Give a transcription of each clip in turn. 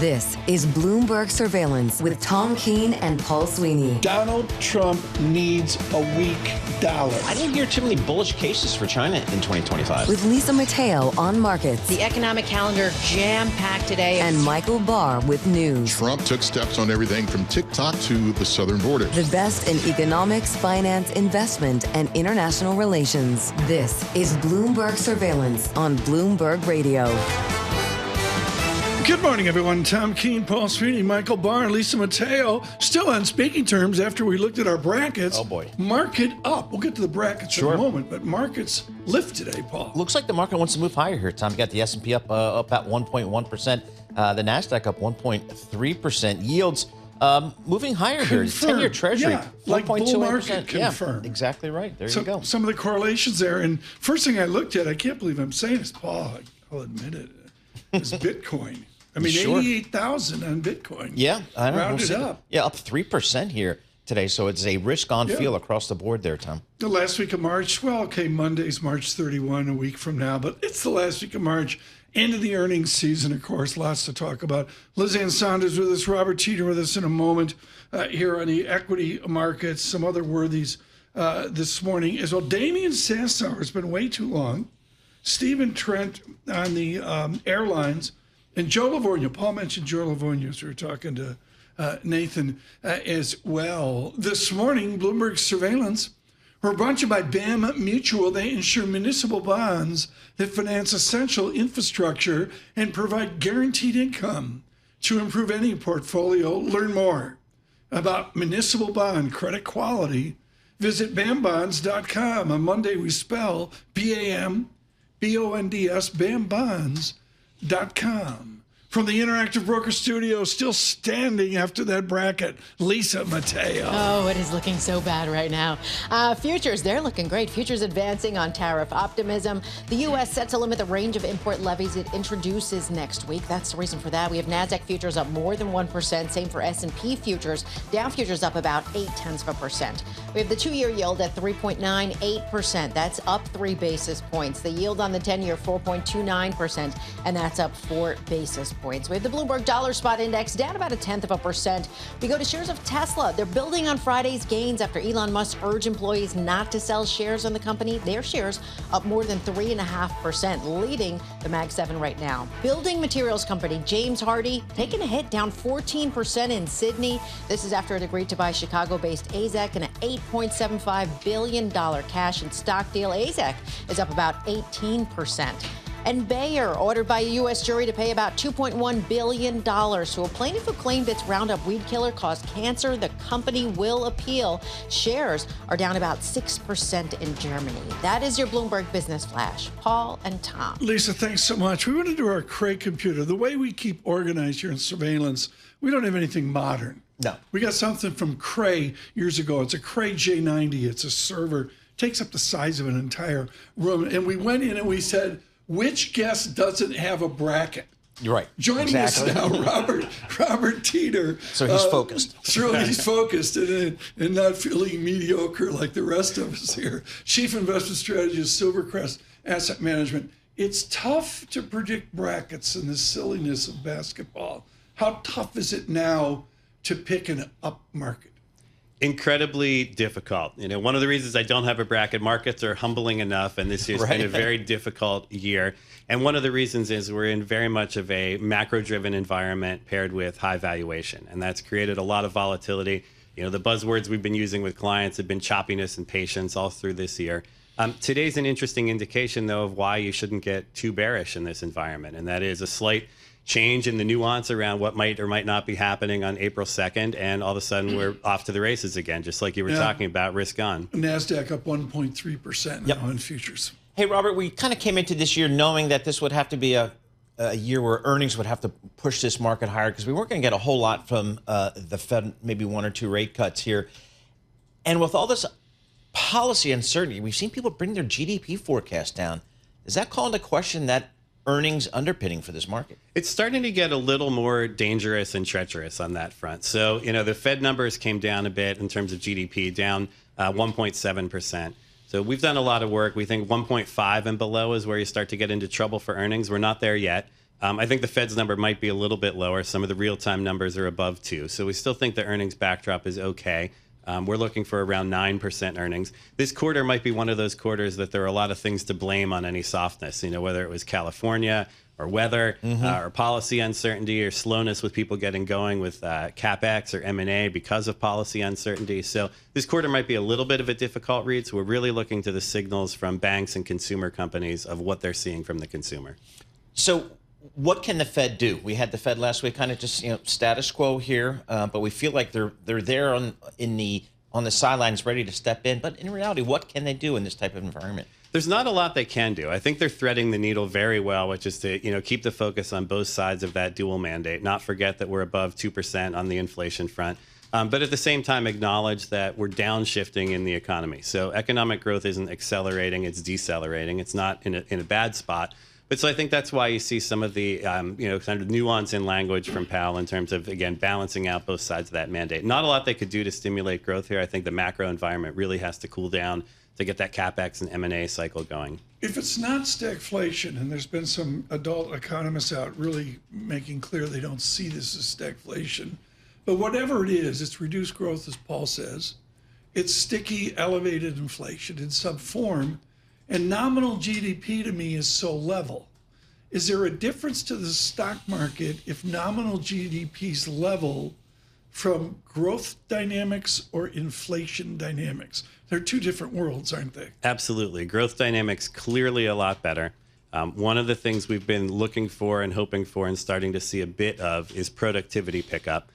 This is Bloomberg Surveillance with Tom Keene and Paul Sweeney. Donald Trump needs a weak dollar. I didn't hear too many bullish cases for China in 2025. With Lisa Mateo on markets. The economic calendar jam-packed today. And Michael Barr with news. Trump took steps on everything from TikTok to the southern border. The best in economics, finance, investment, and international relations. This is Bloomberg Surveillance on Bloomberg Radio. Good morning, everyone. Tom Keene, Paul Sweeney, Michael Barr, Lisa Mateo. Still on speaking terms after we looked at our brackets. Oh, boy. Market up. We'll get to the brackets in a moment, but markets lift today, Paul. Looks like the market wants to move higher here, Tom. You got the S&P up at 1.1%. The NASDAQ up 1.3%. Yields moving higher here. The 10-year Treasury, yeah, like bull market confirmed. Yeah, exactly right. There you go. Some of the correlations there. And first thing I looked at, I can't believe I'm saying this, Paul, I'll admit it, is Bitcoin. I mean, Sure. 88,000 on Bitcoin. Yeah, I know. Rounded up. Yeah, up 3% here today. So it's a risk-on feel across the board there, Tom. The last week of March, well, okay, Monday's March 31, a week from now, but it's the last week of March. End of the earnings season, of course, lots to talk about. Lizanne Saunders with us, Robert Teeter with us in a moment here on the equity markets, some other worthies this morning as well. Damian Sassower has been way too long. Stephen Trent on the Airlines. And Joe Lavorgna, Paul mentioned Joe Lavorgna as we were talking to Nathan as well. This morning, Bloomberg Surveillance, we're brought to you by BAM Mutual. They insure municipal bonds that finance essential infrastructure and provide guaranteed income to improve any portfolio. Learn more about municipal bond credit quality. Visit bambonds.com. On Monday, we spell BAMBONDS, bambonds.com. From the Interactive Broker Studio, still standing after that bracket, Lisa Mateo. Oh, it is looking so bad right now. Futures, they're looking great. Futures advancing on tariff optimism. The U.S. set to limit the range of import levies it introduces next week. That's the reason for that. We have NASDAQ futures up more than 1%. Same for S&P futures. Dow futures up about 0.8%. We have the 2-year yield at 3.98%. That's up 3 basis points. The yield on the 10-year, 4.29%, and that's up 4 basis points. We have the Bloomberg Dollar Spot Index down about 0.1%. We go to shares of Tesla. They're building on Friday's gains after Elon Musk urged employees not to sell shares in the company. Their shares up more than 3.5%, leading the Mag 7 right now. Building materials company James Hardie taking a hit, down 14% in Sydney. This is after it agreed to buy Chicago-based AZEK in an $8.75 billion cash and stock deal. AZEK is up about 18%. And Bayer ordered by a U.S. jury to pay about $2.1 billion to a plaintiff who claimed its Roundup weed killer caused cancer. The company will appeal. Shares are down about 6% in Germany. That is your Bloomberg Business Flash. Paul and Tom. Lisa, thanks so much. We want to do our Cray computer. The way we keep organized here in surveillance, we don't have anything modern. No. We got something from Cray years ago. It's a Cray J90. It's a server. Takes up the size of an entire room. And we went in and we said, which guest doesn't have a bracket? You're right. Joining us now, Robert Teeter. So he's focused. So he's focused and not feeling mediocre like the rest of us here. Chief Investment Strategist, Silvercrest Asset Management. It's tough to predict brackets in the silliness of basketball. How tough is it now to pick an up market? Incredibly difficult. You know, one of the reasons I don't have a bracket, markets are humbling enough, and this year's been a very difficult year. And one of the reasons is we're in very much of a macro-driven environment paired with high valuation, and that's created a lot of volatility. You know, the buzzwords we've been using with clients have been choppiness and patience all through this year. Today's an interesting indication, though, of why you shouldn't get too bearish in this environment, and that is a slight change in the nuance around what might or might not be happening on April 2nd, and all of a sudden we're off to the races again, just like you were talking about, risk on. NASDAQ up 1.3% now in futures. Hey, Robert, we kind of came into this year knowing that this would have to be a year where earnings would have to push this market higher because we weren't going to get a whole lot from the Fed, maybe 1 or 2 rate cuts here. And with all this policy uncertainty, we've seen people bring their GDP forecast down. Does that call into question that earnings underpinning for this market? It's starting to get a little more dangerous and treacherous on that front. So, you know, the Fed numbers came down a bit in terms of GDP, down 1.7%. So we've done a lot of work. We think 1.5 and below is where you start to get into trouble for earnings. We're not there yet. I think the Fed's number might be a little bit lower. Some of the real-time numbers are above 2. So we still think the earnings backdrop is okay. We're looking for around 9% earnings. This quarter might be one of those quarters that there are a lot of things to blame on any softness, whether it was California or weather or policy uncertainty or slowness with people getting going with CapEx or M&A because of policy uncertainty. So this quarter might be a little bit of a difficult read. So we're really looking to the signals from banks and consumer companies of what they're seeing from the consumer. So what can the Fed do? We had the Fed last week, kind of just status quo here, but we feel like they're there on the sidelines, ready to step in. But in reality, what can they do in this type of environment? There's not a lot they can do. I think they're threading the needle very well, which is to keep the focus on both sides of that dual mandate. Not forget that we're above 2% on the inflation front, but at the same time acknowledge that we're downshifting in the economy. So economic growth isn't accelerating; it's decelerating. It's not in a bad spot. But so I think that's why you see some of the kind of nuance in language from Powell in terms of, again, balancing out both sides of that mandate. Not a lot they could do to stimulate growth here. I think the macro environment really has to cool down to get that CapEx and M&A cycle going. If it's not stagflation, and there's been some adult economists out really making clear they don't see this as stagflation, but whatever it is, it's reduced growth, as Paul says. It's sticky, elevated inflation in some form. And nominal GDP to me is so level. Is there a difference to the stock market if nominal GDP's level from growth dynamics or inflation dynamics? They're two different worlds, aren't they? Absolutely. Growth dynamics clearly a lot better. One of the things we've been looking for and hoping for and starting to see a bit of is productivity pickup.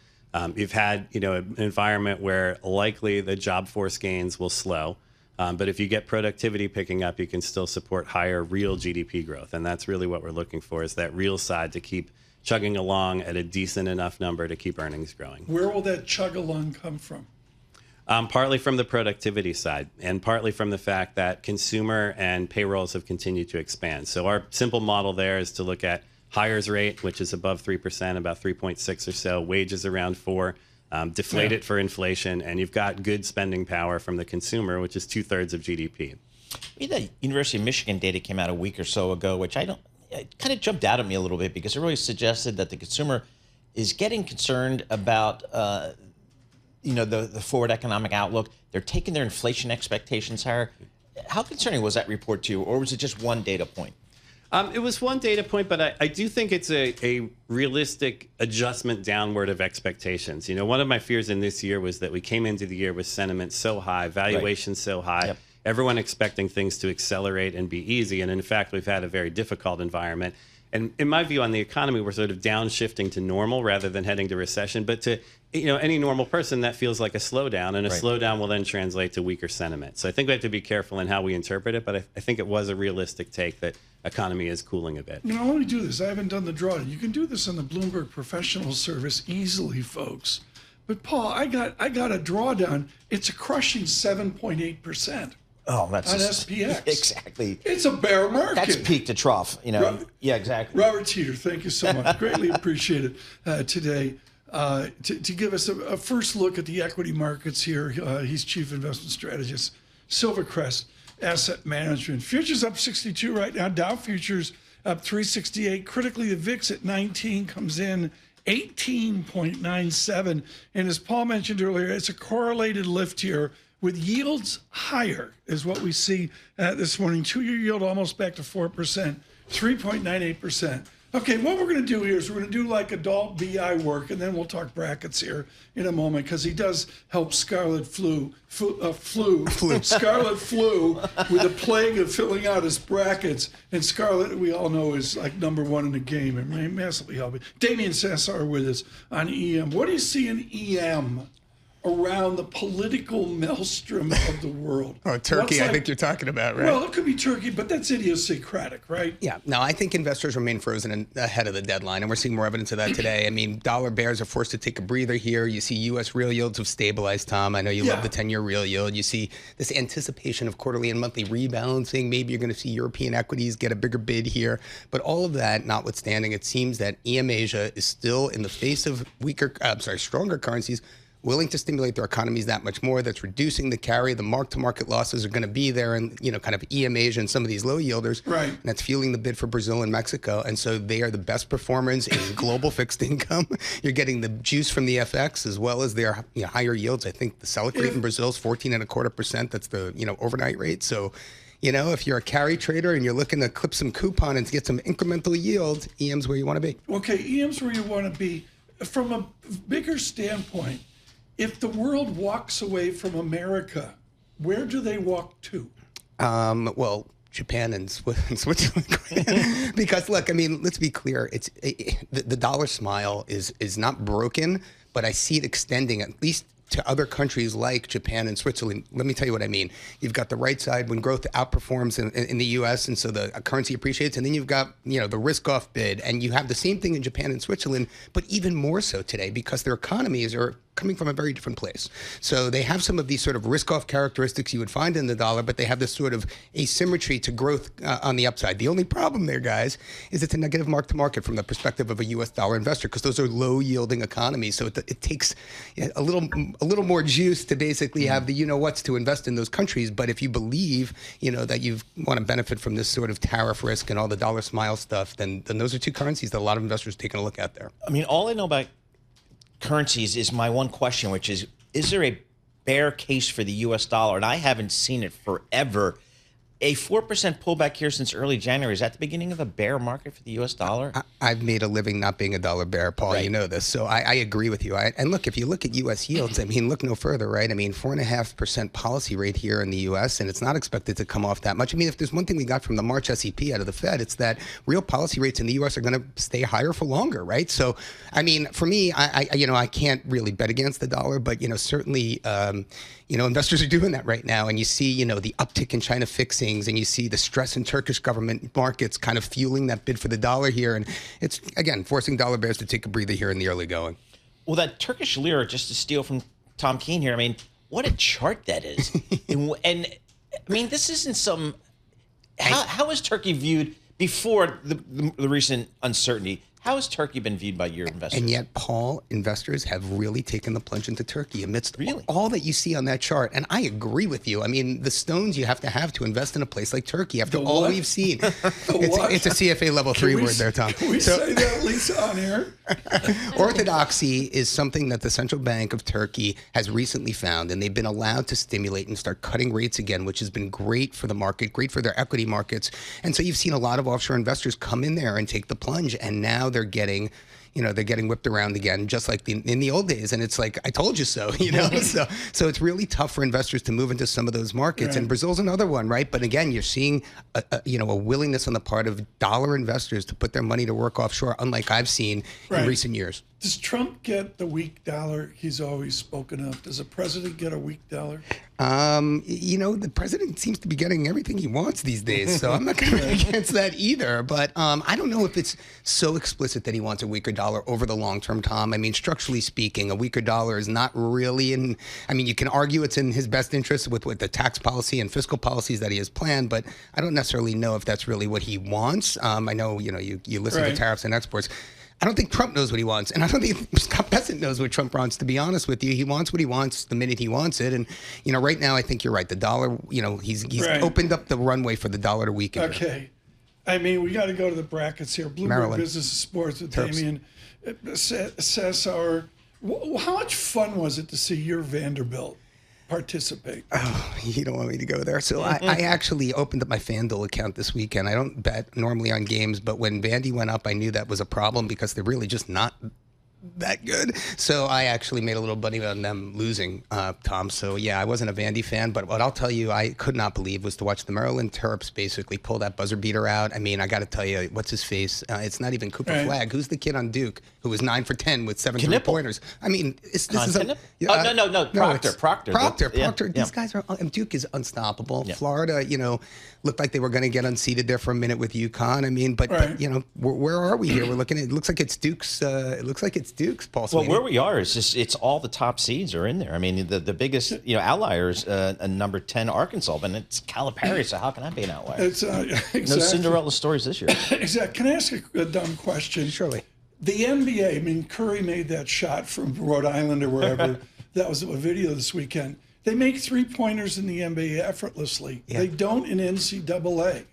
You've had an environment where likely the job force gains will slow. But if you get productivity picking up, you can still support higher real GDP growth. And that's really what we're looking for, is that real side to keep chugging along at a decent enough number to keep earnings growing. Where will that chug along come from? Partly from the productivity side, and partly from the fact that consumer and payrolls have continued to expand. So our simple model there is to look at hires rate, which is above 3%, about 3.6 or so, wages around 4%. Deflate it for inflation, and you've got good spending power from the consumer, which is 2/3 of GDP. The University of Michigan data came out a week or so ago, which it kind of jumped out at me a little bit because it really suggested that the consumer is getting concerned about the forward economic outlook. They're taking their inflation expectations higher. How concerning was that report to you, or was it just one data point? It was one data point, but I do think it's a realistic adjustment downward of expectations. One of my fears in this year was that we came into the year with sentiment so high, valuation so high, everyone expecting things to accelerate and be easy. And in fact, we've had a very difficult environment. And in my view on the economy, we're sort of downshifting to normal rather than heading to recession. But to any normal person, that feels like a slowdown, and a slowdown will then translate to weaker sentiment. So I think we have to be careful in how we interpret it. But I think it was a realistic take that economy is cooling a bit. I only do this. I haven't done the drawdown. You can do this on the Bloomberg Professional Service easily, folks. But Paul, I got a drawdown. It's a crushing 7.8%. Oh, that's on SPX. Exactly. It's a bear market. That's peak to trough. Yeah, exactly. Robert Teeter, thank you so much. Greatly appreciated today to give us a first look at the equity markets here. He's Chief Investment Strategist, Silvercrest Asset Management. Futures up 62 right now. Dow futures up 368. Critically, the VIX at 19 comes in 18.97. And as Paul mentioned earlier, it's a correlated lift here with yields higher is what we see this morning. 2-year yield almost back to 4%, 3.98%. Okay, what we're going to do here is we're going to do like adult BI work, and then we'll talk brackets here in a moment, because he does help Scarlet Flu with the plague of filling out his brackets. And Scarlet, we all know, is like number one in the game and massively helping. Damian Sassower with us on EM. What do you see in EM around the political maelstrom of the world? Oh, Turkey, I think you're talking about, right? Well, it could be Turkey, but that's idiosyncratic, right? Yeah. No, I think investors remain frozen ahead of the deadline, and we're seeing more evidence of that today. I mean, dollar bears are forced to take a breather here. You see U.S. real yields have stabilized, Tom. I know you love the 10-year real yield. You see this anticipation of quarterly and monthly rebalancing. Maybe you're going to see European equities get a bigger bid here. But all of that notwithstanding, it seems that EM Asia is still, in the face of stronger currencies, willing to stimulate their economies that much more. That's reducing the carry. The mark-to-market losses are going to be there, and kind of EM Asia and some of these low yielders. Right. And that's fueling the bid for Brazil and Mexico. And so they are the best performers in global fixed income. You're getting the juice from the FX as well as their higher yields. I think the Selic rate in Brazil is 14.25%. That's the overnight rate. So, if you're a carry trader and you're looking to clip some coupon and to get some incremental yield, EM's where you want to be. Okay, EM's where you want to be. From a bigger standpoint, if the world walks away from America, where do they walk to? Well, Japan and Switzerland. Because look, let's be clear. The dollar smile is not broken, but I see it extending at least to other countries like Japan and Switzerland. Let me tell you what I mean. You've got the right side when growth outperforms in the U.S. and so the currency appreciates, and then you've got the risk-off bid, and you have the same thing in Japan and Switzerland, but even more so today because their economies are coming from a very different place. So they have some of these sort of risk-off characteristics you would find in the dollar, but they have this sort of asymmetry to growth on the upside. The only problem there, guys, is it's a negative mark-to-market from the perspective of a U.S. dollar investor because those are low-yielding economies. So it takes a little more juice to basically have the you-know-whats to invest in those countries. But if you believe, that you want to benefit from this sort of tariff risk and all the dollar smile stuff, then those are two currencies that a lot of investors are taking a look at there. All I know about currencies is my one question, which is there a bear case for the U.S. dollar? And I haven't seen it forever. A 4% pullback here since early January. Is that the beginning of a bear market for the U.S. dollar? I've made a living not being a dollar bear, Paul. Right. You know this. So I agree with you. And look, if you look at U.S. yields, look no further, right? 4.5% policy rate here in the U.S., and it's not expected to come off that much. If there's one thing we got from the March SEP out of the Fed, it's that real policy rates in the U.S. are going to stay higher for longer, right? So, for me, I can't really bet against the dollar, but, certainly, investors are doing that right now. And you see, the uptick in China fixing, and you see the stress in Turkish government markets kind of fueling that bid for the dollar here. And it's, again, forcing dollar bears to take a breather here in the early going. Well, that Turkish lira, just to steal from Tom Keene here, what a chart that is. and this isn't some... How is Turkey viewed before the recent uncertainty? How has Turkey been viewed by your investors? And yet, Paul, investors have really taken the plunge into Turkey amidst all that you see on that chart. And I agree with you. The stones you have to invest in a place like Turkey after all we've seen. It's a CFA level 3 word there, Tom. Can we say that, Lisa, on air? Orthodoxy is something that the Central Bank of Turkey has recently found, and they've been allowed to stimulate and start cutting rates again, which has been great for the market, great for their equity markets. And so you've seen a lot of offshore investors come in there and take the plunge, and now they're getting whipped around again, just like in the old days. And it's like, I told you so, So it's really tough for investors to move into some of those markets. Right. And Brazil's another one, right? But again, you're seeing a willingness on the part of dollar investors to put their money to work offshore, unlike I've seen in recent years. Does Trump get the weak dollar he's always spoken of? Does a president get a weak dollar? The president seems to be getting everything he wants these days, so I'm not going to be against that either. But I don't know if it's so explicit that he wants a weaker dollar over the long term, Tom. Structurally speaking, a weaker dollar is not really in. You can argue it's in his best interest with the tax policy and fiscal policies that he has planned, but I don't necessarily know if that's really what he wants. I know, you listen to tariffs and exports. I don't think Trump knows what he wants, and I don't think Scott Bessent knows what Trump wants, to be honest with you. He wants what he wants the minute he wants it, and, right now I think you're right. The dollar, he's opened up the runway for the dollar to weaken. Okay. We got to go to the brackets here. Bloomberg Maryland. Business and Sports with Tariffs. Damian Sassower. How much fun was it to see your Vanderbilt participate? Oh, you don't want me to go there. So I actually opened up my FanDuel account this weekend. I don't bet normally on games, but when Vandy went up, I knew that was a problem because they're really just not that good. So I actually made a little money on them losing, Tom. So yeah, I wasn't a Vandy fan, but what I'll tell you I could not believe was to watch the Maryland Terps basically pull that buzzer beater out. I got to tell you, what's his face? It's not even Cooper Flagg. Who's the kid on Duke who was 9 for 10 with 7 3-pointers? This is no, Proctor. Proctor. These guys are. Duke is unstoppable. Yeah. Florida, looked like they were going to get unseated there for a minute with UConn. But where are we here? We're looking at. It looks like it's Duke's. Duke's, Paul Sweeney. Well, where we are is just it's all the top seeds are in there. The biggest outliers, number 10 Arkansas, but it's Calipari. So how can that be an outlier? It's exactly. No Cinderella stories this year. Exactly. Can I ask a dumb question? Surely. The NBA. Curry made that shot from Rhode Island or wherever. that was a video this weekend. They make three-pointers in the NBA effortlessly. Yeah. They don't in NCAA.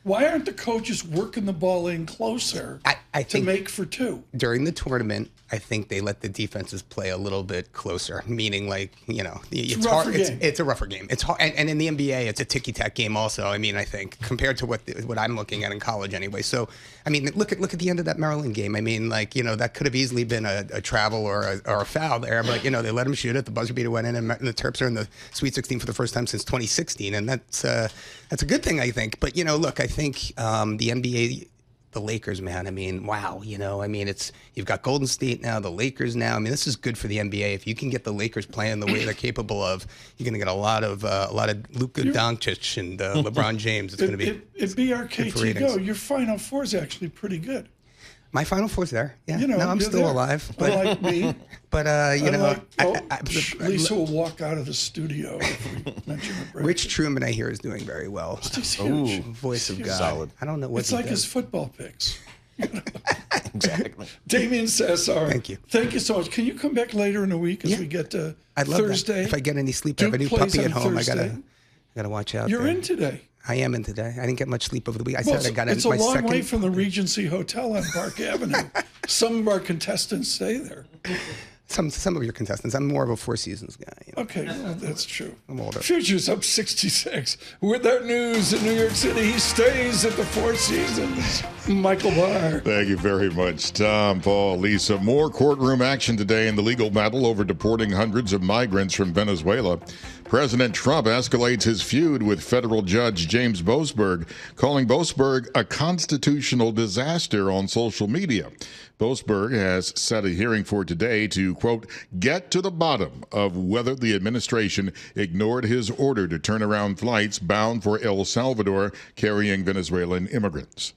Why aren't the coaches working the ball in closer to make for two? During the tournament, I think they let the defenses play a little bit closer, meaning it's hard. It's a rougher game. It's hard, and in the NBA, it's a ticky-tack game also. I mean, I think compared to what I'm looking at in college anyway. So, I mean, look at the end of that Maryland game. I mean, that could have easily been a travel or a foul there, but they let them shoot it. The buzzer beater went in, and the Terps are in the Sweet 16 for the first time since 2016, and that's a good thing, I think. But look, I think the NBA. The Lakers, man. I mean, wow. You've got Golden State now, the Lakers now. I mean, this is good for the NBA. If you can get the Lakers playing the way they're capable of, you're going to get a lot of Luka Doncic and LeBron James. It's going to be. If BRKT go, your Final Four is actually pretty good. My Final Four's there. Yeah. No, I'm still alive. But like me. But Lisa will walk out of the studio if we mention the break. Rich Truman, I hear, is doing very well. He's huge. Voice of God. Solid. I don't know what it's like his football picks. Exactly. Damian Sassower. Thank you. Thank you so much. Can you come back later in the week as we get to I'd love Thursday? That. If I get any sleep, I have a new puppy at home. Thursday. I gotta watch out. You're there. in today. I am in today. I didn't get much sleep over the week. I said I got it's my a long second. way from the Regency Hotel on Park Avenue. Some of our contestants stay there. Some of your contestants. I'm more of a Four Seasons guy. Okay, well, that's true. I'm older. Futures up 66. With that news in New York City, he stays at the Four Seasons. Michael Barr. Thank you very much, Tom, Paul, Lisa. More courtroom action today in the legal battle over deporting hundreds of migrants from Venezuela. President Trump escalates his feud with federal judge James Boasberg, calling Boasberg a constitutional disaster on social media. Boasberg has set a hearing for today to, quote, get to the bottom of whether the administration ignored his order to turn around flights bound for El Salvador carrying Venezuelan immigrants.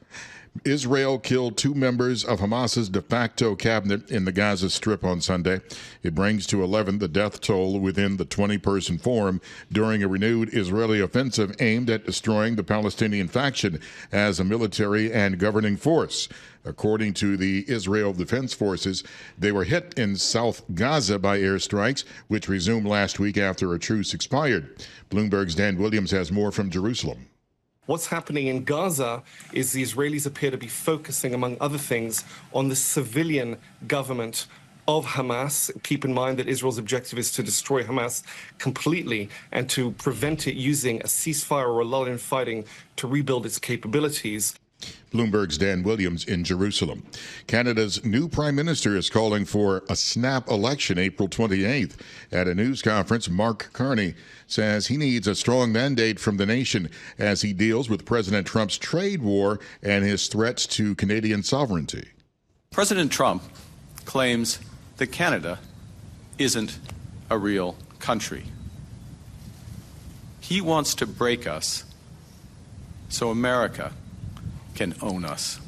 Israel killed 2 members of Hamas's de facto cabinet in the Gaza Strip on Sunday. It brings to 11 the death toll within the 20-person forum during a renewed Israeli offensive aimed at destroying the Palestinian faction as a military and governing force. According to the Israel Defense Forces, they were hit in South Gaza by airstrikes, which resumed last week after a truce expired. Bloomberg's Dan Williams has more from Jerusalem. What's happening in Gaza is the Israelis appear to be focusing, among other things, on the civilian government of Hamas. Keep in mind that Israel's objective is to destroy Hamas completely and to prevent it using a ceasefire or a lull in fighting to rebuild its capabilities. Bloomberg's Dan Williams in Jerusalem. Canada's new prime minister is calling for a snap election April 28th. At a news conference, Mark Carney says he needs a strong mandate from the nation as he deals with President Trump's trade war and his threats to Canadian sovereignty. President Trump claims that Canada isn't a real country. He wants to break us so America can own us.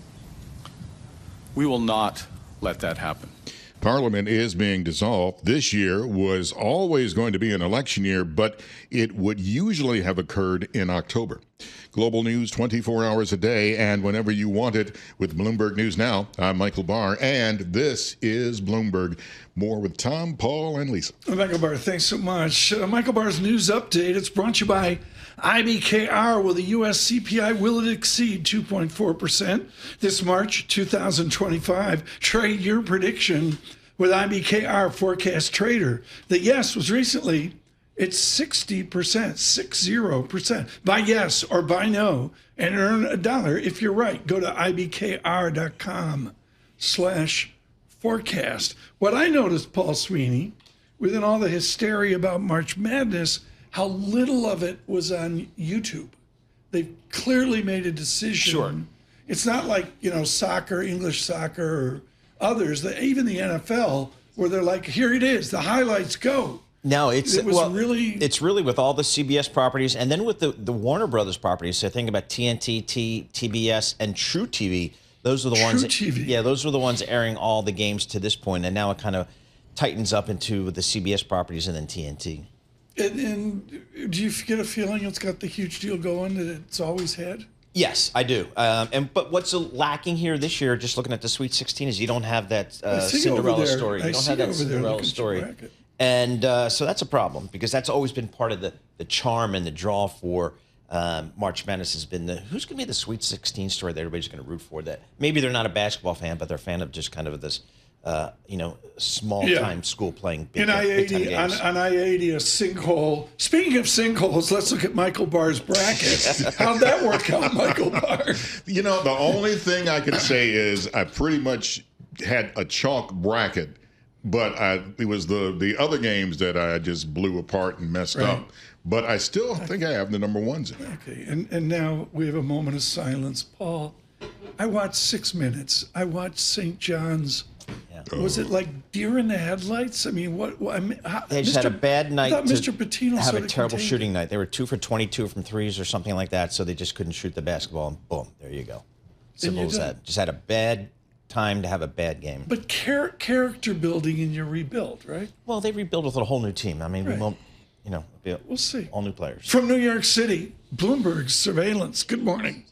We will not let that happen. Parliament is being dissolved. This year was always going to be an election year, but it would usually have occurred in October. Global news 24 hours a day and whenever you want it with Bloomberg News Now. I'm Michael Barr, and this is Bloomberg. More with Tom, Paul, and Lisa. Michael Barr, thanks so much. Michael Barr's news update. It's brought to you by IBKR. Will the U.S. CPI, will it exceed 2.4% this March 2025? Trade your prediction with IBKR Forecast Trader. The yes was recently, it's 60%, 60%. Buy yes or buy no and earn $1 if you're right. Go to ibkr.com/forecast. What I noticed, Paul Sweeney, within all the hysteria about March Madness, how little of it was on YouTube. They've clearly made a decision. Sure. It's not like, soccer, English soccer, or others, even the NFL, where they're like, here it is, the highlights go. No, it's really with all the CBS properties, and then with the Warner Brothers properties. So think about TNT, TBS, and True TV. Those are the ones. Yeah, those were the ones airing all the games to this point, and now it kind of tightens up into the CBS properties and then TNT. And do you get a feeling it's got the huge deal going that it's always had? Yes, I do. But what's lacking here this year, just looking at the Sweet 16, is you don't have that Cinderella story. You don't have that Cinderella story. And so that's a problem because that's always been part of the charm and the draw for March Madness has been who's going to be the Sweet 16 story that everybody's going to root for. That maybe they're not a basketball fan, but they're a fan of just kind of this, small-time school playing big time games. On I-80, a sinkhole. Speaking of sinkholes, let's look at Michael Barr's bracket. How'd that work out, Michael Barr? The only thing I can say is I pretty much had a chalk bracket, but it was the other games that I just blew apart and messed up. But I still think I have the number ones in there. Okay, and now we have a moment of silence. Paul, I watched 6 Minutes. I watched St. John's. Yeah. Was it like deer in the headlights? I mean, they just had a bad night. I thought Mr. Pitino have a terrible shooting night. They were 2 for 22 from threes or something like that, so they just couldn't shoot the basketball, and boom, there you go. Simple as that. Just had a bad time to have a bad game. But character building in your rebuild, right? Well, they rebuild with a whole new team. I mean, we won't, we'll see. All new players. From New York City, Bloomberg Surveillance. Good morning.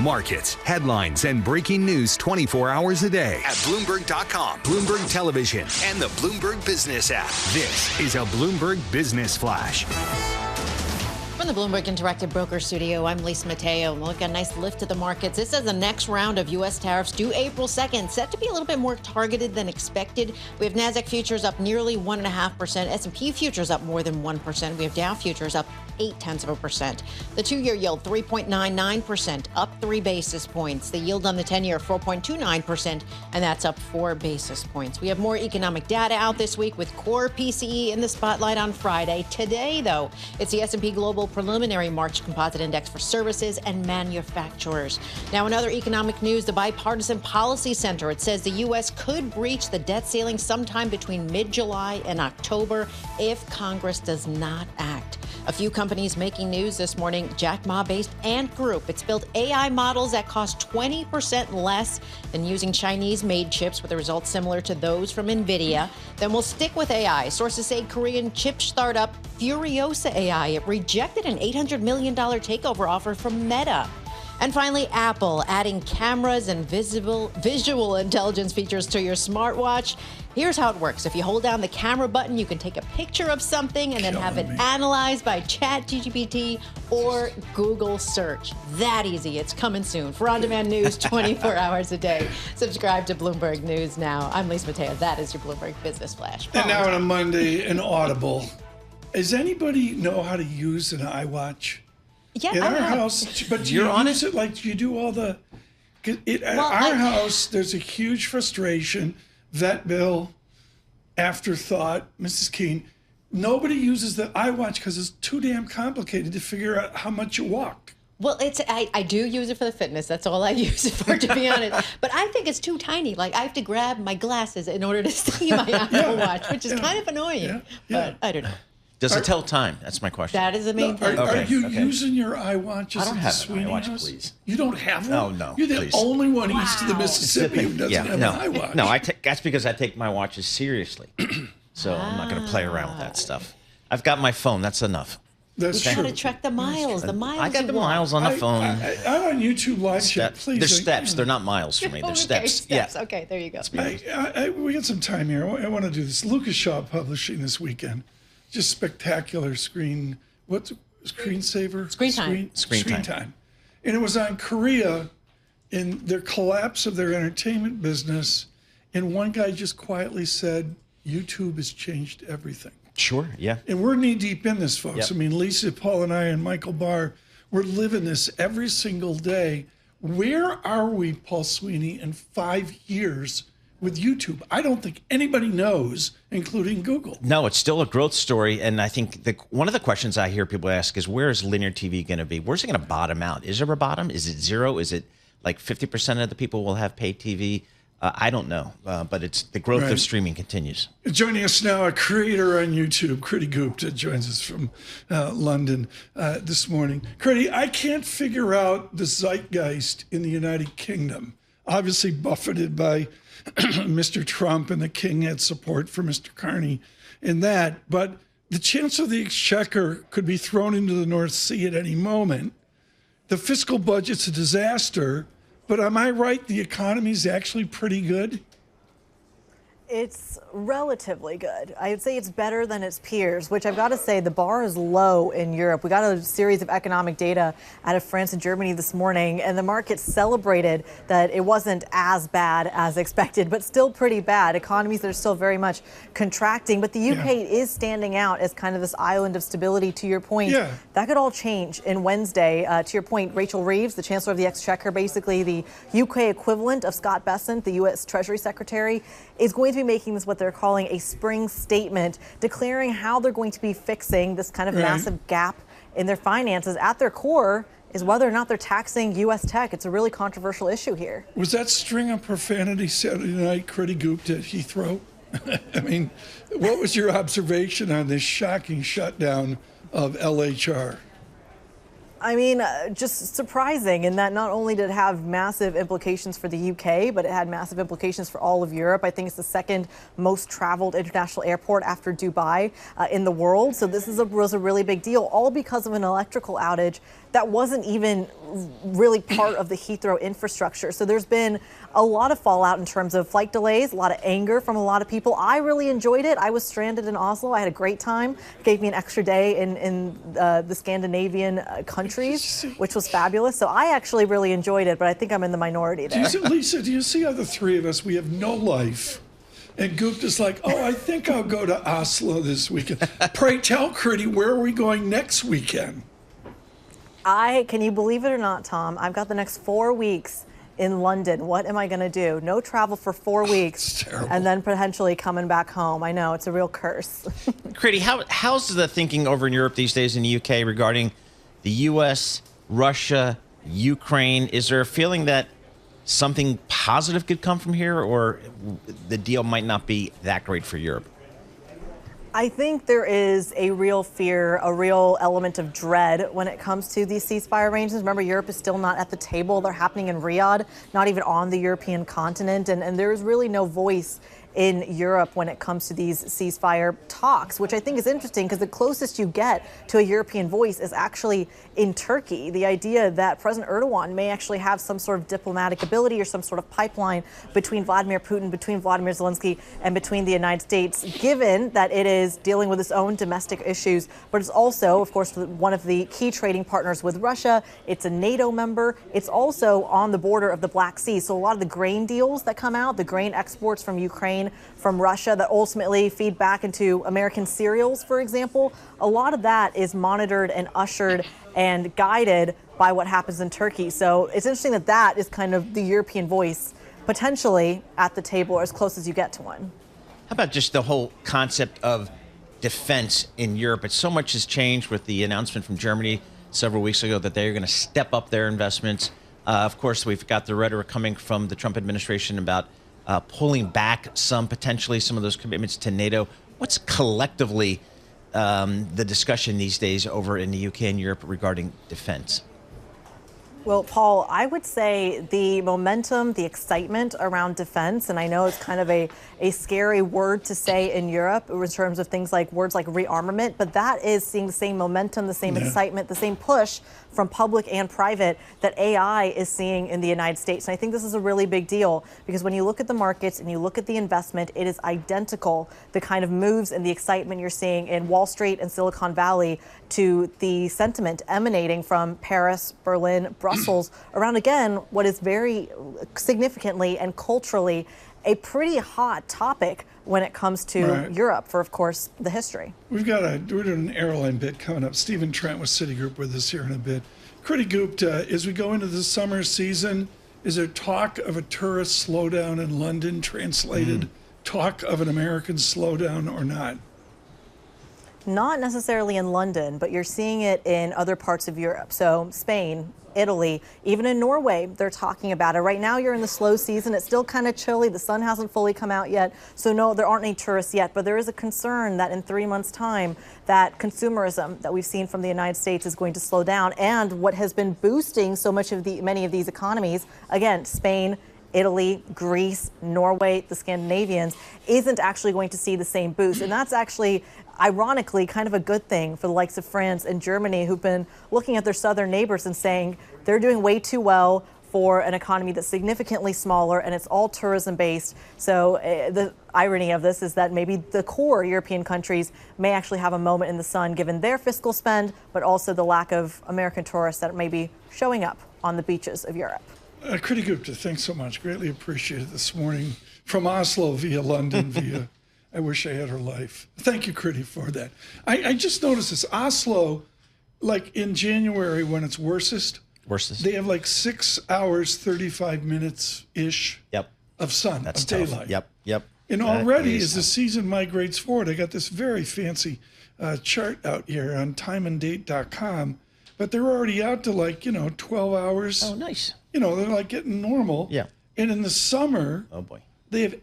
Markets, headlines, and breaking news 24 hours a day at Bloomberg.com, Bloomberg Television, and the Bloomberg Business app. This is a Bloomberg Business Flash. From the Bloomberg Interactive Broker Studio, I'm Lisa Mateo. We'll look at a nice lift to the markets. This is the next round of U.S. tariffs due April 2nd, set to be a little bit more targeted than expected. We have NASDAQ futures up nearly 1.5%, S&P futures up more than 1%. We have Dow futures up 0.8%. The 2-year yield, 3.99%, up 3 basis points. The yield on the 10-year, 4.29%, and that's up 4 basis points. We have more economic data out this week with core PCE in the spotlight on Friday. Today, though, it's the S&P Global preliminary March composite index for services and manufacturers. Now, in other economic news, the Bipartisan Policy Center, it says the U.S. could breach the debt ceiling sometime between mid-July and October if Congress does not act. A few companies making news this morning. Jack Ma-based Ant Group. It's built AI models that cost 20% less than using Chinese-made chips, with the results similar to those from NVIDIA. Then we'll stick with AI. Sources say Korean chip startup Furiosa AI, it rejected an $800 million takeover offer from Meta. And finally, Apple adding cameras and visual intelligence features to your smartwatch. Here's how it works. If you hold down the camera button, you can take a picture of something and then have it analyzed by ChatGPT or Google search. That easy. It's coming soon. For on-demand news 24 hours a day, subscribe to Bloomberg News Now. I'm Lisa Mateo. That is your Bloomberg Business Flash. And now on a Monday, an Audible. Does anybody know how to use an iWatch? Yeah, in our house, but do you use it like you do all the? At our house, there's a huge frustration. Vet bill, afterthought, Mrs. Keene. Nobody uses the iWatch because it's too damn complicated to figure out how much you walked. Well, I do use it for the fitness. That's all I use it for, to be honest. But I think it's too tiny. Like, I have to grab my glasses in order to see my Apple Watch, which is kind of annoying. But I don't know. Does it tell time? That's my question. That is the main thing. Are you using your iWatches? I don't have an Sweeney iWatch, house? please. You don't have one? Oh, no. You're the only one east of the Mississippi who doesn't have an iWatch. No, that's because I take my watches seriously. So I'm not going to play around with that stuff. I've got my phone. That's enough. That's true. You got to track the miles. The miles. I got the miles on the phone. I'm on YouTube Live chat. Please. They're steps. They're not miles for me. They're steps. Yeah. Okay, there you go. We got some time here. I want to do this. Lucas Shaw Publishing this weekend. Just spectacular screensaver? Screen time. And it was on Korea in their collapse of their entertainment business. And one guy just quietly said, YouTube has changed everything. Sure, yeah. And we're knee deep in this, folks. Yep. I mean, Lisa, Paul, and I, and Michael Barr, we're living this every single day. Where are we, Paul Sweeney, in 5 years with YouTube? I don't think anybody knows, including Google. No, it's still a growth story. And I think one of the questions I hear people ask is, where is linear TV going to be? Where's it going to bottom out? Is there a bottom? Is it zero? Is it like 50% of the people will have paid TV? I don't know, but it's the growth of streaming continues. Joining us now, a creator on YouTube, Kriti Gupta, joins us from London this morning. Kriti, I can't figure out the zeitgeist in the United Kingdom. Obviously buffeted by Mr. Trump, and the King had support for Mr. Carney in that. But the Chancellor of the Exchequer could be thrown into the North Sea at any moment. The fiscal budget's a disaster. But am I right? The economy is actually pretty good? It's relatively good. I would say it's better than its peers, which I've got to say the bar is low in Europe. We got a series of economic data out of France and Germany this morning, and the market celebrated that it wasn't as bad as expected, but still pretty bad. Economies that are still very much contracting, but the UK is standing out as kind of this island of stability, to your point. That could all change in Wednesday. To your point, Rachel Reeves, the Chancellor of the Exchequer, basically the UK equivalent of Scott Bessent, the US Treasury Secretary, is going to be making this what they're calling a spring statement, declaring how they're going to be fixing this kind of massive gap in their finances. At their core is whether or not they're taxing U.S. tech. It's a really controversial issue here. Was that string of profanity Saturday night, Kriti Gupta at Heathrow? I mean, what was your observation on this shocking shutdown of LHR? I mean, just surprising in that not only did it have massive implications for the UK, but it had massive implications for all of Europe. I think it's the second most traveled international airport after Dubai in the world. So this was a really big deal, all because of an electrical outage that wasn't even really part of the Heathrow infrastructure. So there's been a lot of fallout in terms of flight delays, a lot of anger from a lot of people. I really enjoyed it. I was stranded in Oslo. I had a great time. It gave me an extra day in the Scandinavian countries, which was fabulous. So I actually really enjoyed it, but I think I'm in the minority there. Lisa, do you see how the three of us, we have no life? And Gupta's like, oh, I think I'll go to Oslo this weekend. Pray tell, Kriti, where are we going next weekend? Can you believe it or not, Tom? I've got the next 4 weeks in London. What am I going to do? No travel for 4 weeks, and then potentially coming back home. I know, it's a real curse. Kriti, how's the thinking over in Europe these days in the UK regarding the U.S., Russia, Ukraine. Is there a feeling that something positive could come from here, or the deal might not be that great for Europe? I think there is a real fear, a real element of dread when it comes to these ceasefire arrangements. Remember, Europe is still not at the table. They're happening in Riyadh, not even on the European continent. And there is really no voice in Europe when it comes to these ceasefire talks, which I think is interesting because the closest you get to a European voice is actually in Turkey. The idea that President Erdogan may actually have some sort of diplomatic ability or some sort of pipeline between Vladimir Putin, between Vladimir Zelensky, and between the United States, given that it is dealing with its own domestic issues, but it's also, of course, one of the key trading partners with Russia. It's a NATO member. It's also on the border of the Black Sea. So a lot of the grain deals that come out, the grain exports from Ukraine, from Russia that ultimately feed back into American cereals, for example, a lot of that is monitored and ushered and guided by what happens in Turkey. So it's interesting that that is kind of the European voice potentially at the table, or as close as you get to one. How about just the whole concept of defense in Europe? So much has changed with the announcement from Germany several weeks ago that they're going to step up their investments. Of course, we've got the rhetoric coming from the Trump administration about pulling back potentially some of those commitments to NATO. What's collectively the discussion these days over in the UK and Europe regarding defense? Well, Paul, I would say the momentum, the excitement around defense, and I know it's kind of a scary word to say in Europe in terms of things like words like rearmament, but that is seeing the same momentum, the same excitement, the same push from public and private that AI is seeing in the United States. And I think this is a really big deal because when you look at the markets and you look at the investment, it is identical, the kind of moves and the excitement you're seeing in Wall Street and Silicon Valley to the sentiment emanating from Paris, Berlin, Brussels, around, again, what is very significantly and culturally a pretty hot topic when it comes to Europe for, of course, the history. We're doing an airline bit coming up. Stephen Trent with Citigroup with us here in a bit. Kriti Gupta, as we go into the summer season, is there talk of a tourist slowdown in London, translated talk of an American slowdown or not? Not necessarily in London, but you're seeing it in other parts of Europe. So Spain, Italy, even in Norway, they're talking about it. Right now, you're in the slow season. It's still kind of chilly. The sun hasn't fully come out yet. So no, there aren't any tourists yet. But there is a concern that in 3 months' time, that consumerism that we've seen from the United States is going to slow down. And what has been boosting so much of many of these economies, again, Spain, Italy, Greece, Norway, the Scandinavians, isn't actually going to see the same boost. And that's actually, ironically, kind of a good thing for the likes of France and Germany, who've been looking at their southern neighbors and saying they're doing way too well for an economy that's significantly smaller and it's all tourism based. So the irony of this is that maybe the core European countries may actually have a moment in the sun given their fiscal spend, but also the lack of American tourists that may be showing up on the beaches of Europe. Kriti Gupta, thanks so much. Greatly appreciated this morning from Oslo via London via I wish I had her life. Thank you, Kriti, for that. I just noticed this. Oslo, like in January when it's worstest, they have like 6 hours, 35 minutes-ish of sun, of daylight. Yep. And already as the season migrates forward, I got this very fancy chart out here on timeanddate.com, but they're already out to 12 hours. Oh, nice. They're like getting normal. Yeah. And in the summer, they have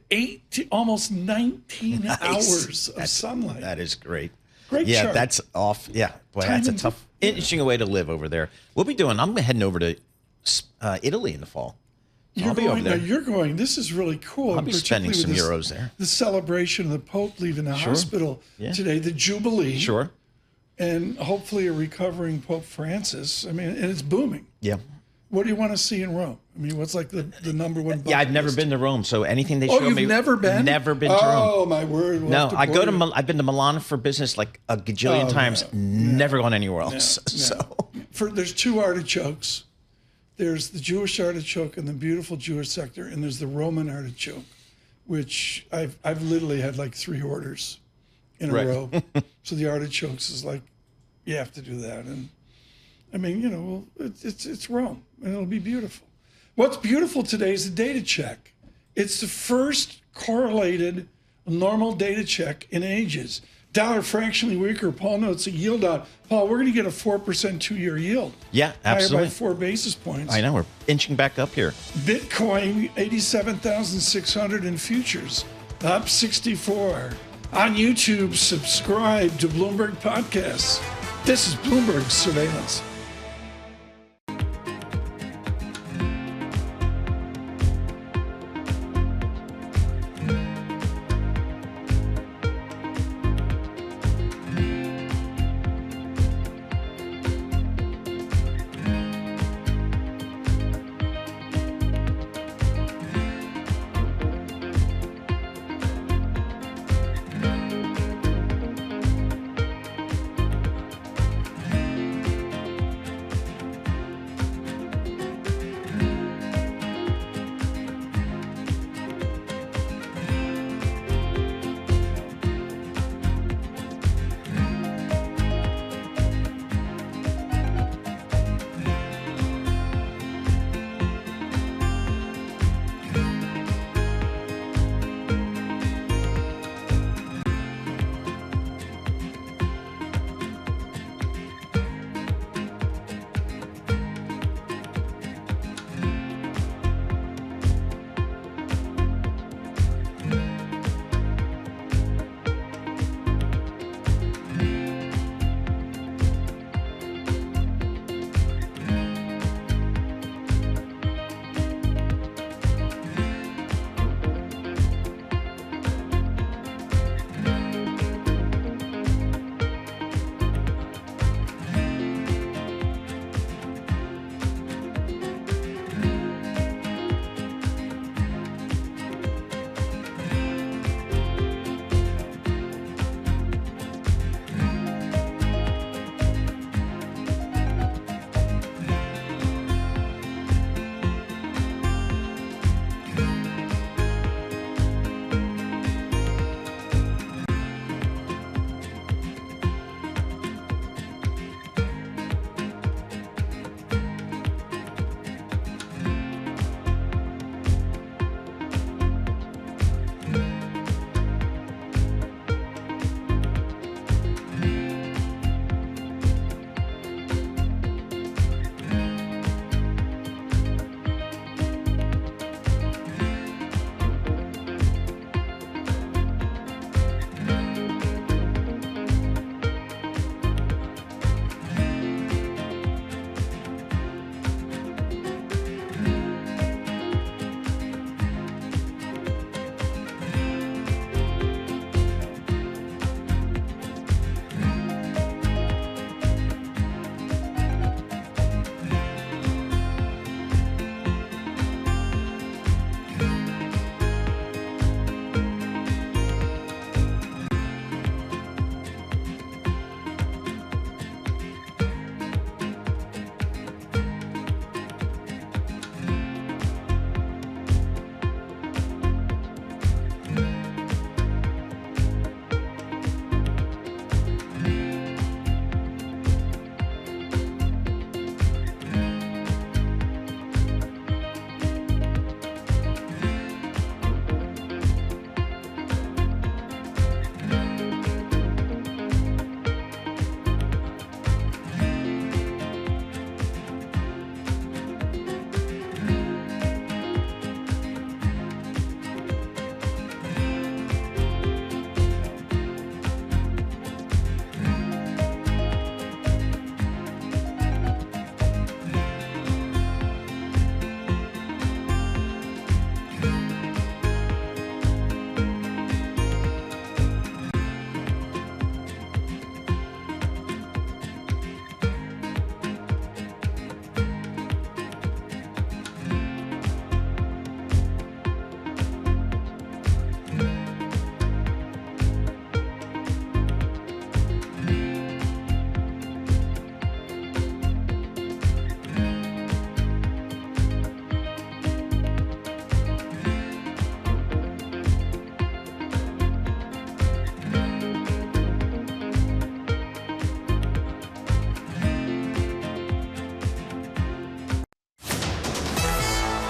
almost 19 hours of sunlight. That is great. Great chart. chart. That's off. Yeah, boy, that's a tough, interesting way to live over there. I'm heading over to Italy in the fall. You're going. This is really cool. I'll be spending some euros there. The celebration of the Pope leaving the hospital today, the Jubilee. Sure. And hopefully a recovering Pope Francis. I mean, and it's booming. Yeah. What do you want to see in Rome? I mean, what's like the number one? Yeah, I've never been to Rome, so anything they show me. Oh, you've never been? Never been to Rome. Oh my word! No, I've been to Milan for business like a gajillion times. Never gone anywhere else. There's two artichokes. There's the Jewish artichoke and the beautiful Jewish sector, and there's the Roman artichoke, which I've literally had like 3 orders in a row. So the artichokes is like, you have to do that, and I mean, it's Rome, and it'll be beautiful. What's beautiful today is the data check. It's the first correlated normal data check in ages. Dollar fractionally weaker. Paul notes a yield out. Paul, we're going to get a 4% 2-year yield. Yeah, absolutely. Higher by 4 basis points. I know. We're inching back up here. Bitcoin, 87,600 in futures, up 64. On YouTube, subscribe to Bloomberg Podcasts. This is Bloomberg Surveillance.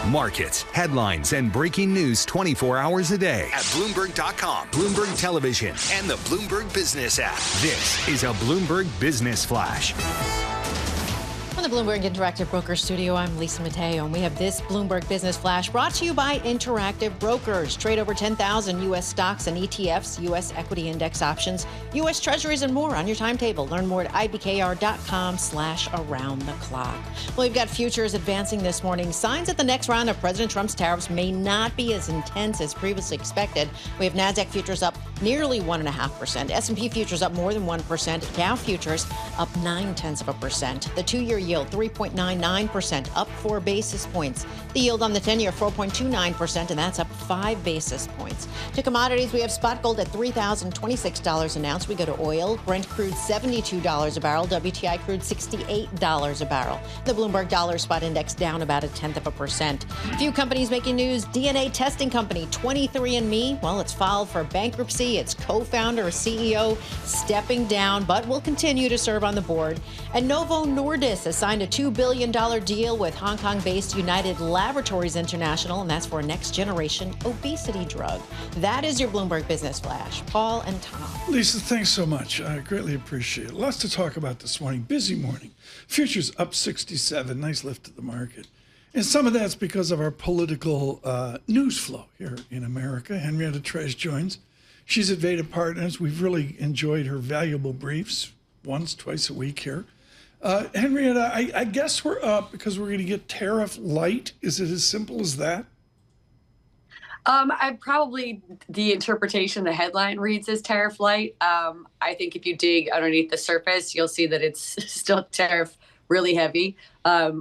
Markets, headlines, and breaking news 24 hours a day at Bloomberg.com, Bloomberg Television, and the Bloomberg Business app. This is a Bloomberg Business Flash. From the Bloomberg Interactive Brokers Studio, I'm Lisa Mateo, and we have this Bloomberg Business Flash brought to you by Interactive Brokers. Trade over 10,000 U.S. stocks and ETFs, U.S. equity index options, U.S. treasuries, and more on your timetable. Learn more at ibkr.com/around the clock. Well, we've got futures advancing this morning. Signs that the next round of President Trump's tariffs may not be as intense as previously expected. We have NASDAQ futures up nearly 1.5%. S&P futures up more than 1%. Dow futures up 0.9%. The two-year yield 3.99%, up 4 basis points. The yield on the 10-year 4.29%, and that's up 5 basis points. To commodities, we have spot gold at $3,026 an ounce. We go to oil. Brent crude $72 a barrel. WTI crude $68 a barrel. The Bloomberg Dollar Spot Index down about 0.1%. Few companies making news. DNA testing company 23andMe. Well, it's filed for bankruptcy. Its co-founder or CEO stepping down, but will continue to serve on the board. And Novo Nordisk has signed a $2 billion deal with Hong Kong-based United Laboratories International, and that's for a next-generation obesity drug. That is your Bloomberg Business Flash. Paul and Tom. Lisa, thanks so much. I greatly appreciate it. Lots to talk about this morning. Busy morning. Futures up 67. Nice lift to the market. And some of that's because of our political news flow here in America. Henrietta Treyz joins. She's at Veda Partners. We've really enjoyed her valuable briefs once, twice a week here. Henrietta, I guess we're up because we're going to get tariff light. Is it as simple as that? I probably, the interpretation, the headline reads as tariff light. I think if you dig underneath the surface, you'll see that it's still tariff really heavy.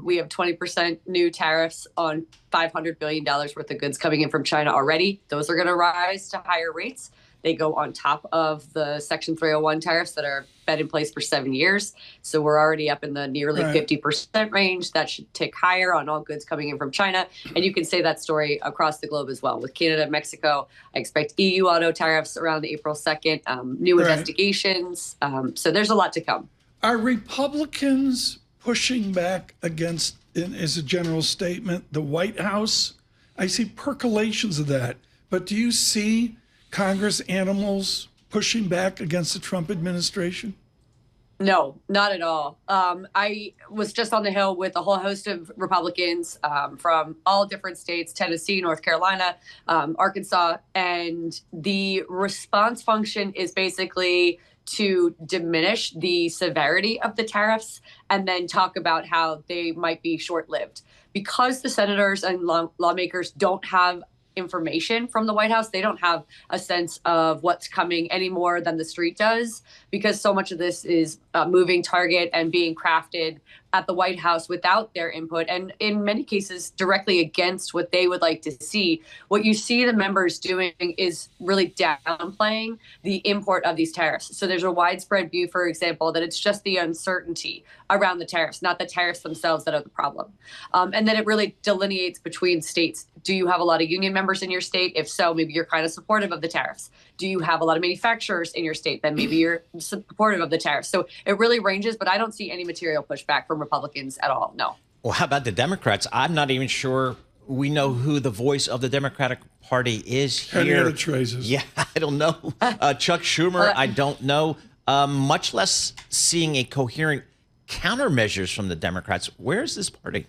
We have 20% new tariffs on $500 billion worth of goods coming in from China already. Those are going to rise to higher rates. They go on top of the Section 301 tariffs that are been in place for 7 years. So we're already up in the nearly 50% range. That should tick higher on all goods coming in from China. And you can say that story across the globe as well. With Canada and Mexico, I expect EU auto tariffs around April 2nd, new investigations. So there's a lot to come. Are Republicans pushing back against, as a general statement, the White House? I see percolations of that. But do you see Congress animals pushing back against the Trump administration? No, not at all. I was just on the Hill with a whole host of Republicans from all different states, Tennessee, North Carolina, Arkansas, and the response function is basically to diminish the severity of the tariffs and then talk about how they might be short-lived. Because the senators and lawmakers don't have information from the White House, they don't have a sense of what's coming any more than the street does, because so much of this is a moving target and being crafted at the White House without their input, and in many cases directly against what they would like to see. What you see the members doing is really downplaying the import of these tariffs. So there's a widespread view, for example, that it's just the uncertainty around the tariffs, not the tariffs themselves that are the problem. And then it really delineates between states. Do you have a lot of union members in your state? If so, maybe you're kind of supportive of the tariffs. Do you have a lot of manufacturers in your state? Then maybe you're supportive of the tariffs. So it really ranges, but I don't see any material pushback from Republicans at all. No. Well, how about the Democrats? I'm not even sure we know who the voice of the Democratic Party is here. Henrietta Treyz. Yeah, I don't know. Chuck Schumer, I don't know. Much less seeing a coherent countermeasures from the Democrats. Where is this party?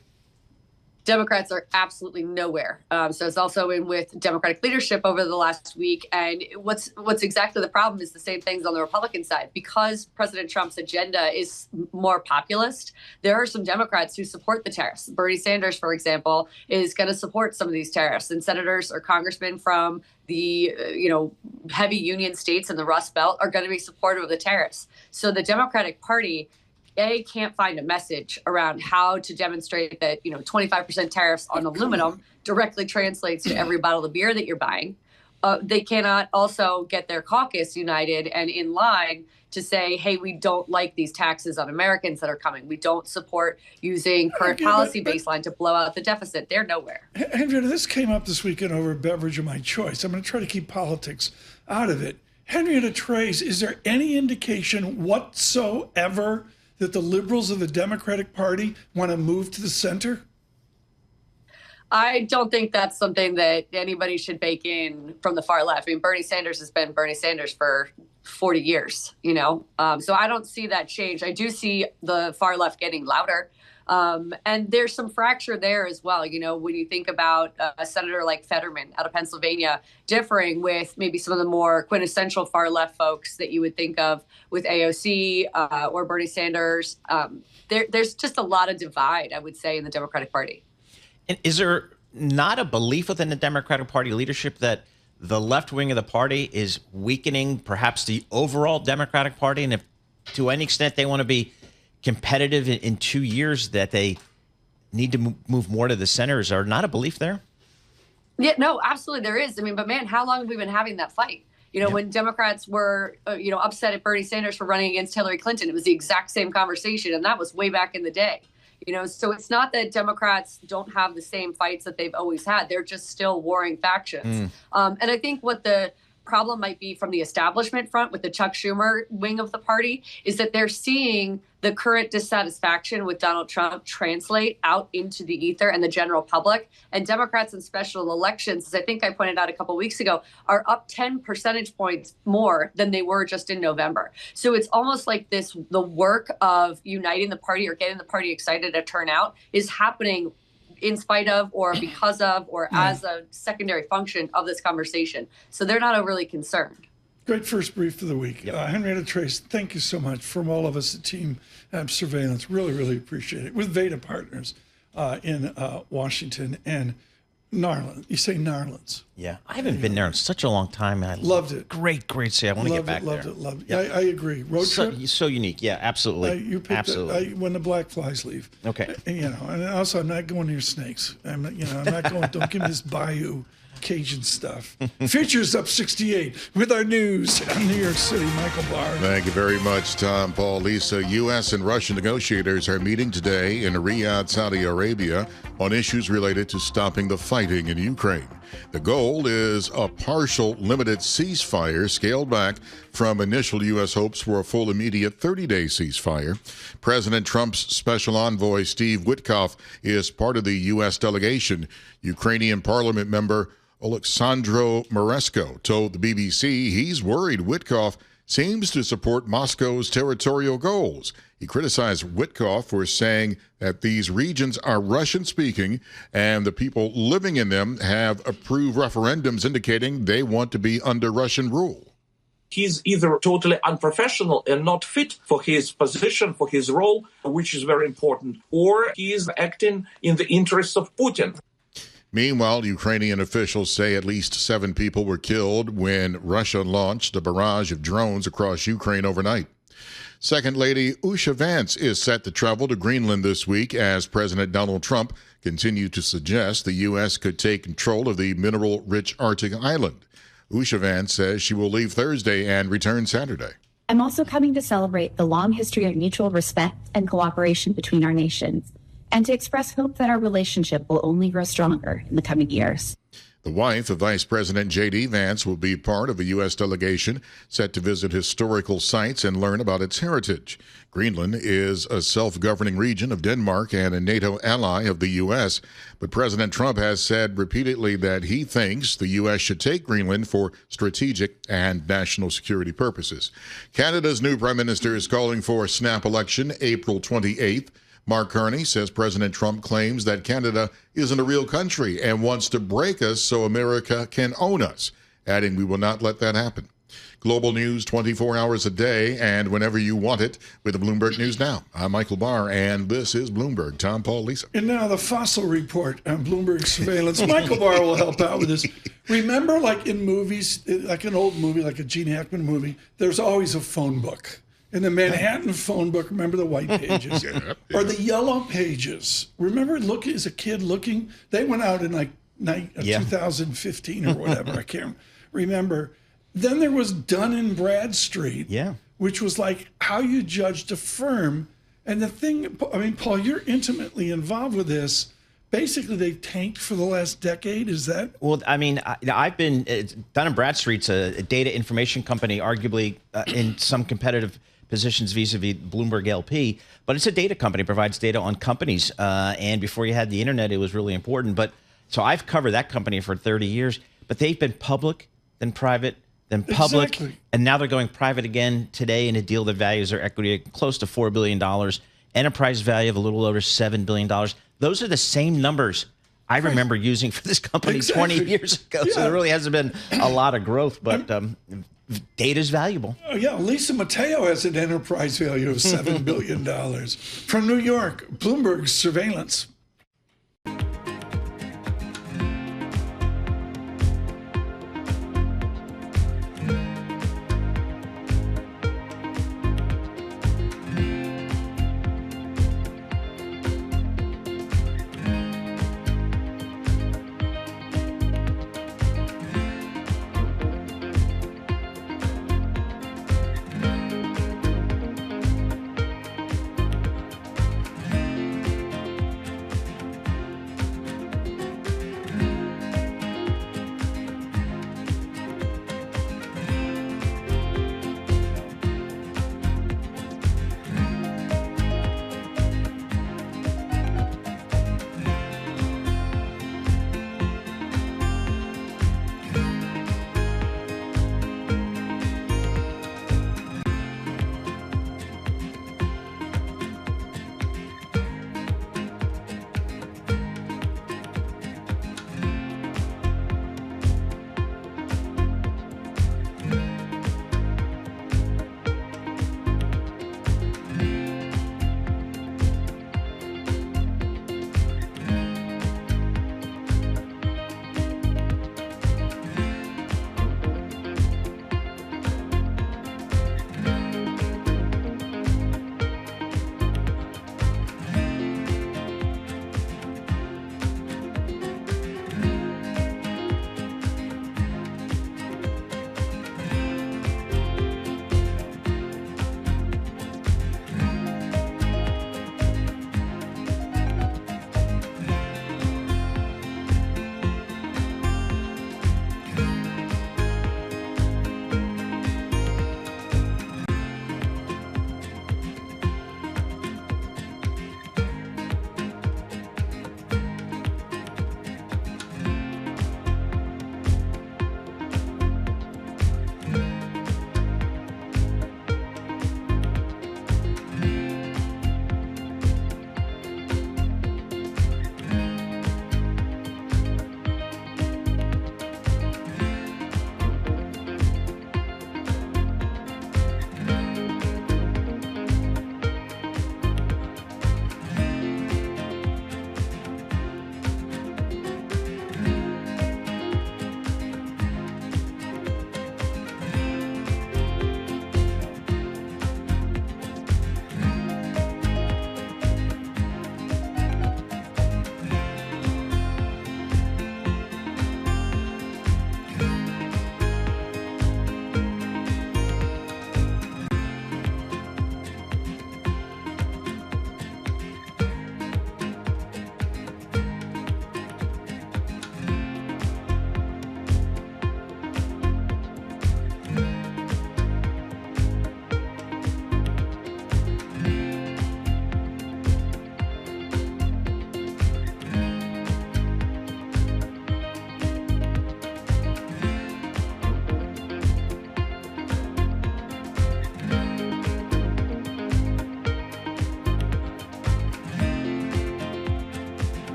Democrats are absolutely nowhere. So it's also in with Democratic leadership over the last week. And what's exactly the problem is the same things on the Republican side. Because President Trump's agenda is more populist, there are some Democrats who support the tariffs. Bernie Sanders, for example, is going to support some of these tariffs. And senators or congressmen from the heavy union states and the Rust Belt are going to be supportive of the tariffs. So the Democratic Party can't find a message around how to demonstrate that 25% tariffs on aluminum directly translates to every bottle of beer that you're buying. They cannot also get their caucus united and in line to say, hey, we don't like these taxes on Americans that are coming. We don't support using current policy baseline to blow out the deficit. They're nowhere. Henrietta, this came up this weekend over a beverage of my choice. I'm going to try to keep politics out of it. Henrietta Treyz, is there any indication whatsoever that the liberals of the Democratic Party want to move to the center? I don't think that's something that anybody should bake in from the far left. I mean, Bernie Sanders has been Bernie Sanders for 40 years, so I don't see that change. I do see the far left getting louder. And there's some fracture there as well. When you think about a senator like Fetterman out of Pennsylvania differing with maybe some of the more quintessential far left folks that you would think of with AOC or Bernie Sanders, there's just a lot of divide, I would say, in the Democratic Party. And is there not a belief within the Democratic Party leadership that the left wing of the party is weakening perhaps the overall Democratic Party? And if to any extent they want to be competitive in 2 years, that they need to move more to the center? Is there not a belief there? Yeah, no, absolutely there is. I mean, but man, how long have we been having that fight? When Democrats were, upset at Bernie Sanders for running against Hillary Clinton, it was the exact same conversation. And that was way back in the day. So it's not that Democrats don't have the same fights that they've always had. They're just still warring factions. And I think what the problem might be from the establishment front with the Chuck Schumer wing of the party is that they're seeing the current dissatisfaction with Donald Trump translate out into the ether and the general public. And Democrats in special elections, as I think I pointed out a couple of weeks ago, are up 10 percentage points more than they were just in November. So it's almost like the work of uniting the party or getting the party excited to turn out is happening in spite of or because of or as a secondary function of this conversation. So they're not overly concerned. Great first brief of the week. Henrietta Treyz, thank you so much from all of us at Team Surveillance. Really, really appreciate it. With Veda Partners in Washington and Narland. You say Narlands. Yeah. I haven't been there in such a long time. I loved it. Great city. I want to get back there. Loved it. I agree. Road trip. So unique. Yeah, absolutely. You picked absolutely. When the black flies leave. Okay. And also I'm not going near snakes. I'm not going, don't give me this bayou Cajun stuff. Futures up 68 with our news in New York City. Michael Barr. Thank you very much, Tom, Paul, Lisa. U.S. and Russian negotiators are meeting today in Riyadh, Saudi Arabia, on issues related to stopping the fighting in Ukraine. The goal is a partial limited ceasefire scaled back from initial U.S. hopes for a full immediate 30-day ceasefire. President Trump's special envoy, Steve Witkoff, is part of the U.S. delegation. Ukrainian parliament member Oleksandro Moresko told the BBC he's worried Witkoff seems to support Moscow's territorial goals. He criticized Witkoff for saying that these regions are Russian-speaking and the people living in them have approved referendums indicating they want to be under Russian rule. He's either totally unprofessional and not fit for his position, for his role, which is very important, or he is acting in the interests of Putin. Meanwhile, Ukrainian officials say at least 7 people were killed when Russia launched a barrage of drones across Ukraine overnight. Second Lady Usha Vance is set to travel to Greenland this week as President Donald Trump continued to suggest the U.S. could take control of the mineral-rich Arctic island. Usha Vance says she will leave Thursday and return Saturday. I'm also coming to celebrate the long history of mutual respect and cooperation between our nations, and to express hope that our relationship will only grow stronger in the coming years. The wife of Vice President J.D. Vance will be part of a U.S. delegation set to visit historical sites and learn about its heritage. Greenland is a self-governing region of Denmark and a NATO ally of the U.S., but President Trump has said repeatedly that he thinks the U.S. should take Greenland for strategic and national security purposes. Canada's new prime minister is calling for a snap election April 28th. Mark Carney says President Trump claims that Canada isn't a real country and wants to break us so America can own us, adding we will not let that happen. Global news 24 hours a day and whenever you want it with the Bloomberg News Now. I'm Michael Barr, and this is Bloomberg. Tom, Paul, Lisa. And now the fossil report on Bloomberg Surveillance. Michael Barr will help out with this. Remember, like in movies, like an old movie, like a Gene Hackman movie, there's always a phone book. In the Manhattan phone book, remember the white pages? Or the yellow pages. Remember as a kid looking? They went out in like 2015 or whatever. I can't remember. Then there was Dun & Bradstreet, which was like how you judged a firm. And the thing, I mean, Paul, you're intimately involved with this. Basically, they've tanked for the last decade. Is that? Well, I mean, I've been Dun & Bradstreet's a data information company, arguably in some competitive positions vis-a-vis Bloomberg LP, but it's a data company, provides data on companies. And before you had the internet, it was really important. But So I've covered that company for 30 years, but they've been public, then private, then public, Exactly. and now they're going private again today in a deal that values their equity at close to $4 billion, enterprise value of a little over $7 billion. Those are the same numbers I remember using for this company 20 years ago. So there really hasn't been a lot of growth, but data is valuable. Oh, yeah, Lisa Mateo has an enterprise value of $7 billion. From New York, Bloomberg Surveillance.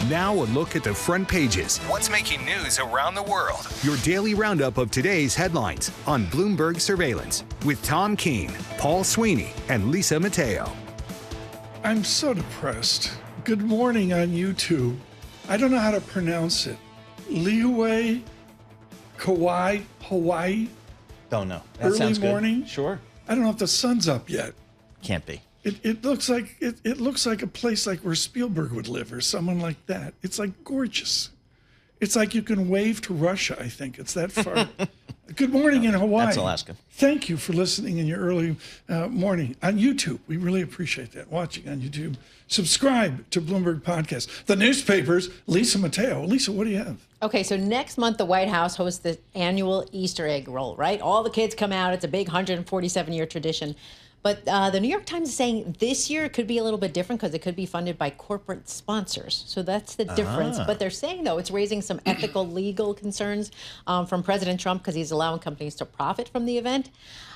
Now a look at the front pages. What's making news around the world? Your daily roundup of today's headlines on Bloomberg Surveillance with Tom Keene, Paul Sweeney, and Lisa Mateo. I'm so depressed. Good morning on YouTube. I don't know how to pronounce it. Lihue, Kauai, Hawaii. Don't know. That Early sounds good. morning. Sure. I don't know if the sun's up yet. Can't be. It looks like it looks like a place like where Spielberg would live or someone like that. It's like gorgeous. It's like you can wave to Russia, I think. It's that far. Good morning in Hawaii. That's Alaska. Thank you for listening in your early morning on YouTube. We really appreciate that. Watching on YouTube. Subscribe to Bloomberg Podcast. The newspapers, Lisa Mateo. Lisa, what do you have? Okay, so next month, the White House hosts the annual Easter egg roll, right? All the kids come out. It's a big 147-year tradition. But the New York Times is saying this year it could be a little bit different because it could be funded by corporate sponsors. So that's the difference. But they're saying, though, it's raising some ethical, legal concerns from President Trump because he's allowing companies to profit from the event.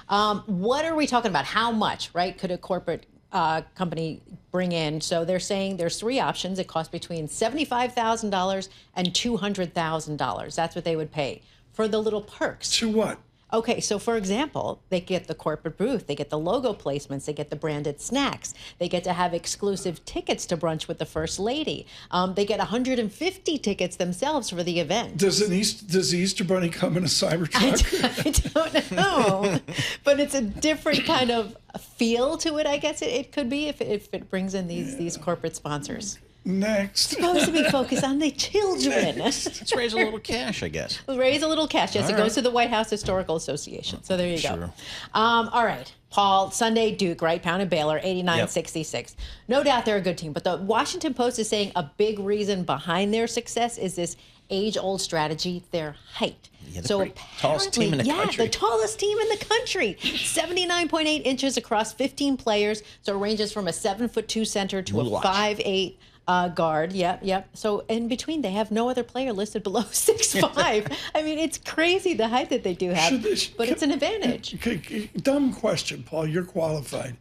What are we talking about? How much, right, could a corporate company bring in? So they're saying there's three options. It costs between $75,000 and $200,000. That's what they would pay for the little perks. To what? Okay, so for example, they get the corporate booth, they get the logo placements, they get the branded snacks, they get to have exclusive tickets to brunch with the First Lady. They get 150 tickets themselves for the event. Does the Easter Bunny come in a Cybertruck? I don't know, but it's a different kind of feel to it, I guess it could be if it brings in these corporate sponsors. Next. Supposed to be focused on the children. Let's raise a little cash, I guess. Raise a little cash. Yes, All it right. goes to the White House Historical Association. So there you go. Sure. All right. Paul, Sunday Duke, right? Pounded Baylor, 89-66. Yep. No doubt they're a good team. But the Washington Post is saying a big reason behind their success is this age-old strategy, their height. Yeah, the tallest team in the country. The tallest team in the country. 79.8 inches across 15 players. So it ranges from a 7'2" center to a 5'8" guard. Yep. So in between, they have no other player listed below 6'5". I mean, it's crazy the height that they do have, but it's an advantage. Okay, dumb question, Paul. You're qualified.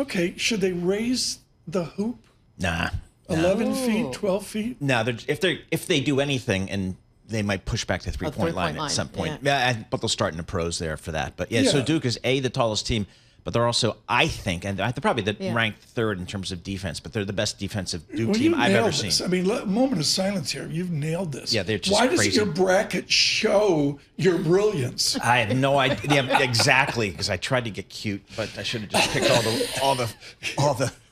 Okay, should they raise the hoop? Nah. 11 feet, 12 feet? No, if they do anything, and they might push back to three-point line at some point. Yeah, but they'll start in the pros there for that. But so Duke is the tallest team. But they're also, I think, and they're probably ranked third in terms of defense, but they're the best defensive Duke team I've ever seen. I mean, moment of silence here. You've nailed this. Yeah, they're just Why crazy. does your bracket show your brilliance? I have no idea exactly, because I tried to get cute, but I should have just picked all the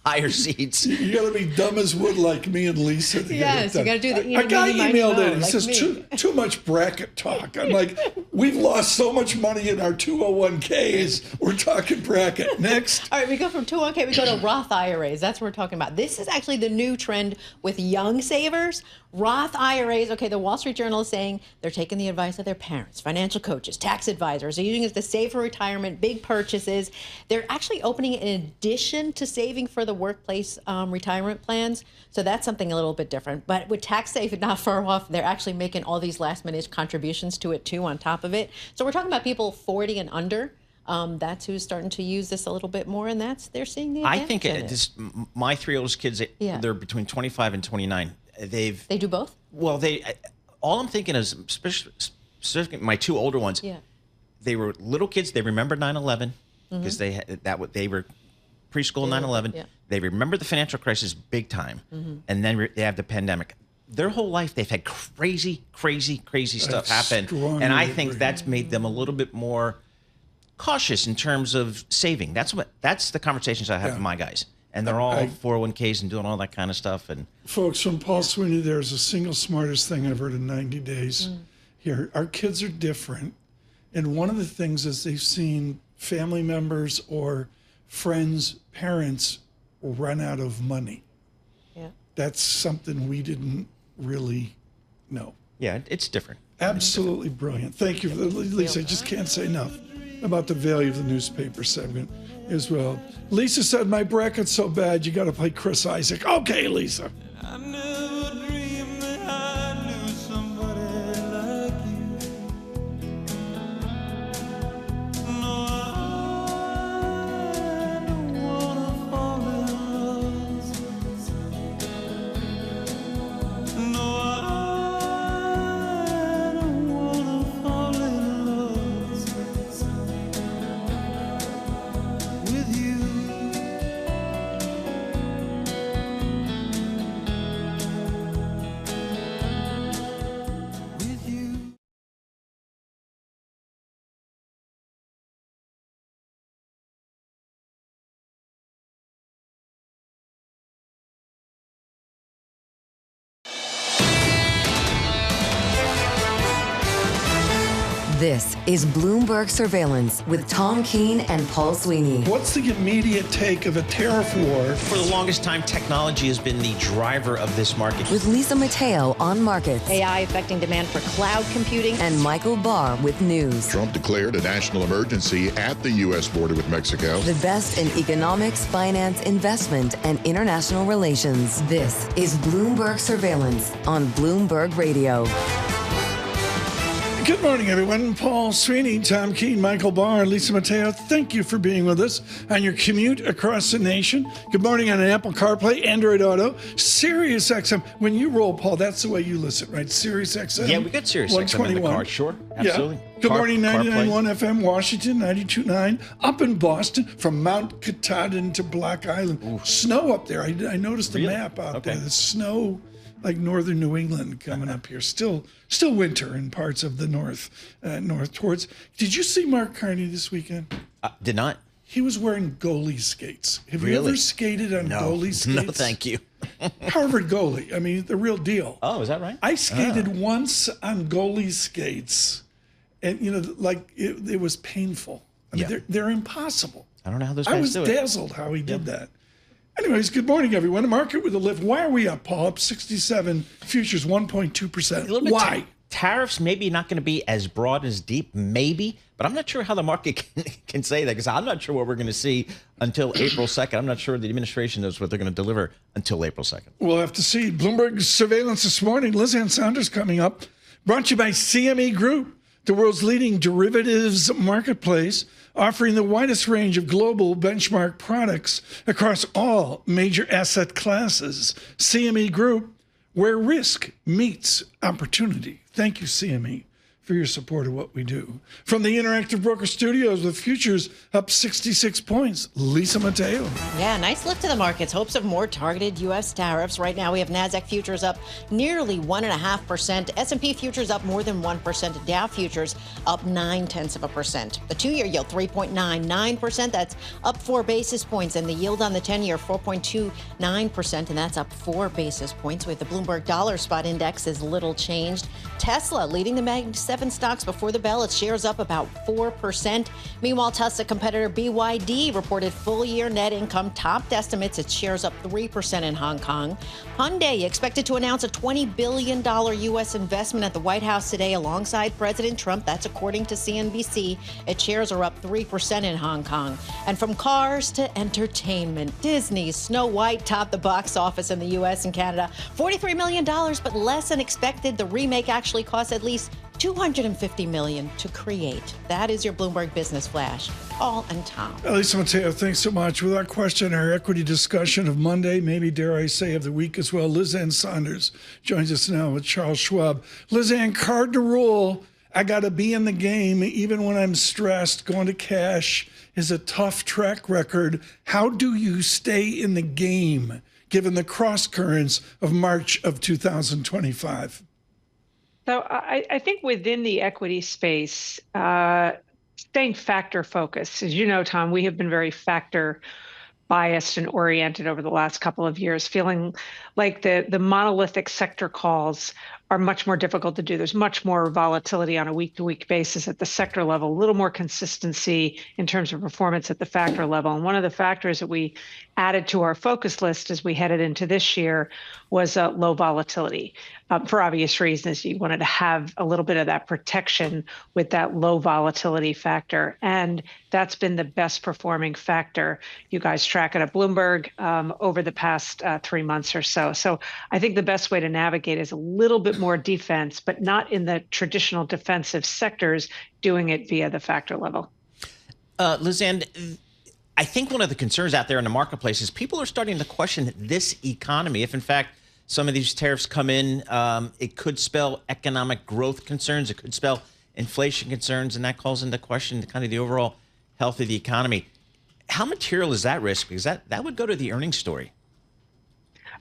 higher seeds. You got to be dumb as wood like me and Lisa. Yes, you got to do the I got emailed in. It like says too much bracket talk. I'm like, we've lost so much money in our 201ks. We're talking bracket. Next. All right, we go from 201k, we go to Roth IRAs. That's what we're talking about. This is actually the new trend with young savers. Roth IRAs, okay, the Wall Street Journal is saying they're taking the advice of their parents, financial coaches, tax advisors. They're using it to save for retirement, big purchases. They're actually opening it in addition to saving for the workplace retirement plans. So that's something a little bit different. But with TaxSafe not far off, they're actually making all these last-minute contributions to it, too, on top of it. So we're talking about people 40 and under. That's who's starting to use this a little bit more, and they're seeing the advantage. I think my three oldest kids, they're between 25 and 29. They do both? Well, all I'm thinking is, specifically my two older ones, they were little kids. They remember 9/11 because they were preschool 9/11. Yeah. They remember the financial crisis big time, and then they have the pandemic. Their whole life, they've had crazy stuff happen, and I think that's made them a little bit more cautious in terms of saving. That's the conversations I have with my guys. And they're all 401ks and doing all that kind of stuff. And folks, from Paul Sweeney, there's a single smartest thing I've heard in 90 days. Here, our kids are different. And one of the things is they've seen family members or friends, parents run out of money. Yeah. That's something we didn't really know. Yeah, it's different. Absolutely brilliant. Thank you, Lisa. I just can't say enough about the value of the newspaper segment as well. Lisa said, my bracket's so bad, you got to play Chris Isaac. Okay, Lisa. I never dreamed that I'd lose somebody like you. No, I don't want to fall in love. No, I don't wanna fall in love with you. This is Bloomberg Surveillance with Tom Keene and Paul Sweeney. What's the immediate take of a tariff war? For the longest time, technology has been the driver of this market. With Lisa Mateo on markets. AI affecting demand for cloud computing. And Michael Barr with news. Trump declared a national emergency at the U.S. border with Mexico. The best in economics, finance, investment, and international relations. This is Bloomberg Surveillance on Bloomberg Radio. Good morning, everyone. Paul Sweeney, Tom Keene, Michael Barr, Lisa Mateo, thank you for being with us on your commute across the nation. Good morning on an Apple CarPlay, Android Auto, Sirius XM. When you roll, Paul, that's the way you listen, right? Sirius XM. Yeah, we got Sirius XM in the car, sure. Absolutely. Yeah. Good morning, 99.1 FM, Washington, 92.9, up in Boston, from Mount Katahdin to Black Island. Ooh. Snow up there. I noticed the map out there. The snow, like northern New England coming up here. Still winter in parts of the north towards. Did you see Mark Carney this weekend? Did not. He was wearing goalie skates. Have you Really? ever skated on goalie skates? No, thank you. Harvard goalie. I mean, the real deal. Oh, is that right? I skated once on goalie skates, and it was painful. I mean, they're impossible. I don't know how those guys do it. I was dazzled how he did that. Anyways, good morning, everyone. A market with a lift. Why are we up, Paul? Up 67, futures 1.2%. Why? Tariffs maybe not going to be as broad as deep, maybe, but I'm not sure how the market can say that, because I'm not sure what we're going to see until April 2nd. I'm not sure the administration knows what they're going to deliver until April 2nd. We'll have to see. Bloomberg surveillance this morning. Lizanne Saunders coming up. Brought to you by CME Group, the world's leading derivatives marketplace, offering the widest range of global benchmark products across all major asset classes. CME Group, where risk meets opportunity. Thank you, CME, for your support of what we do. From the Interactive Broker Studios with futures up 66 points, Lisa Mateo. Yeah, nice lift to the markets. Hopes of more targeted U.S. tariffs. Right now, we have NASDAQ futures up nearly 1.5%. S&P futures up more than 1%. Dow futures up 0.9%. The two-year yield, 3.99%. That's up 4 basis points. And the yield on the 10-year, 4.29%. And that's up 4 basis points. With the Bloomberg Dollar Spot Index is little changed. Tesla leading the Mag 7 stocks before the bell. Its shares up about 4%. Meanwhile, Tesla competitor BYD reported full-year net income topped estimates. Its shares up 3% in Hong Kong. Hyundai expected to announce a $20 billion U.S. investment at the White House today alongside President Trump. That's according to CNBC. Its shares are up 3% in Hong Kong. And from cars to entertainment, Disney's Snow White topped the box office in the U.S. and Canada. $43 million, but less than expected. The remake actually cost at least $250 million to create. That is your Bloomberg Business Flash. Paul and Tom. Lisa Mateo, thanks so much. Without question, our equity discussion of Monday, maybe dare I say of the week as well. Lizanne Saunders joins us now with Charles Schwab. Lizanne, card to rule. I got to be in the game even when I'm stressed. Going to cash is a tough track record. How do you stay in the game given the cross currents of March of 2025? So I think within the equity space, staying factor focused. As you know, Tom, we have been very factor biased and oriented over the last couple of years, feeling like the monolithic sector calls are much more difficult to do. There's much more volatility on a week-to-week basis at the sector level, a little more consistency in terms of performance at the factor level. And one of the factors that we added to our focus list as we headed into this year was low volatility. For obvious reasons, you wanted to have a little bit of that protection with that low volatility factor. And that's been the best performing factor. You guys track it at Bloomberg over the past 3 months or so. So I think the best way to navigate is a little bit more defense, but not in the traditional defensive sectors, doing it via the factor level. Lizanne, I think one of the concerns out there in the marketplace is people are starting to question this economy. If in fact some of these tariffs come in, it could spell economic growth concerns. It could spell inflation concerns, and that calls into question kind of the overall health of the economy. How material is that risk? Because that would go to the earnings story.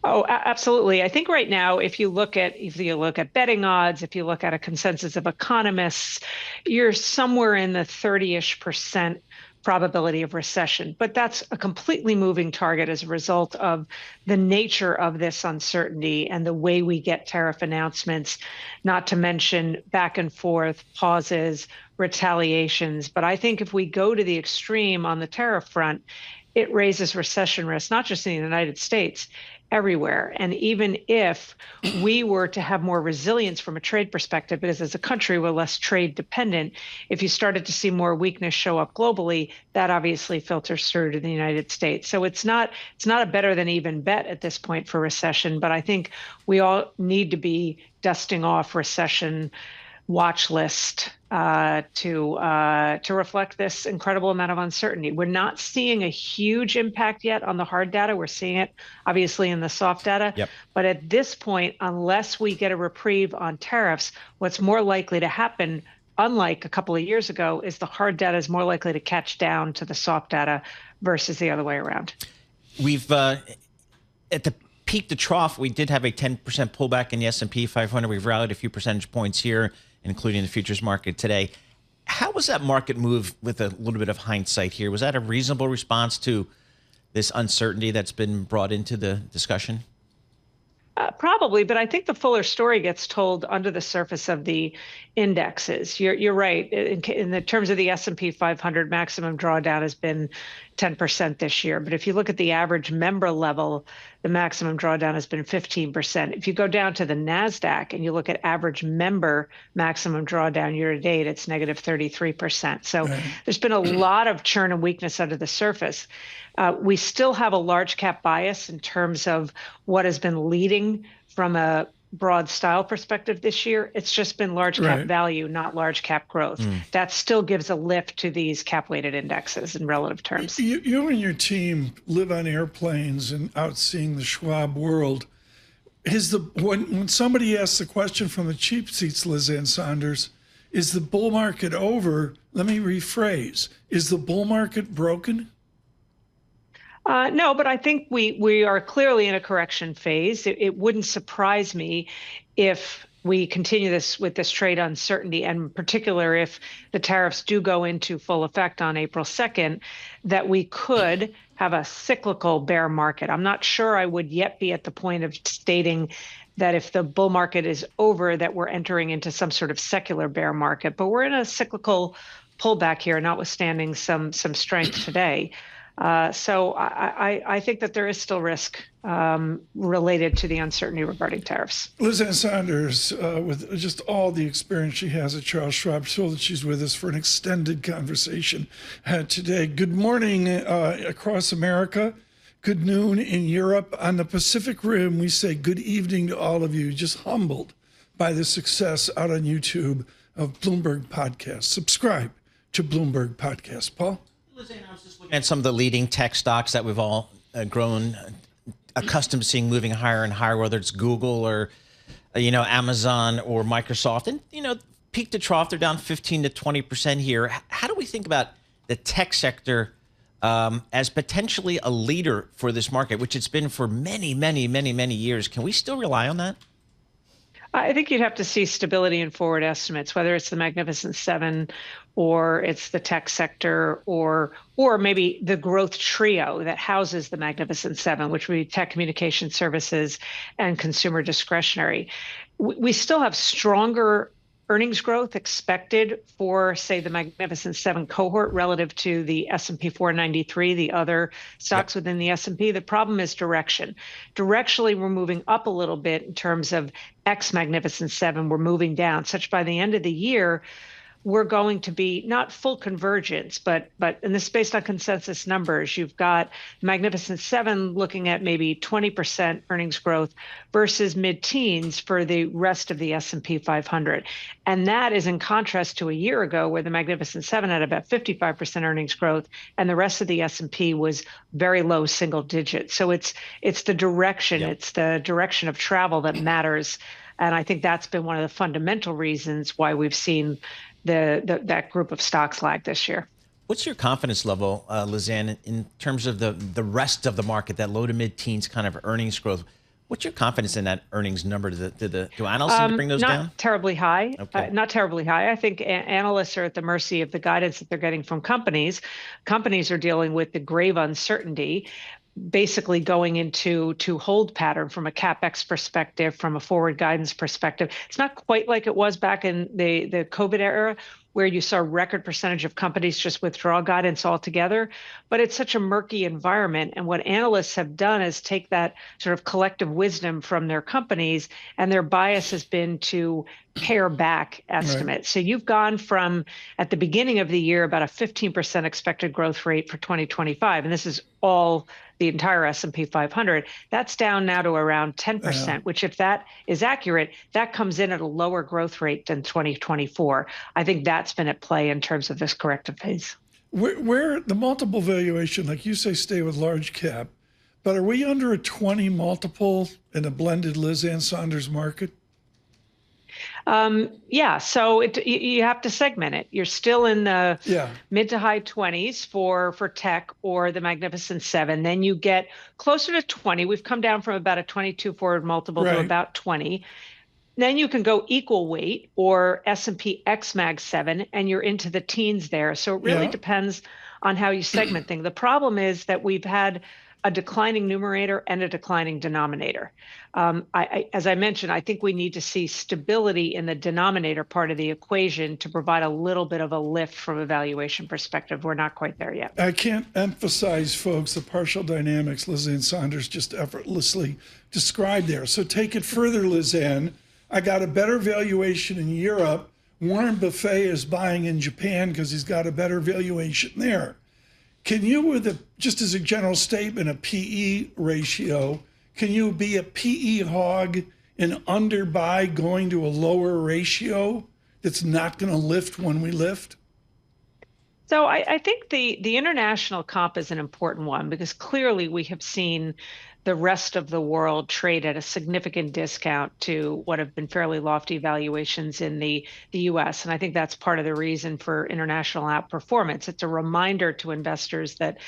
Oh, absolutely. I think right now, if you look at betting odds, if you look at a consensus of economists, you're somewhere in the 30-ish% probability of recession. But that's a completely moving target as a result of the nature of this uncertainty and the way we get tariff announcements, not to mention back and forth, pauses, retaliations. But I think if we go to the extreme on the tariff front, it raises recession risk, not just in the United States, everywhere. And even if we were to have more resilience from a trade perspective, because as a country we're less trade dependent, if you started to see more weakness show up globally, that obviously filters through to the United States. So it's not a better than even bet at this point for recession, but I think we all need to be dusting off recession watch list to reflect this incredible amount of uncertainty. We're not seeing a huge impact yet on the hard data. We're seeing it obviously in the soft data. Yep. But at this point, unless we get a reprieve on tariffs, what's more likely to happen, unlike a couple of years ago, is the hard data is more likely to catch down to the soft data versus the other way around. We've at the peak to trough, we did have a 10% pullback in the S&P 500. We've rallied a few percentage points here, including the futures market today. How was that market move with a little bit of hindsight here? Was that a reasonable response to this uncertainty that's been brought into the discussion? Probably, but I think the fuller story gets told under the surface of the indexes. You're right. In the terms of the S&P 500, maximum drawdown has been 10% this year. But if you look at the average member level, the maximum drawdown has been 15%. If you go down to the NASDAQ and you look at average member maximum drawdown year to date, it's negative 33%. So there's been a lot of churn and weakness under the surface. We still have a large cap bias in terms of what has been leading from a broad style perspective this year. It's just been large cap value, not large cap growth. That still gives a lift to these cap weighted indexes in relative terms. You and your team live on airplanes and out seeing the Schwab world. When somebody asks the question from the cheap seats, Lizanne Saunders, is the bull market over? Let me rephrase. Is the bull market broken? No, but I think we are clearly in a correction phase. It wouldn't surprise me if we continue this with this trade uncertainty, and in particular if the tariffs do go into full effect on April 2nd, that we could have a cyclical bear market. I'm not sure I would yet be at the point of stating that if the bull market is over, that we're entering into some sort of secular bear market, but we're in a cyclical pullback here, notwithstanding some strength today. So I think that there is still risk related to the uncertainty regarding tariffs. Lizanne Saunders, with just all the experience she has at Charles Schwab, so that she's with us for an extended conversation today. Good morning across America. Good noon in Europe. On the Pacific Rim, we say good evening to all of you. Just humbled by the success out on YouTube of Bloomberg Podcast. Subscribe to Bloomberg Podcast. Paul? And some of the leading tech stocks that we've all grown accustomed to seeing moving higher and higher, whether it's Google or, Amazon or Microsoft. And, peak to trough, they're down 15 to 20% here. How do we think about the tech sector as potentially a leader for this market, which it's been for many, many, many, many years? Can we still rely on that? I think you'd have to see stability in forward estimates, whether it's the Magnificent Seven or it's the tech sector or maybe the growth trio that houses the Magnificent Seven, which would be tech, communication services, and consumer discretionary. We still have stronger earnings growth expected for, say, the Magnificent Seven cohort relative to the S&P 493, the other stocks within the S&P. The problem is direction. Directionally, we're moving up a little bit in terms of ex-Magnificent Seven. We're moving down, such by the end of the year, we're going to be not full convergence, but and this is based on consensus numbers. You've got Magnificent Seven looking at maybe 20% earnings growth versus mid-teens for the rest of the S&P 500. And that is in contrast to a year ago where the Magnificent Seven had about 55% earnings growth and the rest of the S&P was very low single digits. So it's the direction, it's the direction of travel that matters. And I think that's been one of the fundamental reasons why we've seen that group of stocks lag this year. What's your confidence level, Lizanne, in terms of the rest of the market, that low to mid-teens kind of earnings growth? What's your confidence in that earnings number? Do analysts need to bring those down? Not terribly high. Okay. Not terribly high. I think analysts are at the mercy of the guidance that they're getting from companies. Companies are dealing with the grave uncertainty, basically going into hold pattern from a CapEx perspective, from a forward guidance perspective. It's not quite like it was back in the COVID era, where you saw a record percentage of companies just withdraw guidance altogether. But it's such a murky environment. And what analysts have done is take that sort of collective wisdom from their companies, and their bias has been to pare back estimates. Right. So you've gone from, at the beginning of the year, about a 15% expected growth rate for 2025. And this is all the entire S&P 500. That's down now to around 10%, which, if that is accurate, that comes in at a lower growth rate than 2024. I think that's been at play in terms of this corrective phase. Where the multiple valuation, like you say, stay with large cap, but are we under a 20 multiple in a blended Lizanne Saunders market? Yeah, so you have to segment it. You're still in the mid to high 20s for tech or the Magnificent Seven. Then you get closer to 20. We've come down from about a 22 forward multiple to about 20. Then you can go equal weight or S&P X Mag 7, and you're into the teens there. So it really depends on how you segment things. The problem is that we've had a declining numerator and a declining denominator. As I mentioned, I think we need to see stability in the denominator part of the equation to provide a little bit of a lift from a valuation perspective. We're not quite there yet. I can't emphasize, folks, the partial dynamics Lizanne Saunders just effortlessly described there. So take it further, Lizanne. I got a better valuation in Europe. Warren Buffett is buying in Japan because he's got a better valuation there. Can you, just as a general statement, a PE ratio, can you be a PE hog and underbuy going to a lower ratio that's not going to lift when we lift? So I think the international comp is an important one, because clearly we have seen the rest of the world trade at a significant discount to what have been fairly lofty valuations in the U.S. And I think that's part of the reason for international outperformance. It's a reminder to investors that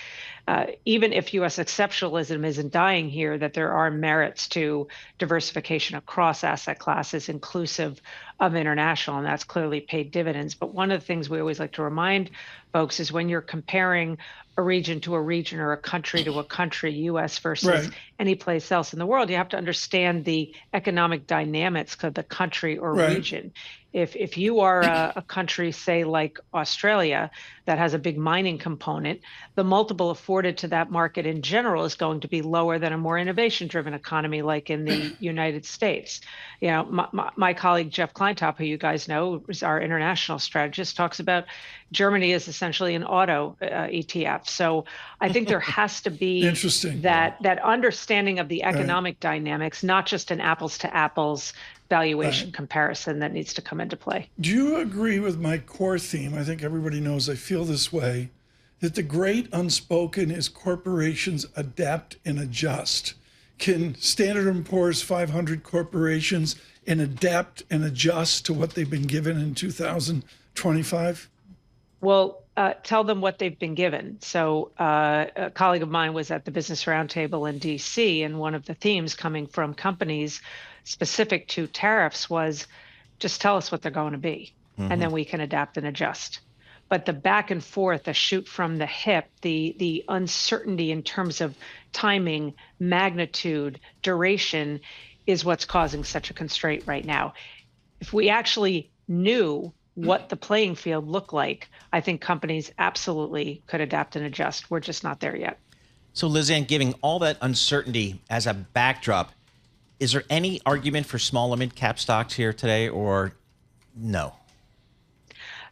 even if U.S. exceptionalism isn't dying here, that there are merits to diversification across asset classes, inclusive of international, and that's clearly paid dividends. But one of the things we always like to remind folks is when you're comparing a region to a region or a country to a country, U.S. versus any place else in the world, you have to understand the economic dynamics of the country or region. If you are a country, say, like Australia, that has a big mining component, the multiple afforded to that market in general is going to be lower than a more innovation-driven economy like in the United States. You know, my colleague Jeff Kleintop, who you guys know is our international strategist, talks about Germany is essentially an auto ETF. So I think there has to be that understanding of the economic dynamics, not just an apples to apples valuation comparison that needs to come into play. Do you agree with my core theme? I think everybody knows I feel this way, that the great unspoken is corporations adapt and adjust. Can Standard & Poor's 500 corporations adapt and adjust to what they've been given in 2025? Well, tell them what they've been given. So a colleague of mine was at the Business Roundtable in DC, and one of the themes coming from companies specific to tariffs was just tell us what they're going to be, and then we can adapt and adjust. But the back and forth, the shoot from the hip, the uncertainty in terms of timing, magnitude, duration is what's causing such a constraint right now. If we actually knew what the playing field looked like, I think companies absolutely could adapt and adjust. We're just not there yet. So Lizanne, giving all that uncertainty as a backdrop, is there any argument for small and mid cap stocks here today, or no?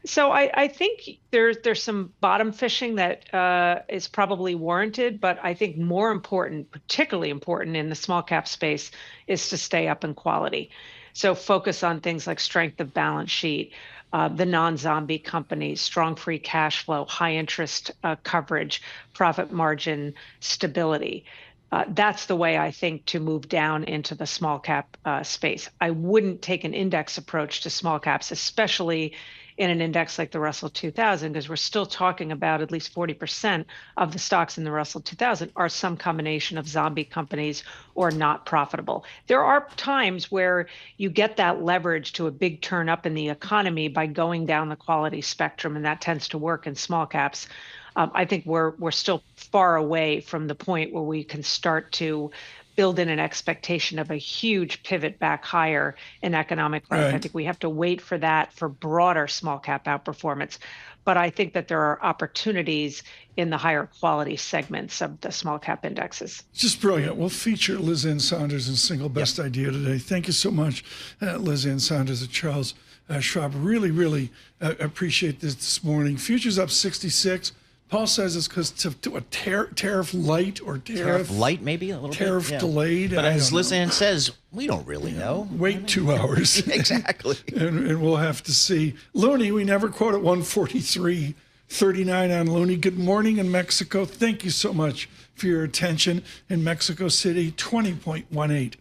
So I think there's some bottom fishing that is probably warranted, but I think more important, particularly important in the small cap space, is to stay up in quality. So focus on things like strength of balance sheet, the non-zombie companies, strong free cash flow, high interest coverage, profit margin stability. That's the way I think to move down into the small cap space. I wouldn't take an index approach to small caps, especially in an index like the Russell 2000, because we're still talking about at least 40% of the stocks in the Russell 2000 are some combination of zombie companies or not profitable. There are times where you get that leverage to a big turn up in the economy by going down the quality spectrum, and that tends to work in small caps. I think we're still far away from the point where we can start to build in an expectation of a huge pivot back higher in economic growth. Right. I think we have to wait for that for broader small cap outperformance. But I think that there are opportunities in the higher quality segments of the small cap indexes. Just brilliant. We'll feature Lizanne Saunders in Single Best Idea today. Thank you so much, Lizanne Saunders at Charles Schwab. Really appreciate this morning. Futures up 66. Paul says it's because to a tariff light or tariff light, maybe a little tariff bit, delayed. But as Lizanne says, we don't really know. Wait 2 hours. Exactly. and we'll have to see. Looney, we never quote at 143.39 on Looney. Good morning in Mexico. Thank you so much for your attention. In Mexico City, 20.18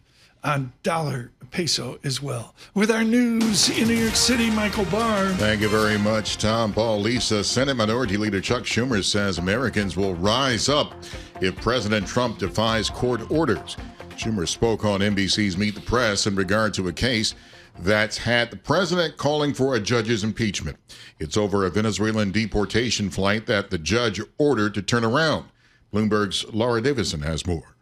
on dollar peso as well. With our news in New York City, Michael Barr. Thank you very much, Tom, Paul, Lisa. Senate Minority Leader Chuck Schumer says Americans will rise up if President Trump defies court orders. Schumer spoke on NBC's Meet the Press in regard to a case that's had the president calling for a judge's impeachment. It's over a Venezuelan deportation flight that the judge ordered to turn around. Bloomberg's Laura Davison has more.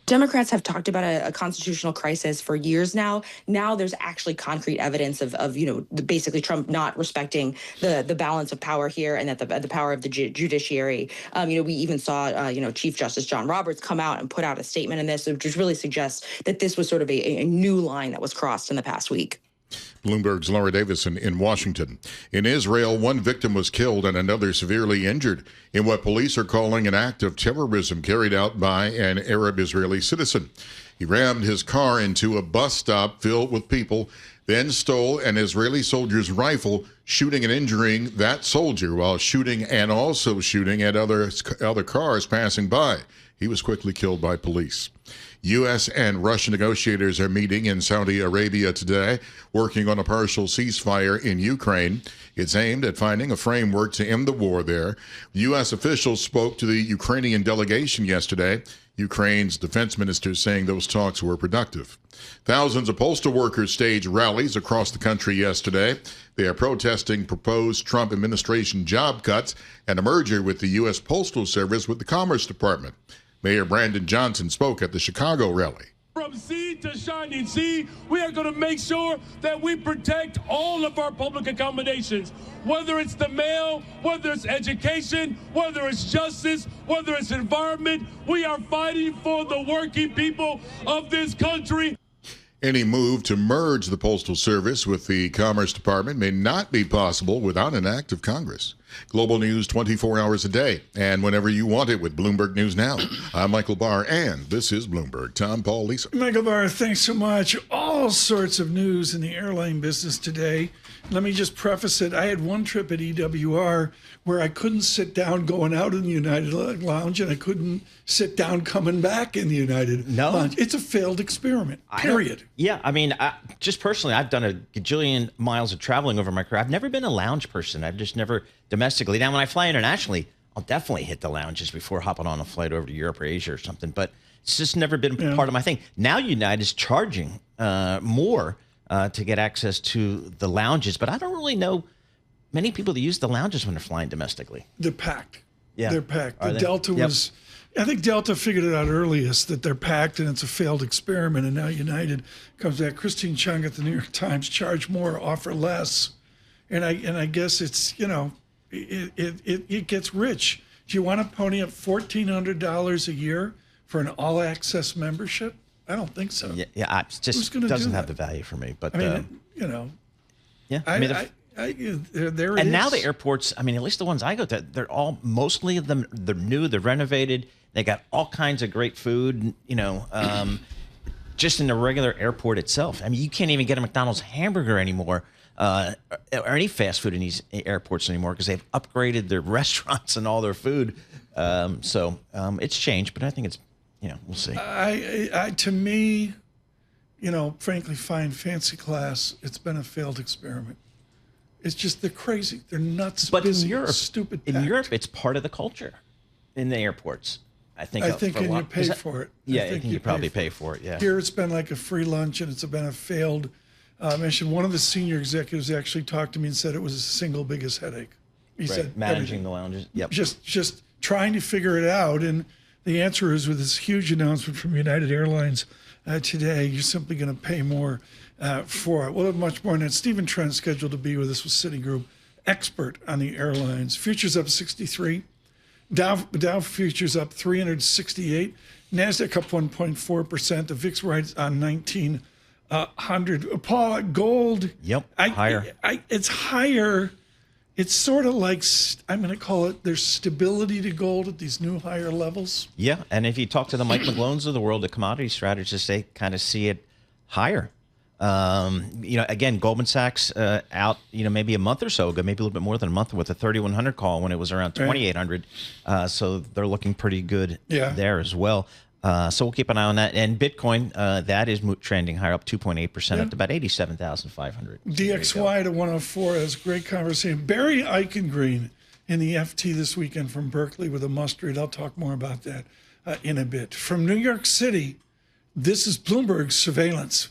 Democrats have talked about a constitutional crisis for years now. Now there's actually concrete evidence of basically Trump not respecting the balance of power here, and that the power of the judiciary. We even saw Chief Justice John Roberts come out and put out a statement in this, which really suggests that this was sort of a new line that was crossed in the past week. Bloomberg's Laura Davison in Washington. In Israel, one victim was killed and another severely injured in what police are calling an act of terrorism carried out by an Arab Israeli citizen. He rammed his car into a bus stop filled with people, then stole an Israeli soldier's rifle, shooting and injuring that soldier while shooting and also shooting at other cars passing by. He was quickly killed by police. U.S. and Russian negotiators are meeting in Saudi Arabia today, working on a partial ceasefire in Ukraine. It's aimed at finding a framework to end the war there. U.S. officials spoke to the Ukrainian delegation yesterday. Ukraine's defense minister saying those talks were productive. Thousands of postal workers staged rallies across the country yesterday. They are protesting proposed Trump administration job cuts and a merger with the U.S. Postal Service with the Commerce Department. Mayor Brandon Johnson spoke at the Chicago rally. From sea to shining sea, we are going to make sure that we protect all of our public accommodations, whether it's the mail, whether it's education, whether it's justice, whether it's environment. We are fighting for the working people of this country. Any move to merge the Postal Service with the Commerce Department may not be possible without an act of Congress. Global news 24 hours a day and whenever you want it with Bloomberg News Now. I'm Michael Barr, and this is Bloomberg. Tom, Paul, Lisa. Michael Barr, thanks so much. All sorts of news in the airline business today. Let me just preface it. I had one trip at EWR where I couldn't sit down going out in the United Lounge, and I couldn't sit down coming back in the United Lounge. It's a failed experiment, period. Just personally, I've done a gajillion miles of traveling over my career. I've never been a lounge person. I've just never domestically. Now, when I fly internationally, I'll definitely hit the lounges before hopping on a flight over to Europe or Asia or something. But it's just never been part of my thing. Now United is charging more to get access to the lounges, but I don't really know many people that use the lounges when they're flying domestically. They're packed. Yeah. They're packed. Are The they? Delta Yep. was, I think Delta figured it out earliest that they're packed and it's a failed experiment. And now United comes back. Christine Chung at the New York Times, charge more, offer less. And I guess it's, it gets rich. Do you want to pony up $1,400 a year for an all access membership? I don't think so. Yeah, it just doesn't have the value for me. But I mean, yeah, There it And now is. the airports, I mean, at least the ones I go to, they're all, mostly of them, they're new, they're renovated. They got all kinds of great food, just in the regular airport itself. I mean, you can't even get a McDonald's hamburger anymore, or any fast food in these airports anymore, because they've upgraded their restaurants and all their food. So it's changed, but I think it's, we'll see. To me, frankly, fine fancy class, it's been a failed experiment. It's just, they're crazy. They're nuts. But busy, in Europe, stupid. Europe, it's part of the culture in the airports. I think and you pay for it. Yeah, I think you probably pay for it. Yeah. Here it's been like a free lunch, and it's been a failed mission. One of the senior executives actually talked to me and said it was the single biggest headache. He said managing the lounges. Yep. Just trying to figure it out, and the answer is, with this huge announcement from United Airlines today, you're simply going to pay more for it. We'll have much more on that. Stephen Trent scheduled to be with us with Citigroup, expert on the airlines. Futures up 63. Dow futures up 368. NASDAQ up 1.4%. The VIX right on 1900. Paul, gold. Yep, higher. It's higher. It's sort of like, I'm going to call it, there's stability to gold at these new higher levels. Yeah, and if you talk to the Mike McGlones of the world, the commodity strategists, they kind of see it higher. Again, Goldman Sachs out, maybe a month or so ago, maybe a little bit more than a month, with a 3,100 call when it was around 2,800. So they're looking pretty good there as well. So we'll keep an eye on that. And Bitcoin, that is trending higher, up 2.8%, up to about 87,500. DXY to 104 has great conversation. Barry Eichengreen in the FT this weekend from Berkeley with a must read. I'll talk more about that in a bit. From New York City, this is Bloomberg Surveillance.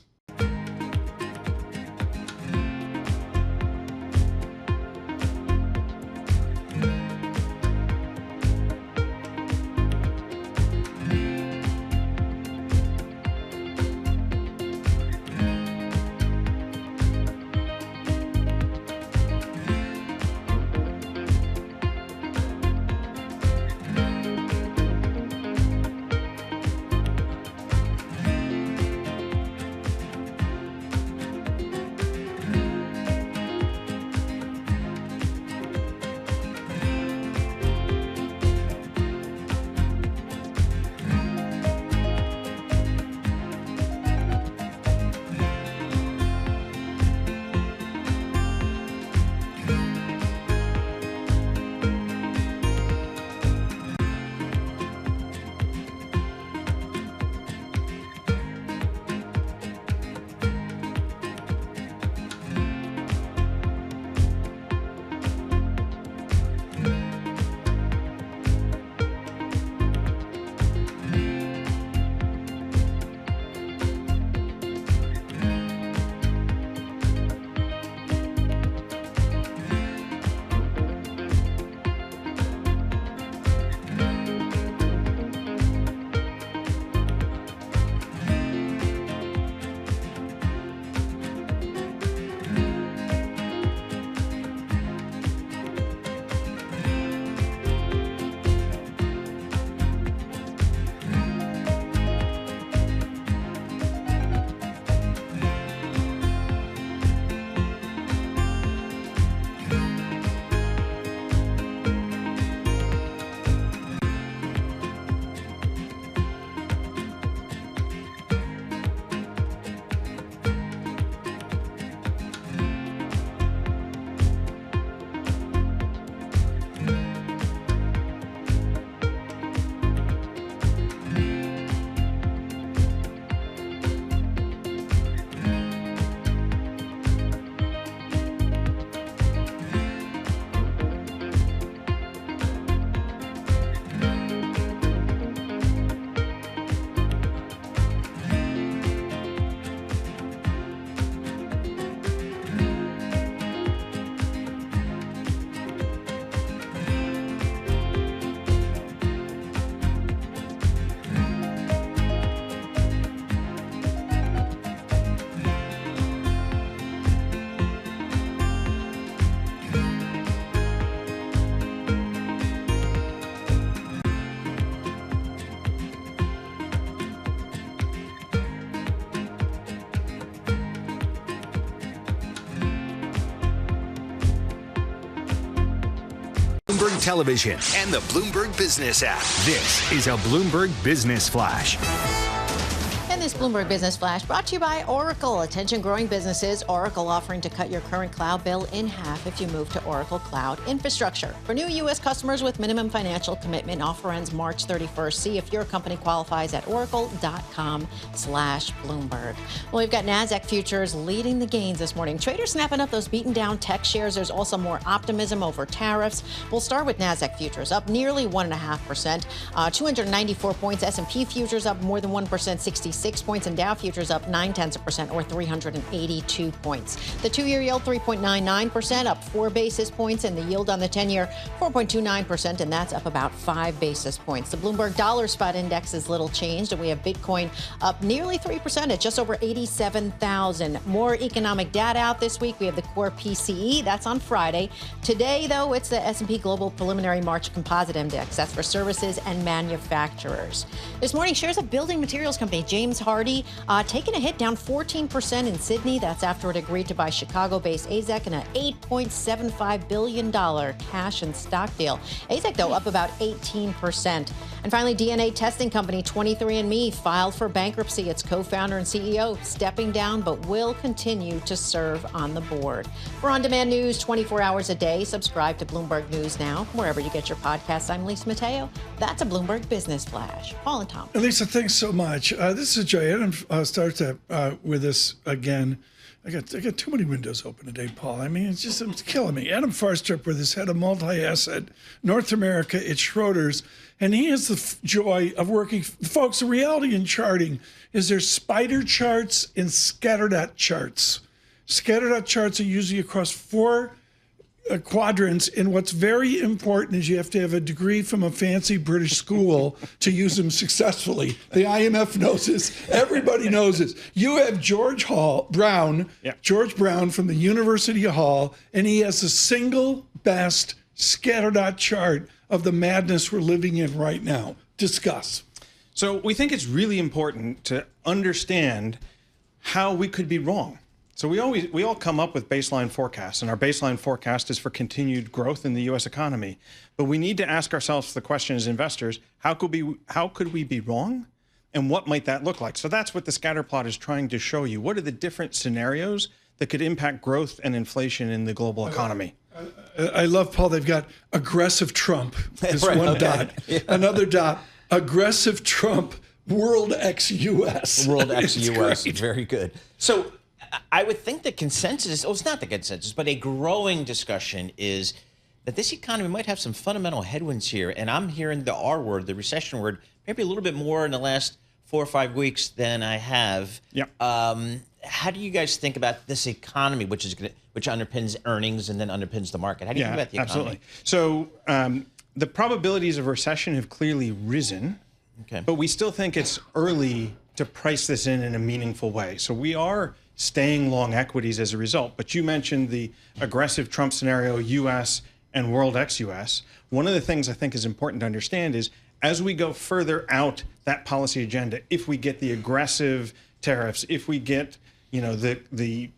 Bloomberg Television and the Bloomberg Business app. This is a Bloomberg Business Flash. And this Bloomberg Business Flash brought to you by Oracle. Attention growing businesses. Oracle offering to cut your current cloud bill in half if you move to Oracle Cloud Infrastructure. For new U.S. customers with minimum financial commitment, offer ends March 31st. See if your company qualifies at oracle.com/Bloomberg. Well, we've got NASDAQ futures leading the gains this morning. Traders snapping up those beaten down tech shares. There's also more optimism over tariffs. We'll start with NASDAQ futures up nearly 1.5%, 294 points. S&P futures up more than 1%, 66 points, and Dow futures up 0.9% or 382 points. The two-year yield 3.99%, up 4 basis points, and the yield on the 10-year 4.29%, and that's up about 5 basis points. The Bloomberg Dollar Spot Index is little changed, and we have Bitcoin up nearly 3% at just over 87,000. More economic data out this week. We have the core PCE. That's on Friday. Today, though, it's the S&P Global Preliminary March Composite Index. That's for services and manufacturers. This morning, shares of building materials company James Hardie taking a hit, down 14% in Sydney. That's after it agreed to buy Chicago-based AZEK in an $8.75 billion cash and stock deal. AZEK, though, up about 18%. And finally, DNA testing company 23andMe filed for bankruptcy. Its co-founder and CEO stepping down, but will continue to serve on the board. For on-demand news 24 hours a day, subscribe to Bloomberg News Now, wherever you get your podcasts. I'm Lisa Mateo. That's a Bloomberg Business Flash. Paul and Tom. Lisa, thanks so much. This is Jay. Adam starts with us again. I got too many windows open today, Paul. I mean, it's killing me. Adam Farstrup with his head of multi-asset North America at Schroders, and he has the joy of working. Folks, the reality in charting is there's spider charts and scatter dot charts. Scatter dot charts are usually across 4 quadrants, and what's very important is you have to have a degree from a fancy British school to use them successfully. The IMF knows this. Everybody knows this. You have George Brown from the University of Hull, and he has the single best scatter dot chart of the madness we're living in right now. Discuss. So we think it's really important to understand how we could be wrong. So we all come up with baseline forecasts, and our baseline forecast is for continued growth in the U.S. economy. But we need to ask ourselves the question as investors: how could we be wrong, and what might that look like? So that's what the scatter plot is trying to show you. What are the different scenarios that could impact growth and inflation in the global economy? I love, Paul. They've got aggressive Trump is one dot, another dot, aggressive Trump, world ex-U.S. World ex-U.S. Very good. So I would think the consensus, it's not the consensus, but a growing discussion is that this economy might have some fundamental headwinds here. And I'm hearing the R word, the recession word, maybe a little bit more in the last 4 or 5 weeks than I have. Yep. How do you guys think about this economy, which underpins earnings and then underpins the market? How do you think about the economy? Absolutely. So the probabilities of recession have clearly risen, but we still think it's early to price this in a meaningful way. So we are staying long equities as a result. But you mentioned the aggressive Trump scenario, U.S. and world ex-U.S. One of the things I think is important to understand is as we go further out that policy agenda, if we get the aggressive tariffs, if we get the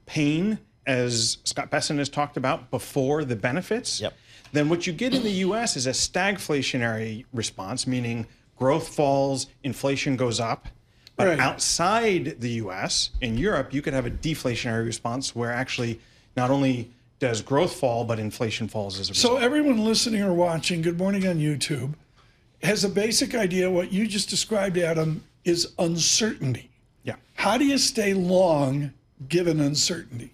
pain, as Scott Besson has talked about, before the benefits, then what you get in the U.S. is a stagflationary response, meaning growth falls, inflation goes up. But outside the U.S., in Europe, you could have a deflationary response where actually not only does growth fall, but inflation falls as a result. So everyone listening or watching, good morning on YouTube, has a basic idea what you just described, Adam, is uncertainty. Yeah. How do you stay long given uncertainty?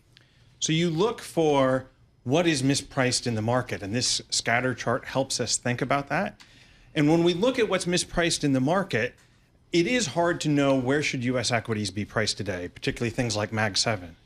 So you look for what is mispriced in the market, and this scatter chart helps us think about that. And when we look at what's mispriced in the market, it is hard to know where should U.S. equities be priced today, particularly things like Mag 7.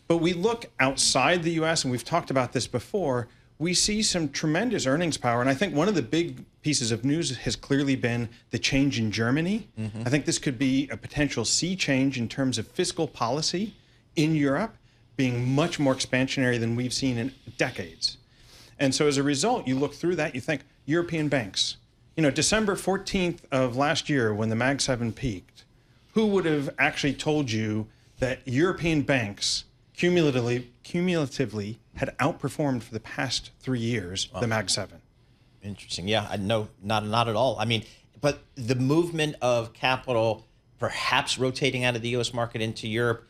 But we look outside the U.S., and we've talked about this before, we see some tremendous earnings power. And I think one of the big pieces of news has clearly been the change in Germany. I think this could be a potential sea change in terms of fiscal policy in Europe being much more expansionary than we've seen in decades. And so as a result, you look through that, you think European banks. December 14th of last year, when the Mag 7 peaked, who would have actually told you that European banks, cumulatively had outperformed for the past 3 years the Mag 7. Interesting. Yeah, no, not at all. I mean, but the movement of capital perhaps rotating out of the U.S. market into Europe,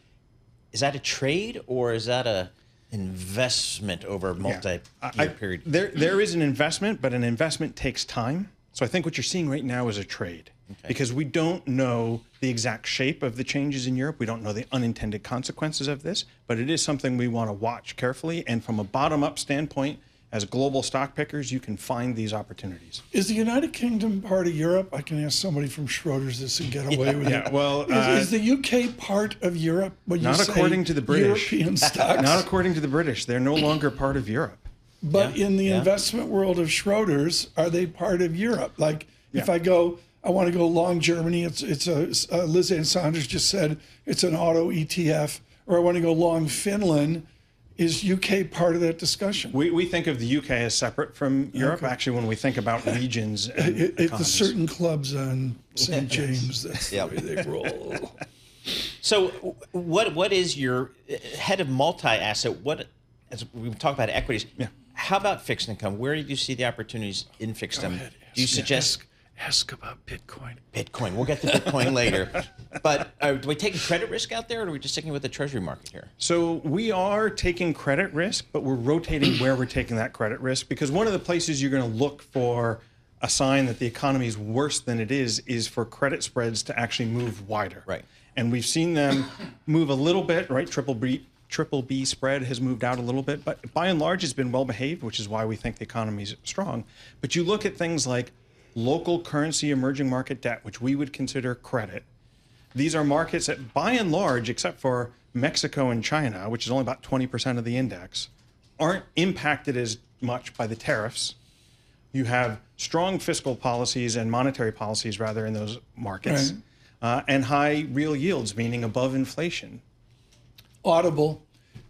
is that a trade or is that a investment over a multi-year period? There is an investment, but an investment takes time. So I think what you're seeing right now is a trade. Because we don't know the exact shape of the changes in Europe. We don't know the unintended consequences of this, but it is something we want to watch carefully. And from a bottom-up standpoint, as global stock pickers, you can find these opportunities. Is the United Kingdom part of Europe? I can ask somebody from Schroders this and get away with it. Yeah, well, is the UK part of Europe? When not you say according to the British. European stocks? Not according to the British. They're no longer part of Europe. But in the investment world of Schroders, are they part of Europe? Like if I want to go long Germany, it's Lizanne Saunders just said it's an auto ETF, or I want to go long Finland. Is UK part of that discussion? We think of the UK as separate from Europe. Actually, when we think about regions and it's the certain clubs on St. James, that's the way they roll. So what is your head of multi-asset? As we talk about equities, how about fixed income? Where do you see the opportunities in fixed income? Do you suggest... Ask about Bitcoin. Bitcoin. We'll get to Bitcoin later. But do we take credit risk out there, or are we just sticking with the treasury market here? So we are taking credit risk, but we're rotating where we're taking that credit risk, because one of the places you're going to look for a sign that the economy is worse than it is for credit spreads to actually move wider. Right. And we've seen them move a little bit, right? Triple B spread has moved out a little bit, but by and large, it's been well behaved, which is why we think the economy is strong. But you look at things like local currency emerging market debt, which we would consider credit. These are markets that, by and large, except for Mexico and China, which is only about 20% of the index, aren't impacted as much by the tariffs. You have strong fiscal policies and monetary policies, rather, in those markets, and high real yields, meaning above inflation. Audible.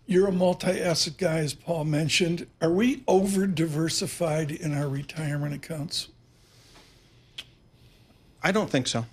You're a multi-asset guy, as Paul mentioned. Are we over-diversified in our retirement accounts? I don't think so.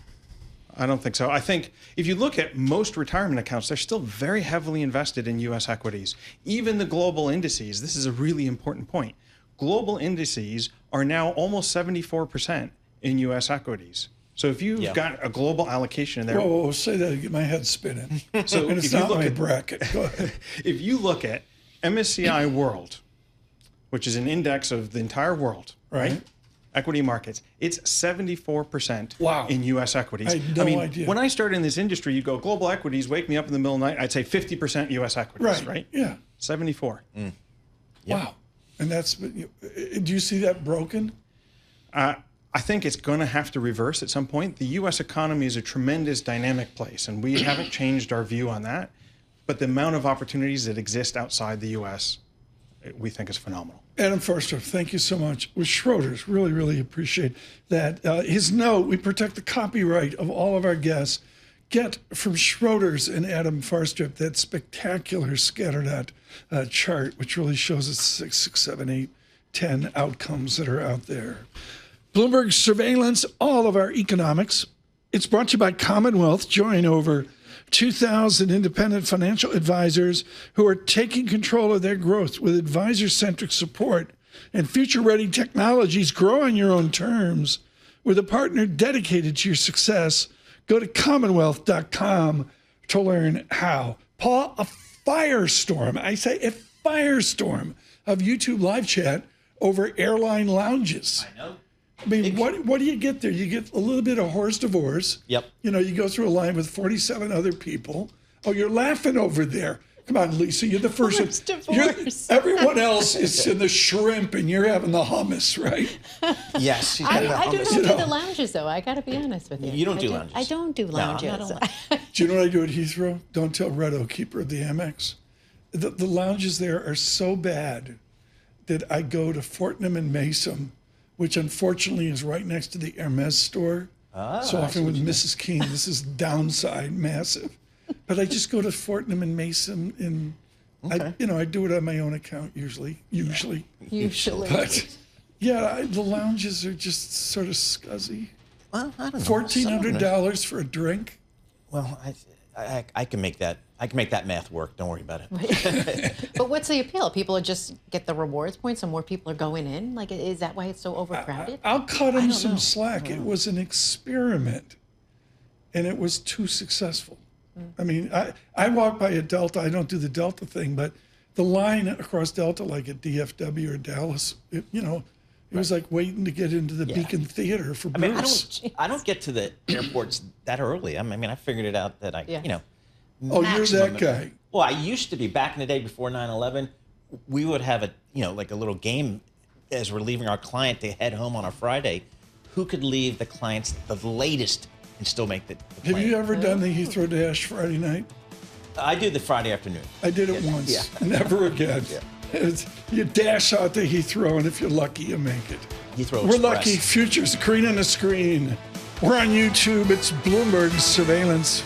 I think if you look at most retirement accounts, they're still very heavily invested in U.S. equities. Even the global indices, this is a really important point. Global indices are now almost 74% in U.S. equities. So if you've got a global allocation in there... Whoa, say that again. My head's spinning. So and it's not my bracket. Go ahead. If you look at MSCI World, which is an index of the entire world, right? Equity markets, it's 74% in U.S. equities. I had no idea. When I started in this industry, you'd go, global equities, wake me up in the middle of the night, I'd say 50% U.S. equities, right? Yeah. 74. Wow. And that's, do you see that broken? I think it's going to have to reverse at some point. The U.S. economy is a tremendous dynamic place, and we haven't changed our view on that. But the amount of opportunities that exist outside the U.S., we think is phenomenal. Adam Forster, thank you so much. With Schroders, really, really appreciate that. His note, we protect the copyright of all of our guests. Get from Schroders and Adam Farstrup that spectacular scattered out chart, which really shows us 6, 7, 8, 10 outcomes that are out there. Bloomberg Surveillance, all of our economics. It's brought to you by Commonwealth. Join over 2,000 independent financial advisors who are taking control of their growth with advisor-centric support and future-ready technologies. Grow on your own terms with a partner dedicated to your success. Go to commonwealth.com to learn how. Paul, a firestorm, I say a firestorm of YouTube live chat over airline lounges. I know. I mean, what do you get there? You get a little bit of horse divorce. Yep. You know, you go through a line with 47 other people. Oh, you're laughing over there. Come on, Lisa, you're the first one. Everyone else is in the shrimp and you're having the hummus, right? Yes. She's I don't do the lounges, though. I got to be honest with you. You don't do lounges. I don't do lounges. Do you know what I do at Heathrow? Don't tell Redo, keeper of the Amex. The lounges there are so bad that I go to Fortnum and Mason, which unfortunately is right next to the Hermes store. So often with Mrs. Keene, this is downside massive. But I just go to Fortnum and Mason, and I do it on my own account usually. But yeah, the lounges are just sort of scuzzy. Well, I don't know. $1,400 for a drink. Well, I can make that I can make that math work. Don't worry about it. But what's the appeal? People are just get the rewards points, and more people are going in. Like, is that why it's so overcrowded? I'll cut them some slack. It was an experiment, and it was too successful. I mean, I walk by a Delta. I don't do the Delta thing, but the line across Delta, like at DFW or Dallas, it was like waiting to get into the Beacon Theater for Bruce. I don't get to the airports that early. I mean, I figured it out that Oh, you're that guy. Well, I used to be back in the day before 9/11. We would have like a little game as we're leaving our client to head home on a Friday. Who could leave the clients the latest and still make the plane? Have you ever done the Heathrow Dash Friday night? I do the Friday afternoon. I did it once. Never again. You dash out to Heathrow, and if you're lucky, you make it. Heathrow We're Express. lucky. Futures, green on the screen. We're on YouTube. It's Bloomberg Surveillance.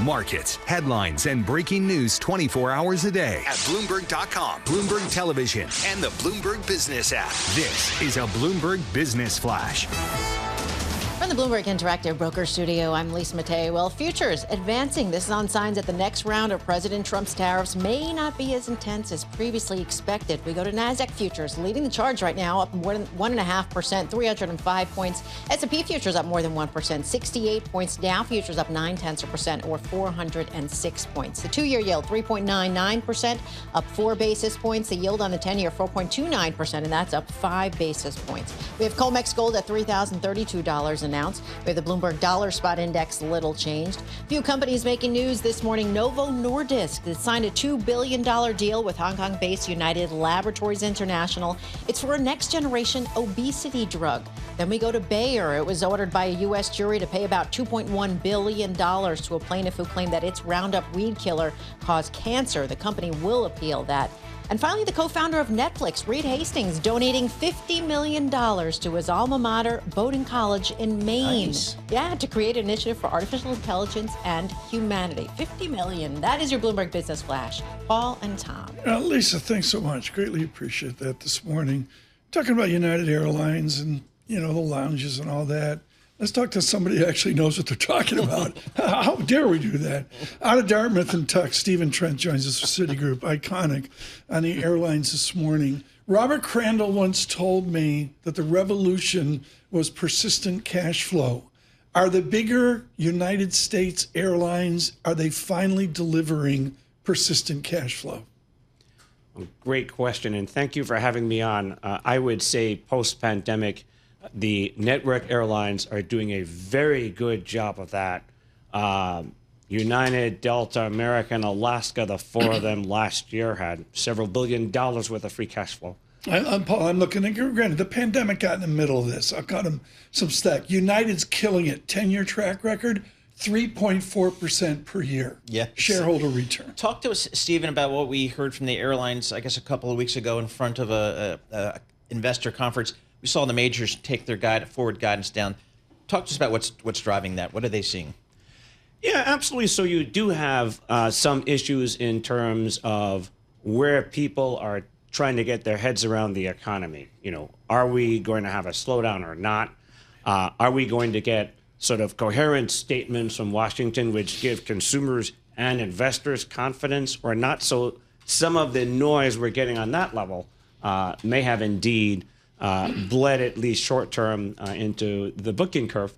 Markets, headlines, and breaking news 24 hours a day at Bloomberg.com, Bloomberg Television, and the Bloomberg Business app. This is a Bloomberg Business Flash. From the Bloomberg Interactive Broker Studio, I'm Lisa Matei. Well, futures advancing. This is on signs that the next round of President Trump's tariffs may not be as intense as previously expected. We go to NASDAQ futures, leading the charge right now, up 1.5%, 305 points. S&P futures up more than 1%, 68 points. Dow futures up 0.9%, or 406 points. The two-year yield, 3.99%, up 4 basis points. The yield on the 10-year, 4.29%, and that's up 5 basis points. We have COMEX gold at $3,032 an ounce. We have the Bloomberg Dollar Spot Index, little changed. Few companies making news this morning. Novo Nordisk has signed a $2 billion deal with Hong Kong-based United Laboratories International. It's for a next-generation obesity drug. Then we go to Bayer. It was ordered by a U.S. jury to pay about $2.1 billion to a plaintiff who claimed that its Roundup weed killer caused cancer. The company will appeal that. And finally, the co-founder of Netflix, Reed Hastings, donating $50 million to his alma mater, Bowdoin College in Maine. Nice. Yeah, to create an initiative for artificial intelligence and humanity. $50 million. That is your Bloomberg Business Flash. Paul and Tom. Lisa, thanks so much. Greatly appreciate that this morning. Talking about United Airlines and, the lounges and all that. Let's talk to somebody who actually knows what they're talking about. How dare we do that? Out of Dartmouth and Tuck, Stephen Trent joins us from Citigroup, iconic, on the airlines this morning. Robert Crandall once told me that the revolution was persistent cash flow. Are the bigger United States airlines, are they finally delivering persistent cash flow? Great question, and thank you for having me on. I would say post-pandemic, the network airlines are doing a very good job of that. United, Delta, American, Alaska, the four of them last year had several $1 billion worth of free cash flow. Paul, I'm looking at, granted, the pandemic got in the middle of this. I've got them some stack. United's killing it. 10-year track record, 3.4% per year. Yeah. Shareholder return. Talk to us, Stephen, about what we heard from the airlines, I guess, a couple of weeks ago in front of a investor conference. We saw the majors take their forward guidance down. Talk to us about what's driving that. What are they seeing? Yeah, absolutely. So you do have some issues in terms of where people are trying to get their heads around the economy. Are we going to have a slowdown or not? Are we going to get sort of coherent statements from Washington which give consumers and investors confidence or not? So some of the noise we're getting on that level may have indeed bled at least short-term into the booking curve.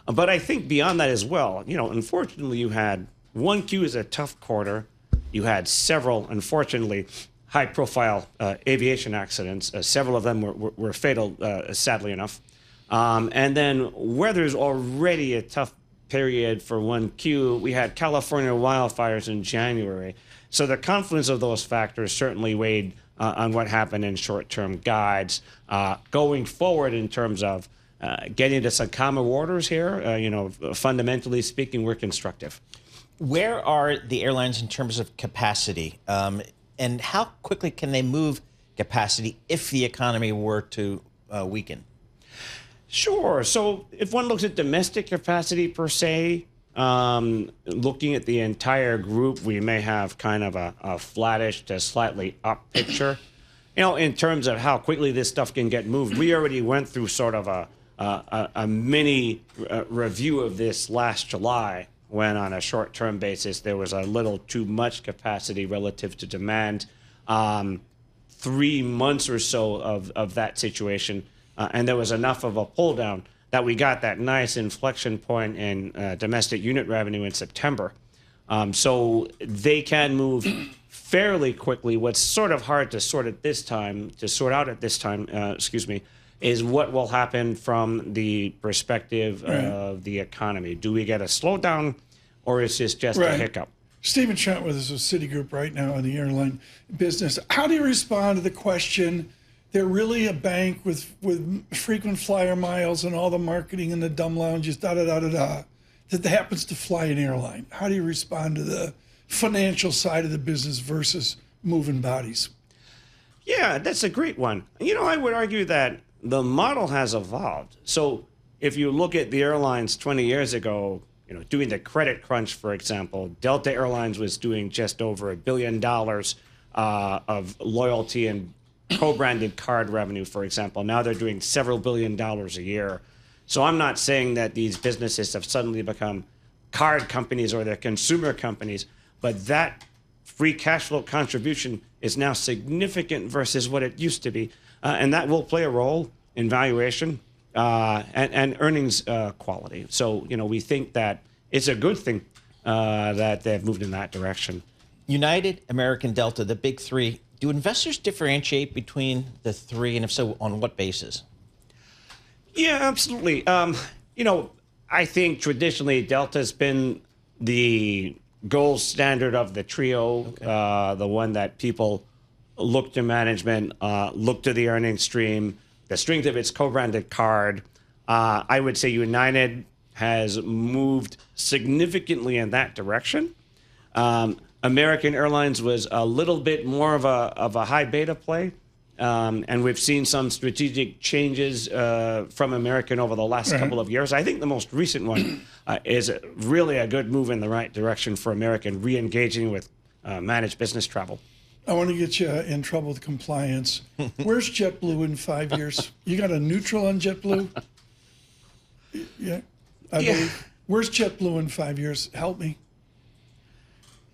But I think beyond that as well, unfortunately you had 1Q is a tough quarter. You had several, unfortunately, high-profile aviation accidents. Several of them were fatal, sadly enough. And then where there's already a tough period for 1Q, we had California wildfires in January. So the confluence of those factors certainly weighed on what happened in short-term guides. Going forward in terms of getting to some calmer waters here, fundamentally speaking, we're constructive. Where are the airlines in terms of capacity? And how quickly can they move capacity if the economy were to weaken? Sure. So if one looks at domestic capacity per se, looking at the entire group, we may have kind of a flattish to slightly up picture. In terms of how quickly this stuff can get moved, we already went through sort of a mini review of this last July, when on a short-term basis there was a little too much capacity relative to demand. 3 months or so of that situation, and there was enough of a pull down that we got that nice inflection point in domestic unit revenue in September. So they can move fairly quickly. What's sort of hard to sort out at this time, is what will happen from the perspective of the economy. Do we get a slowdown, or is this just a hiccup? Stephen Trent with us with Citigroup right now in the airline business. How do you respond to the question, they're really a bank with frequent flyer miles and all the marketing and the dumb lounges, that happens to fly an airline? How do you respond to the financial side of the business versus moving bodies? Yeah, that's a great one. I would argue that the model has evolved. So if you look at the airlines 20 years ago, doing the credit crunch, for example. Delta Airlines was doing just over $1 billion of loyalty and co-branded card revenue, for example. Now they're doing several $billion a year. So I'm not saying that these businesses have suddenly become card companies or they're consumer companies, but that free cash flow contribution is now significant versus what it used to be. And that will play a role in valuation and earnings quality. So, we think that it's a good thing that they've moved in that direction. United, American, Delta, the big three. Do investors differentiate between the three, and if so, on what basis? Yeah, absolutely. I think traditionally Delta's been the gold standard of the trio, the one that people look to management, look to the earnings stream, the strength of its co-branded card. I would say United has moved significantly in that direction. American Airlines was a little bit more of a high beta play. And we've seen some strategic changes from American over the last couple of years. I think the most recent one is really a good move in the right direction for American, re-engaging with managed business travel. I want to get you in trouble with compliance. Where's JetBlue in 5 years? You got a neutral on JetBlue? Yeah, I believe. Where's JetBlue in 5 years? Help me.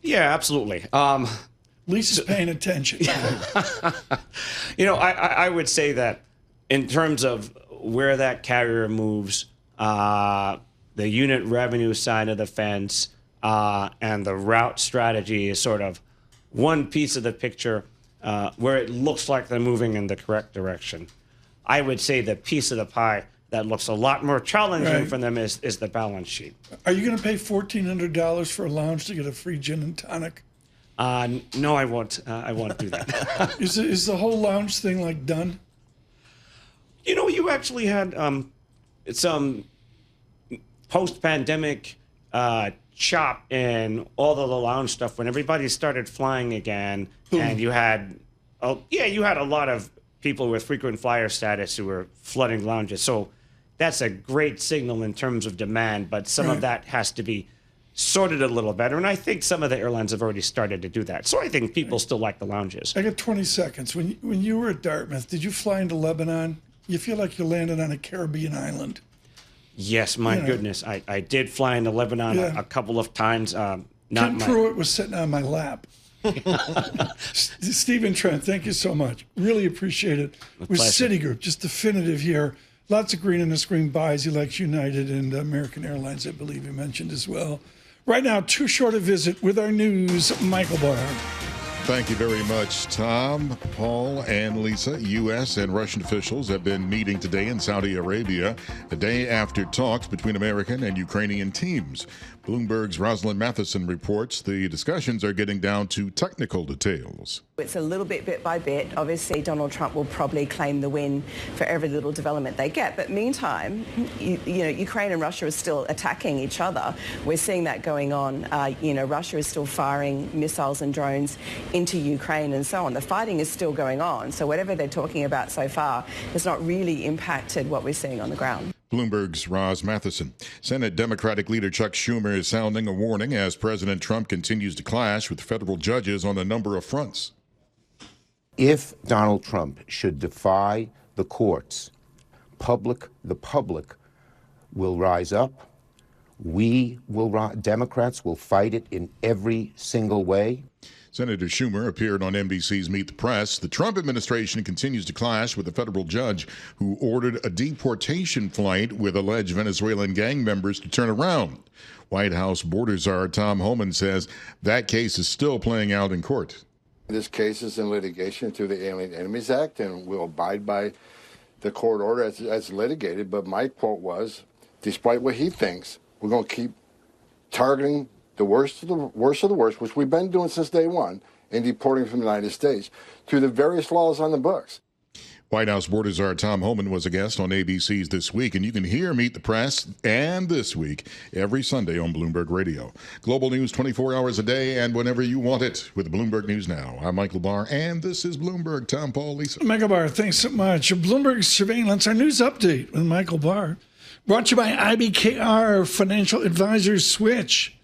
Yeah, absolutely. Lisa's paying attention. I would say that in terms of where that carrier moves, the unit revenue side of the fence and the route strategy is sort of one piece of the picture where it looks like they're moving in the correct direction. I would say the piece of the pie that looks a lot more challenging for them is the balance sheet. Are you going to pay $1,400 for a lounge to get a free gin and tonic? No, I won't. I won't do that. Is the whole lounge thing done? You actually had some post-pandemic chop in all of the lounge stuff when everybody started flying again, and you had a lot of people with frequent flyer status who were flooding lounges. So that's a great signal in terms of demand, but some of that has to be sorted a little better, and I think some of the airlines have already started to do that. So I think people still like the lounges. I got 20 seconds. When you were at Dartmouth, did you fly into Lebanon? You feel like you landed on a Caribbean island. Yes, my goodness. I did fly into Lebanon a couple of times. Ken Pruitt was sitting on my lap. Stephen Trent, thank you so much. Really appreciate it. With Citigroup, just definitive here. Lots of green on the screen buys. He likes United and American Airlines, I believe you mentioned as well. Right now, too short a visit with our news, Michael Barr. Thank you very much, Tom, Paul, and Lisa. U.S. and Russian officials have been meeting today in Saudi Arabia, a day after talks between American and Ukrainian teams. Bloomberg's Rosalind Matheson reports the discussions are getting down to technical details. It's a little bit by bit. Obviously, Donald Trump will probably claim the win for every little development they get. But meantime, Ukraine and Russia are still attacking each other. We're seeing that going on. Russia is still firing missiles and drones into Ukraine and so on. The fighting is still going on. So whatever they're talking about so far has not really impacted what we're seeing on the ground. Bloomberg's Roz Matheson. Senate Democratic leader Chuck Schumer is sounding a warning as President Trump continues to clash with federal judges on a number of fronts. If Donald Trump should defy the courts, the public will rise up. Democrats will fight it in every single way. Senator Schumer appeared on NBC's Meet the Press. The Trump administration continues to clash with a federal judge who ordered a deportation flight with alleged Venezuelan gang members to turn around. White House border czar Tom Homan says that case is still playing out in court. This case is in litigation through the Alien Enemies Act, and we'll abide by the court order as litigated. But my quote was, despite what he thinks, we're going to keep targeting the worst of the worst, which we've been doing since day one, and deporting from the United States through the various laws on the books. White House border czar Tom Homan was a guest on ABC's This Week, and you can hear Meet the Press and This Week every Sunday on Bloomberg Radio. Global news 24 hours a day and whenever you want it with Bloomberg News Now. I'm Michael Barr, and this is Bloomberg. Tom, Paul, Lisa. Michael Barr, thanks so much. Bloomberg Surveillance, our news update with Michael Barr. Brought to you by IBKR Financial Advisors. Switch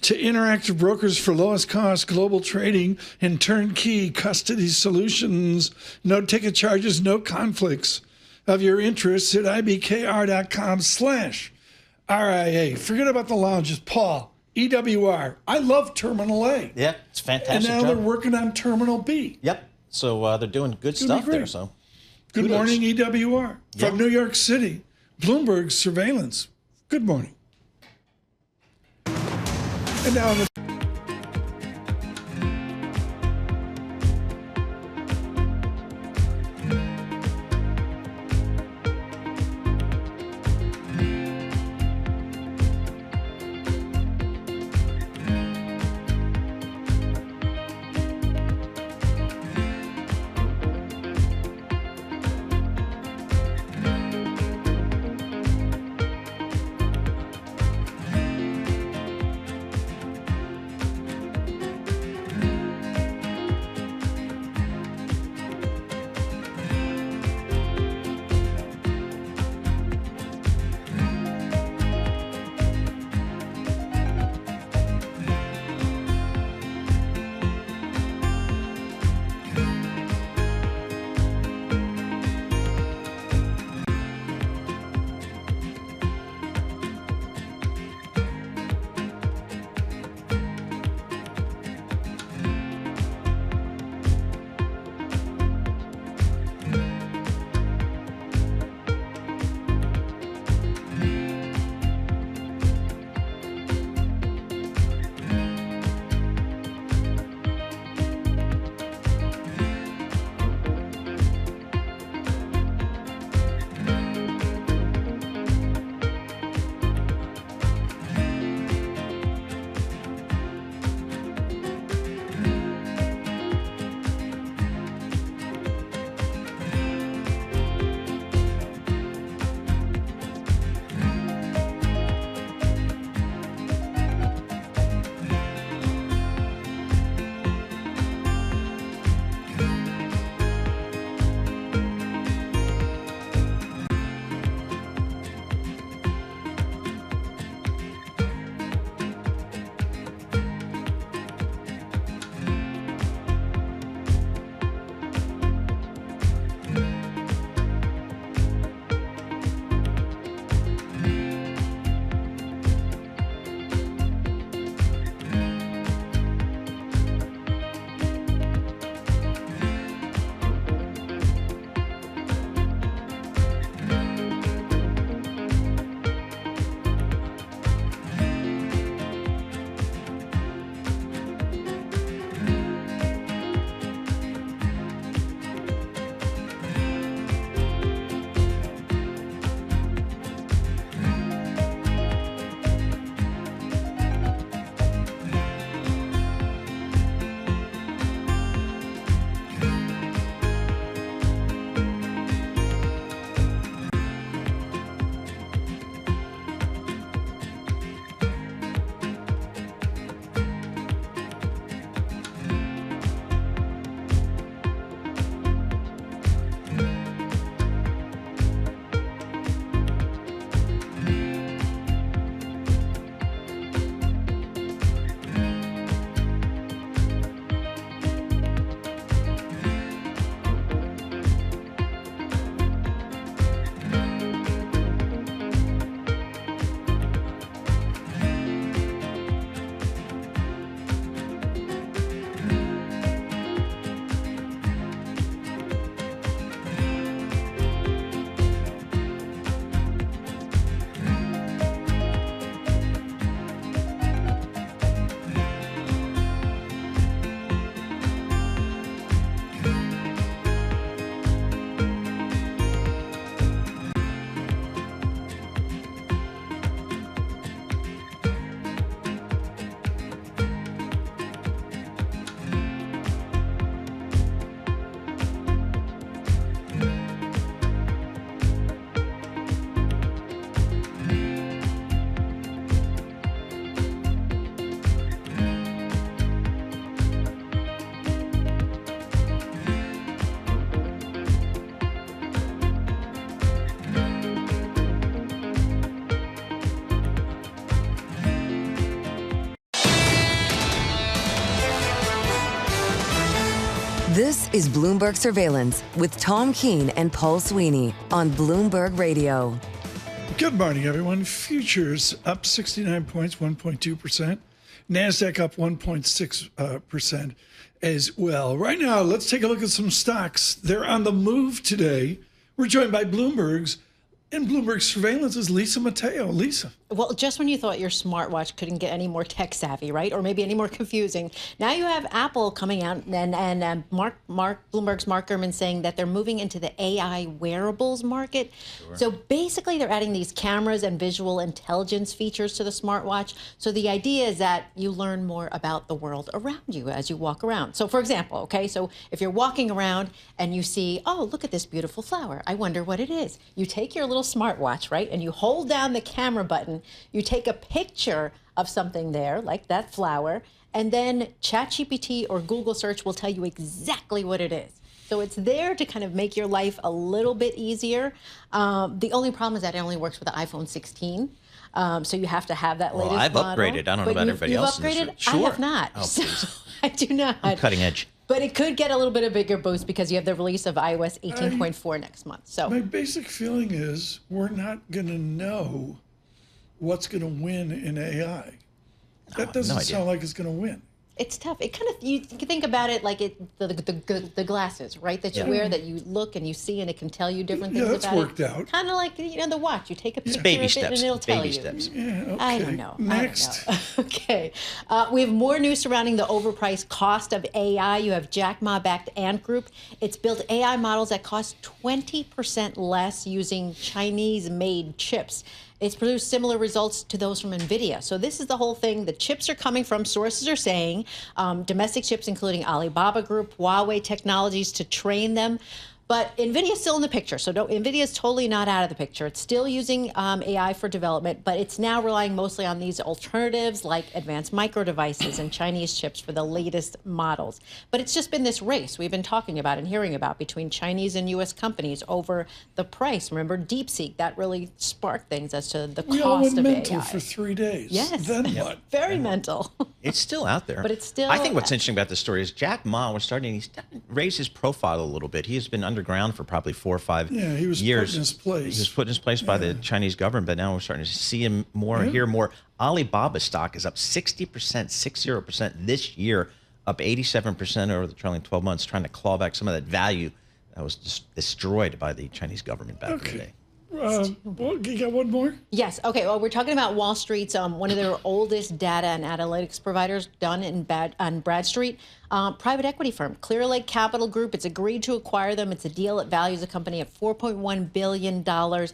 to interactive brokers for lowest cost global trading and turnkey custody solutions. No ticket charges, no conflicts of your interests at ibkr.com/RIA. Forget about the lounges. Paul, EWR. I love Terminal A. Yeah, it's fantastic. And now job. they're working on Terminal B. Yep. So they're doing good stuff there. So good kudos. morning, EWR. Yeah. From New York City, Bloomberg Surveillance. Good morning. And now the This is Bloomberg Surveillance with Tom Keene and Paul Sweeney on Bloomberg Radio. Good morning, everyone. Futures up 69 points, 1.2%. NASDAQ up 1.6% as well. Right now, let's take a look at some stocks. They're on the move today. We're joined by Bloomberg Surveillance's Lisa Mateo. Lisa. Well, just when you thought your smartwatch couldn't get any more tech savvy, right? Or maybe any more confusing. Now you have Apple coming out and Bloomberg's Mark Gurman saying that they're moving into the AI wearables market. Sure. So basically they're adding these cameras and visual intelligence features to the smartwatch. So the idea is that you learn more about the world around you as you walk around. So for example, okay, so if you're walking around and you see, oh, look at this beautiful flower. I wonder what it is. You take your little smartwatch, right? And you hold down the camera button. You take a picture of something there, like that flower, and then ChatGPT or Google search will tell you exactly what it is. So it's there to kind of make your life a little bit easier. The only problem is that it only works with the iPhone 16. So you have to have that latest I've model. upgraded. I don't know about everybody you've else. Upgraded? Sure. I have not. Oh, so please. I do not. I'm cutting edge. But it could get a little bit of bigger boost because you have the release of iOS 18.4 next month. So my basic feeling is we're not going to know what's going to win in AI. That doesn't sound like it's going to win. it's tough. It kind of, you think about it like the glasses, right? That you wear, that you look and you see, and it can tell you different things about it. Yeah, that's worked out. Kind of like, the watch. You take a picture baby of it steps. and it'll tell Baby you. steps. Yeah, okay. I don't know. Next. Okay. We have more news surrounding the overpriced cost of AI. You have Jack Ma-backed Ant Group. It's built AI models that cost 20% less using Chinese-made chips. It's produced similar results to those from NVIDIA. So this is the whole thing. The chips are coming from, sources are saying, domestic chips, including Alibaba Group, Huawei Technologies to train them. But NVIDIA is still in the picture. So NVIDIA is totally not out of the picture. It's still using AI for development, but it's now relying mostly on these alternatives like advanced micro devices and Chinese chips for the latest models. But it's just been this race we've been talking about and hearing about between Chinese and U.S. companies over the price. Remember DeepSeek? That really sparked things as to the We all cost went of mental AI. for 3 days. Yes. Then what? Very mental. It's still out there. But it's still. I think what's interesting about this story is Jack Ma was starting to raise his profile a little bit. He has been underground for probably 4 or 5 years. Yeah, he was put in his place. He was put in his place by the Chinese government, but now we're starting to see him more, hear more. Alibaba stock is up 60%, 60% this year, up 87% over the trailing 12 months, trying to claw back some of that value that was just destroyed by the Chinese government back in the day. You got one more? Yes. Okay. Well, we're talking about Wall Street's one of their oldest data and analytics providers, done on Bradstreet, private equity firm, Clear Lake Capital Group. It's agreed to acquire them. It's a deal that values the company at $4.1 billion.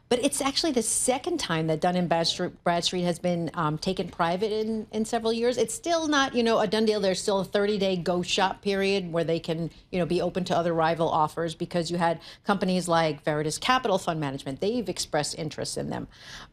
But it's actually the second time that Dun & Bradstreet has been taken private in several years. It's still not, a done deal. There's still a 30-day go shop period where they can, be open to other rival offers, because you had companies like Veritas Capital Fund Management. They've expressed interest in them.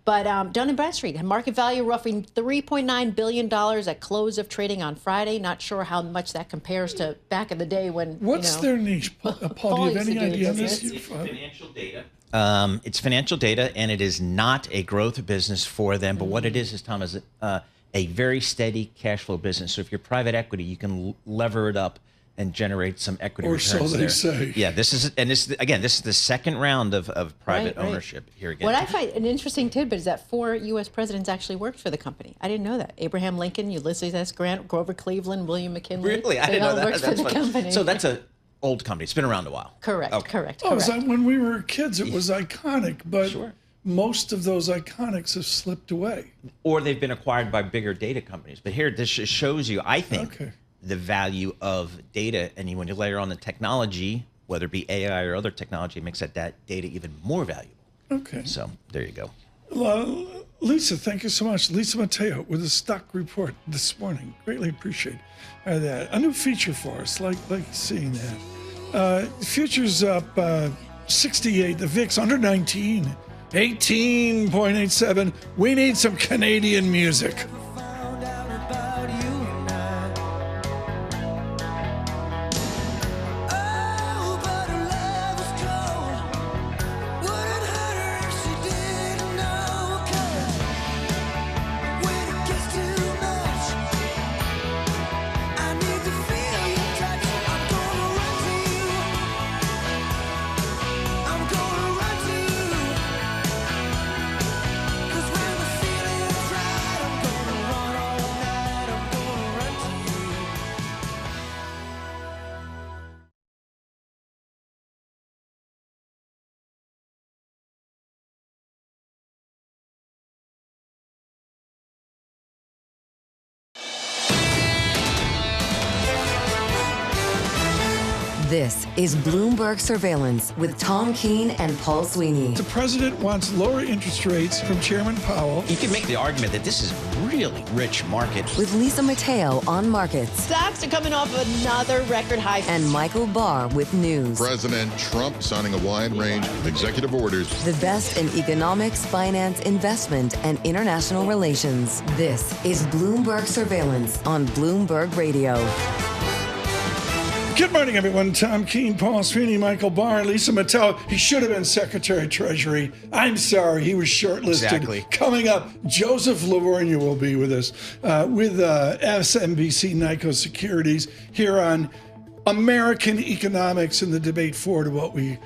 But Dun & Bradstreet had market value roughly $3.9 billion at close of trading on Friday. Not sure how much that compares to back in the day when, What's their niche? Paul, do you have any idea on this? It's financial data. It's financial data, and it is not a growth business for them. But what it is Tom, is a very steady cash flow business. So if you're private equity, you can lever it up and generate some equity returns so they say. Yeah, this is the second round of private ownership here again. What I find an interesting tidbit is that 4 U.S. presidents actually worked for the company. I didn't know that. Abraham Lincoln, Ulysses S. Grant, Grover Cleveland, William McKinley. Really? I didn't know that. Worked for the company. So that's a old company. It's been around a while. Correct. Okay. Correct. Oh, so when we were kids, it was iconic, but most of those iconics have slipped away. Or they've been acquired by bigger data companies. But here, this just shows you, I think, the value of data. And when you layer on the technology, whether it be AI or other technology, it makes that data even more valuable. Okay. So there you go. Lisa, thank you so much. Lisa Mateo with a stock report this morning. Greatly appreciate that. A new feature for us, like seeing that. Futures up 68. The VIX under 19, 18.87. We need some Canadian music. This is Bloomberg Surveillance with Tom Keene and Paul Sweeney. The president wants lower interest rates from Chairman Powell. You can make the argument that this is a really rich market. With Lisa Mateo on markets. Stocks are coming off another record high. And Michael Barr with news. President Trump signing a wide range of executive orders. The best in economics, finance, investment, and international relations. This is Bloomberg Surveillance on Bloomberg Radio. Good morning, everyone. Tom Keene, Paul Sweeney, Michael Barr, Lisa Mateo. He should have been Secretary of Treasury. I'm sorry, he was shortlisted. Exactly. Coming up, Joseph Lavorgna will be with us with SMBC Nikko Securities here on American economics and the debate forward of what we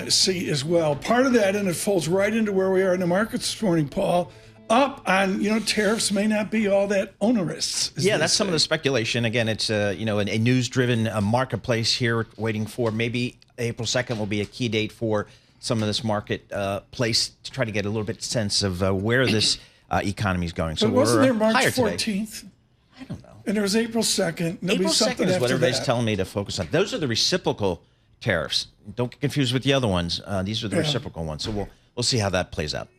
see as well. Part of that, and it folds right into where we are in the markets this morning, Paul. Up on, tariffs may not be all that onerous. Yeah, that's some of the speculation. Again, it's a news-driven marketplace here, waiting for maybe April 2nd will be a key date for some of this marketplace to try to get a little bit sense of where this economy is going. So wasn't there March higher 14th? Today. I don't know. And there was April 2nd. April 2nd is what everybody's telling me to focus on. Those are the reciprocal tariffs. Don't get confused with the other ones. These are the reciprocal ones. So we'll see how that plays out.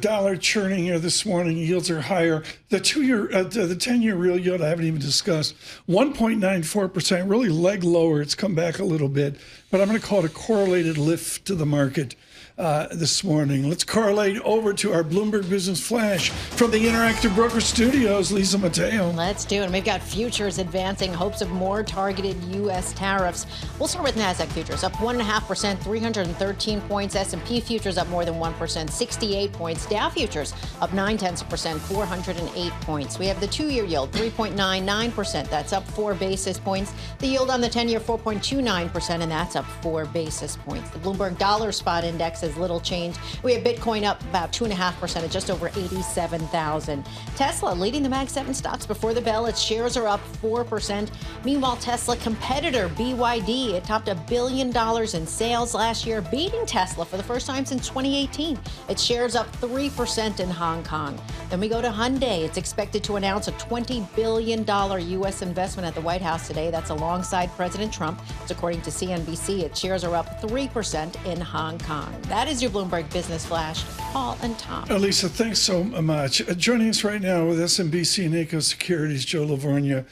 Dollar churning here this morning. Yields are higher. The 10-year real yield I haven't even discussed. 1.94%, really leg lower. It's come back a little bit, but I'm going to call it a correlated lift to the market this morning. Let's correlate over to our Bloomberg Business Flash from the Interactive Broker Studios. Lisa Mateo. Let's do it. We've got futures advancing, hopes of more targeted U.S. tariffs. We'll start with NASDAQ futures, up 1.5%, 313 points. S&P futures up more than 1%, 68 points. Dow futures up 0.9%, 408 points. We have the 2-year yield, 3.99%. That's up 4 basis points. The yield on the 10-year, 4.29%, and that's up 4 basis points. The Bloomberg Dollar Spot Index is little change. We have Bitcoin up about 2.5% at just over 87,000. Tesla leading the Mag 7 stocks before the bell. Its shares are up 4%. Meanwhile, Tesla competitor BYD, it topped $1 billion in sales last year, beating Tesla for the first time since 2018. Its shares up 3% in Hong Kong. Then we go to Hyundai. It's expected to announce a $20 billion U.S. investment at the White House today. That's alongside President Trump. It's according to CNBC. Its shares are up 3% in Hong Kong. That is your Bloomberg Business Flash. Paul and Tom. Lisa, thanks so much. Joining us right now with SMBC Nikko Securities, Joe Lavorgna.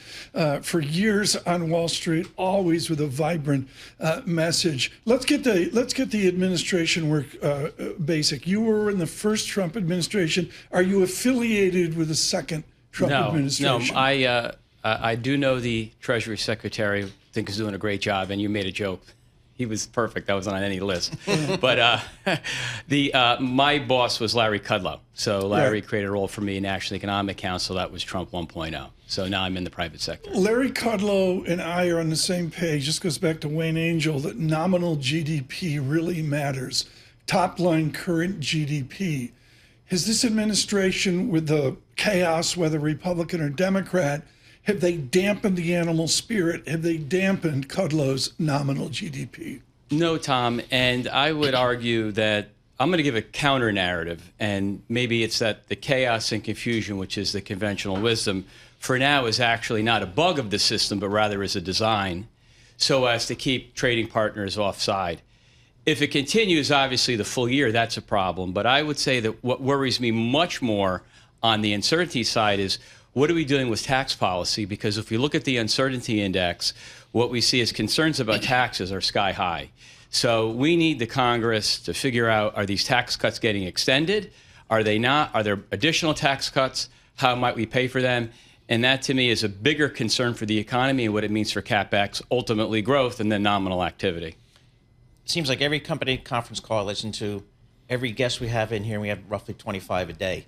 For years on Wall Street, always with a vibrant message. Let's get the administration work basic. You were in the first Trump administration. Are you affiliated with the second Trump administration? No. I do know the Treasury Secretary. I think is doing a great job, and you made a joke. He was perfect. That wasn't on any list. But my boss was Larry Kudlow. So Larry created a role for me in National Economic Council. That was Trump 1.0. So now I'm in the private sector. Larry Kudlow and I are on the same page. This goes back to Wayne Angel, that nominal GDP really matters. Top line current GDP. Has this administration, with the chaos, whether Republican or Democrat, have they dampened the animal spirit? Have they dampened Kudlow's nominal GDP? No, Tom. And I would argue that I'm going to give a counter narrative. And maybe it's that the chaos and confusion, which is the conventional wisdom, for now is actually not a bug of the system, but rather is a design so as to keep trading partners offside. If it continues, obviously, the full year, that's a problem. But I would say that what worries me much more on the uncertainty side is, what are we doing with tax policy? Because if we look at the uncertainty index, what we see is concerns about taxes are sky high. So we need the Congress to figure out, are these tax cuts getting extended? Are they not? Are there additional tax cuts? How might we pay for them? And that, to me, is a bigger concern for the economy and what it means for CapEx, ultimately growth, and then nominal activity. It seems like every company conference call I listen to, every guest we have in here, we have roughly 25 a day,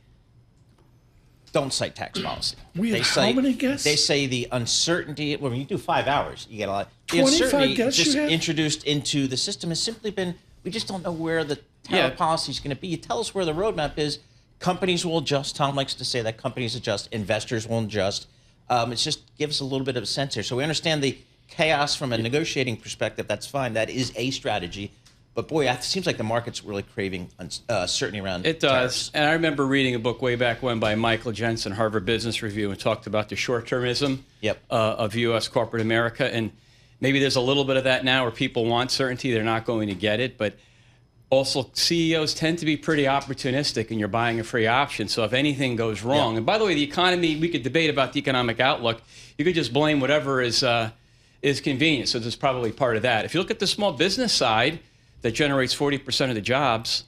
don't cite tax policy. We have how many guests? They say the uncertainty, when you do 5 hours, you get a lot. The 25 uncertainty guests just you have? introduced into the system has simply been, we just don't know where the tariff policy is going to be. You tell us where the roadmap is. Companies will adjust. Tom likes to say that companies adjust. Investors will adjust. It just gives a little bit of a sense here. So we understand the chaos from a negotiating perspective. That's fine. That is a strategy. But boy, it seems like the market's really craving certainty around it does. Tariffs. And I remember reading a book way back when by Michael Jensen, Harvard Business Review, and talked about the short-termism of U.S. corporate America. And Maybe there's a little bit of that now where people want certainty. They're not going to get it. But also, CEOs tend to be pretty opportunistic, and you're buying a free option. So if anything goes wrong, and by the way, the economy, we could debate about the economic outlook. You could just blame whatever is convenient. So there's probably part of that. If you look at the small business side that generates 40% of the jobs,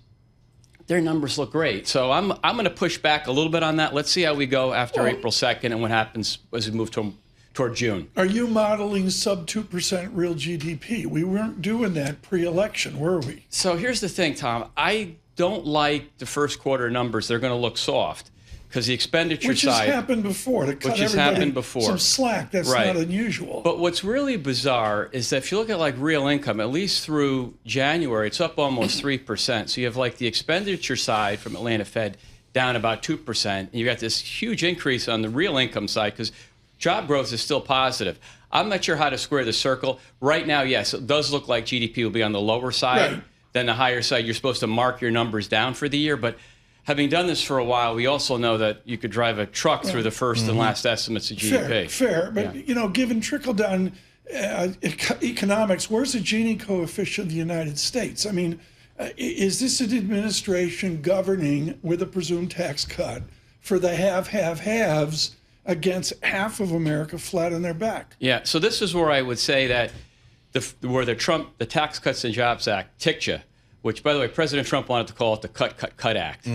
their numbers look great. So I'm going to push back a little bit on that. Let's see how we go after April 2nd and what happens as we move toward June. Are you modeling sub 2% real GDP? We weren't doing that pre-election, were we? So here's the thing, Tom. I don't like the first quarter numbers. They're going to look soft because the expenditure which side... Which has happened before. To cut some slack. That's not unusual. But what's really bizarre is that if you look at like real income, at least through January, it's up almost 3%. So you have like the expenditure side from Atlanta Fed down about 2%. And you got this huge increase on the real income side because job growth is still positive. I'm not sure how to square the circle. Right now, yes, it does look like GDP will be on the lower side than the higher side. You're supposed to mark your numbers down for the year. But having done this for a while, we also know that you could drive a truck through the first and last estimates of GDP. Fair. But, you know, given trickle-down economics, where's the Gini coefficient of the United States? I mean, is this an administration governing with a presumed tax cut for the haves against half of America flat on their back? Yeah, so this is where I would say that where the Tax Cuts and Jobs Act, TICJA, which, by the way, President Trump wanted to call it the Cut Act.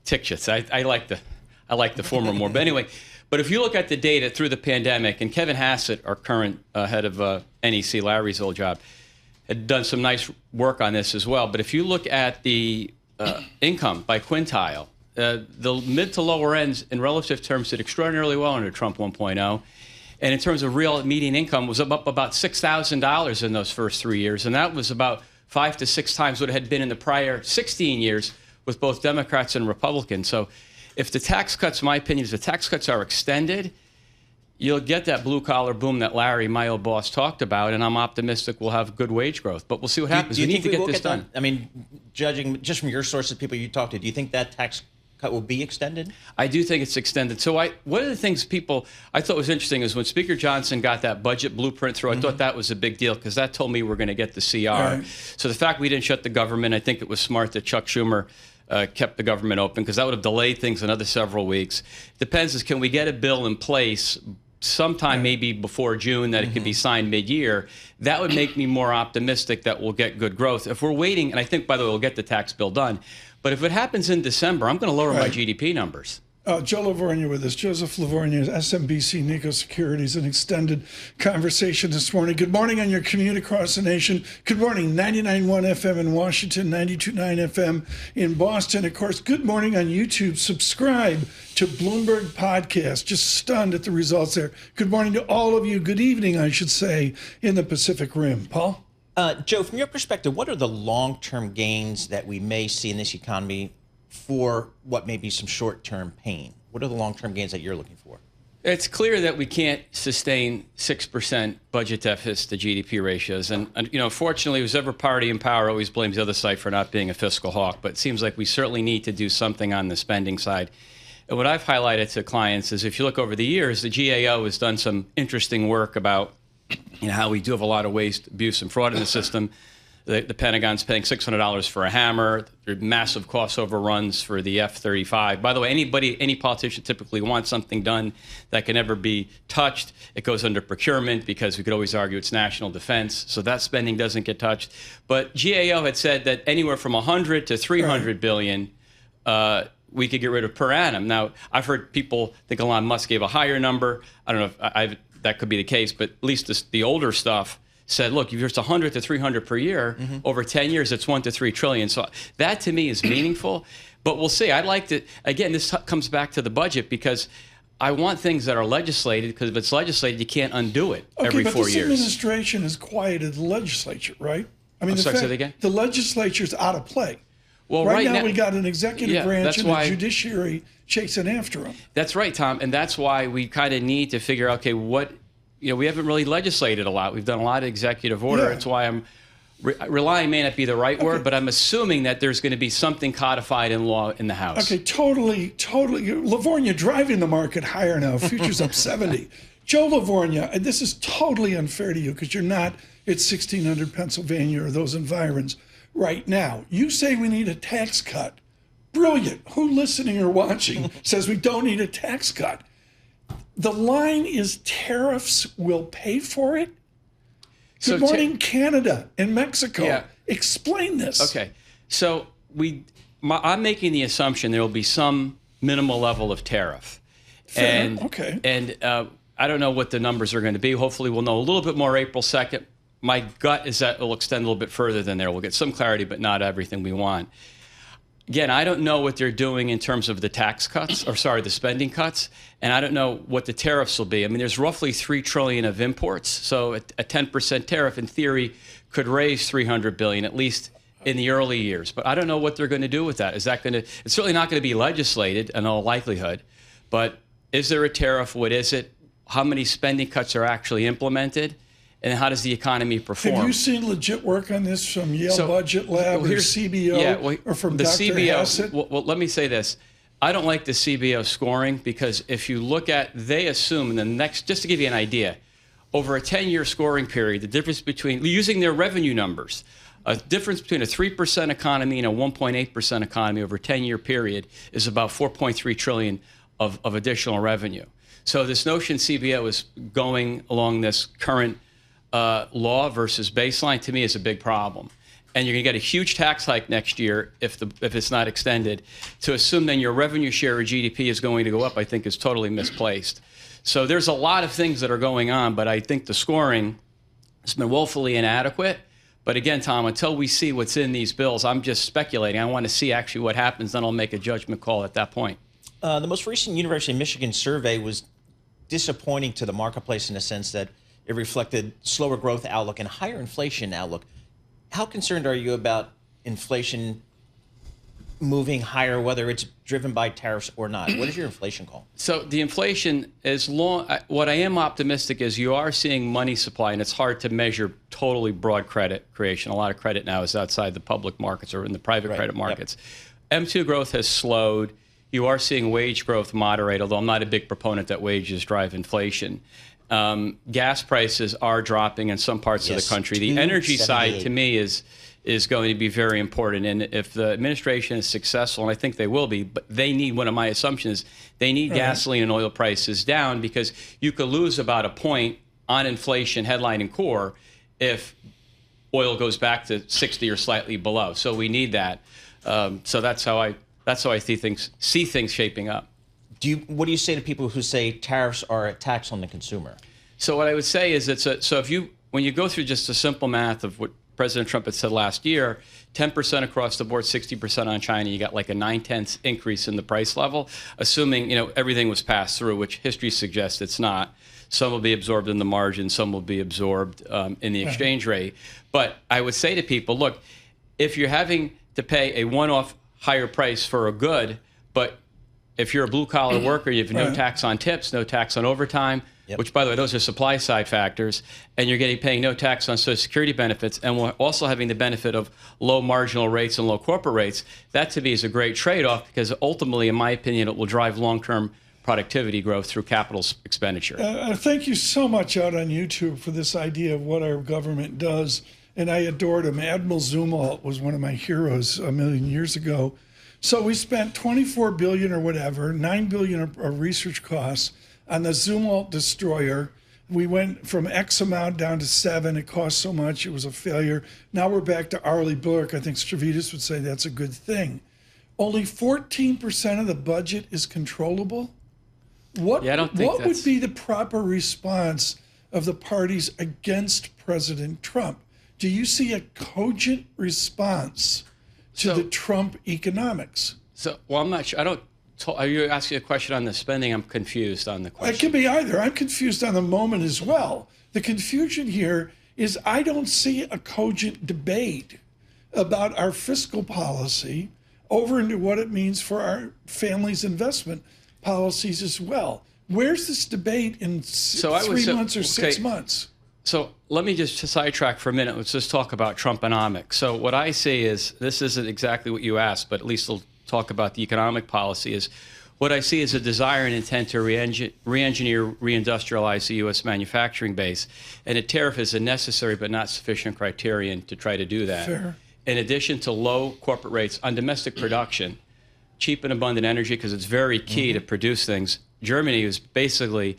TICJA. So I like the former more. But anyway, but if you look at the data through the pandemic, and Kevin Hassett, our current head of NEC, Larry's old job, had done some nice work on this as well. But if you look at the income by quintile, the mid to lower ends in relative terms did extraordinarily well under Trump 1.0. And in terms of real median income was up about $6,000 in those first 3 years. And that was about 5 to 6 times what it had been in the prior 16 years with both Democrats and Republicans. So if the tax cuts, my opinion is the tax cuts are extended, you'll get that blue-collar boom that Larry, my old boss, talked about, and I'm optimistic we'll have good wage growth. But we'll see what happens. We need to get this done. I mean, judging just from your sources, people you talk to, do you think that tax cut will be extended? I do think it's extended. So one of the things I thought was interesting is when Speaker Johnson got that budget blueprint through, I thought that was a big deal because that told me we're going to get the CR. Right. So the fact we didn't shut the government, I think it was smart that Chuck Schumer kept the government open because that would have delayed things another several weeks. Depends is can we get a bill in place sometime maybe before June that it could be signed mid-year. That would make me more optimistic that we'll get good growth. If we're waiting, and I think, by the way, we'll get the tax bill done, but if it happens in December, I'm going to lower my GDP numbers. Joe Lavorgna with us. Joseph Lavorgna, SMBC Nikko Securities, an extended conversation this morning. Good morning on your commute across the nation. Good morning, 99.1 FM in Washington, 92.9 FM in Boston. Of course, good morning on YouTube. Subscribe to Bloomberg Podcast. Just stunned at the results there. Good morning to all of you. Good evening, I should say, in the Pacific Rim. Paul? Joe, from your perspective, what are the long-term gains that we may see in this economy for what may be some short-term pain? What are the long-term gains that you're looking for? It's clear that we can't sustain 6% budget deficits to GDP ratios. And you know, fortunately, who's ever party in power always blames the other side for not being a fiscal hawk. But it seems like we certainly need to do something on the spending side. And what I've highlighted to clients is if you look over the years, the GAO has done some interesting work about how we do have a lot of waste, abuse, and fraud in the system. The Pentagon's paying $600 for a hammer. There are massive cost overruns for the F-35. By the way, any politician typically wants something done that can never be touched. It goes under procurement because we could always argue it's national defense. So that spending doesn't get touched. But GAO had said that anywhere from 100 to 300 billion we could get rid of per annum. Now, I've heard people think Elon Musk gave a higher number. I don't know if that could be the case, but at least the older stuff said, look, if it's 100 to 300 per year, over 10 years, it's 1 to 3 trillion. So that to me is meaningful, but we'll see. I'd like to, again, this comes back to the budget because I want things that are legislated because if it's legislated, you can't undo it every 4 years. But this administration has quieted the legislature, right? I mean, the legislature's out of play. Well, right now we got an executive branch and a judiciary chasing after them. That's right, Tom, and that's why we kind of need to figure out, okay, we haven't really legislated a lot. We've done a lot of executive order. That's why I'm relying may not be the right word, but I'm assuming that there's going to be something codified in law in the House. Okay, totally. Lavorgna driving the market higher now. Futures up 70. Joe Lavorgna, and this is totally unfair to you because you're not at 1600 Pennsylvania or those environs right now. You say we need a tax cut. Brilliant. Who listening or watching says we don't need a tax cut? The line is tariffs will pay for it. Good morning, Canada and Mexico. Yeah. Explain this. Okay. So I'm making the assumption there will be some minimal level of tariff. Fair. And, okay. And I don't know what the numbers are going to be. Hopefully we'll know a little bit more April 2nd. My gut is that it'll extend a little bit further than there. We'll get some clarity, but not everything we want. Again, I don't know what they're doing in terms of the tax cuts, the spending cuts, and I don't know what the tariffs will be. I mean, there's roughly $3 trillion of imports, so a 10% tariff, in theory, could raise $300 billion, at least in the early years. But I don't know what they're going to do with that. Is that going to? It's certainly not going to be legislated in all likelihood. But is there a tariff? What is it? How many spending cuts are actually implemented? And how does the economy perform? Have you seen legit work on this from Yale Budget Lab or CBO or from the Dr. CBO? Hassett? Well, let me say this. I don't like the CBO scoring because if you look at, they assume in the next, just to give you an idea, over a 10-year scoring period, the difference between, using their revenue numbers, a difference between a 3% economy and a 1.8% economy over a 10-year period is about $4.3 trillion of additional revenue. So this notion CBO is going along this current law versus baseline, to me, is a big problem. And you're going to get a huge tax hike next year if it's not extended. To assume then your revenue share of GDP is going to go up, I think, is totally misplaced. So there's a lot of things that are going on, but I think the scoring has been woefully inadequate. But again, Tom, until we see what's in these bills, I'm just speculating. I want to see actually what happens, then I'll make a judgment call at that point. The most recent University of Michigan survey was disappointing to the marketplace in the sense that it reflected slower growth outlook and higher inflation outlook. How concerned are you about inflation moving higher, whether it's driven by tariffs or not? What is your inflation call? So the inflation is long. What I am optimistic is you are seeing money supply, and it's hard to measure totally broad credit creation. A lot of credit now is outside the public markets or in the private credit markets. Yep. M2 growth has slowed. You are seeing wage growth moderate, although I'm not a big proponent that wages drive inflation. Gas prices are dropping in some parts of the country. The energy side, to me, is going to be very important. And if the administration is successful, and I think they will be, but they need, one of my assumptions, they need gasoline and oil prices down, because you could lose about a point on inflation, headline and core, if oil goes back to 60 or slightly below. So we need that. So that's how I see things shaping up. What do you say to people who say tariffs are a tax on the consumer? So what I would say is when you go through just the simple math of what President Trump had said last year, 10% across the board, 60% on China, you got like a 9/10 increase in the price level, assuming everything was passed through, which history suggests it's not. Some will be absorbed in the margin, some will be absorbed in the exchange rate. But I would say to people, look, if you're having to pay a one-off higher price for a good, but if you're a blue-collar worker, you have no tax on tips, no tax on overtime, which, by the way, those are supply-side factors, and you're paying no tax on Social Security benefits, and we're also having the benefit of low marginal rates and low corporate rates. That, to me, is a great trade-off, because ultimately, in my opinion, it will drive long-term productivity growth through capital expenditure. Thank you so much out on YouTube for this idea of what our government does, and I adored him. Admiral Zumwalt was one of my heroes a million years ago. So we spent $24 billion or whatever, $9 billion of research costs on the Zumwalt destroyer. We went from X amount down to 7. It cost so much, it was a failure. Now we're back to Arleigh Burke. I think Stavridis would say that's a good thing. Only 14% of the budget is controllable. What would be the proper response of the parties against President Trump? Do you see a cogent response to the Trump economics? I'm not sure. Are you asking a question on the spending? I'm confused on the question. It could be either. I'm confused on the moment as well. The confusion here is I don't see a cogent debate about our fiscal policy over into what it means for our families' investment policies as well. Where's this debate in 3 months or 6 months? So let me just sidetrack for a minute. Let's just talk about Trumponomics. So what I see is, this isn't exactly what you asked, but at least we'll talk about the economic policy, is What I see is a desire and intent to re-engineer, reindustrialize the U.S. manufacturing base. And a tariff is a necessary but not sufficient criterion to try to do that. Fair. In addition to low corporate rates on domestic production, cheap and abundant energy, because it's very key to produce things. Germany is basically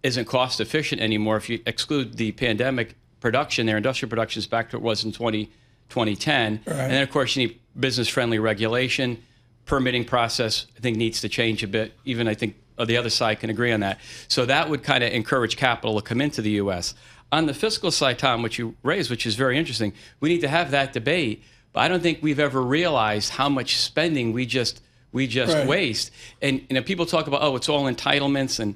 isn't cost efficient anymore. If you exclude the pandemic production, their industrial production is back to what it was in 2010. Right. And then, of course, you need business-friendly regulation. Permitting process, I think, needs to change a bit. Even I think the other side can agree on that. So that would kind of encourage capital to come into the U.S. On the fiscal side, Tom, which you raised, which is very interesting, we need to have that debate. But I don't think we've ever realized how much spending we just right. waste. And people talk about, oh, it's all entitlements, and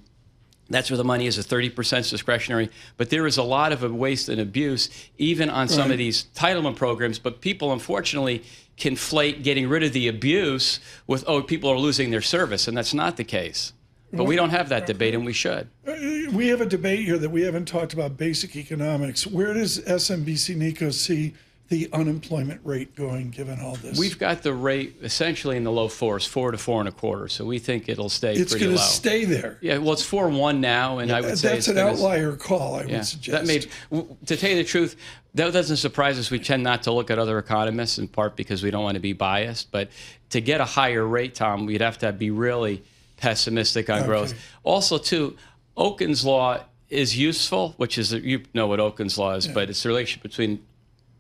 that's where the money is, a 30% discretionary. But there is a lot of waste and abuse, even on some of these entitlement programs. But people, unfortunately, conflate getting rid of the abuse with, oh, people are losing their service, and that's not the case. But we don't have that debate, and we should. We have a debate here that we haven't talked about, basic economics. Where does SMBC Nikko see the unemployment rate going, given all this? We've got the rate essentially in the low fours, 4 to 4.25. So we think it'll stay pretty low. It's going to stay there. Yeah, well, it's 4.1 now, and I would say that's an outlier call. I would suggest. To tell you the truth, that doesn't surprise us. We tend not to look at other economists, in part because we don't want to be biased. But to get a higher rate, Tom, we'd have to be really pessimistic on growth. Also, too, Okun's law is useful, which is, you know what Okun's law is, but it's the relationship between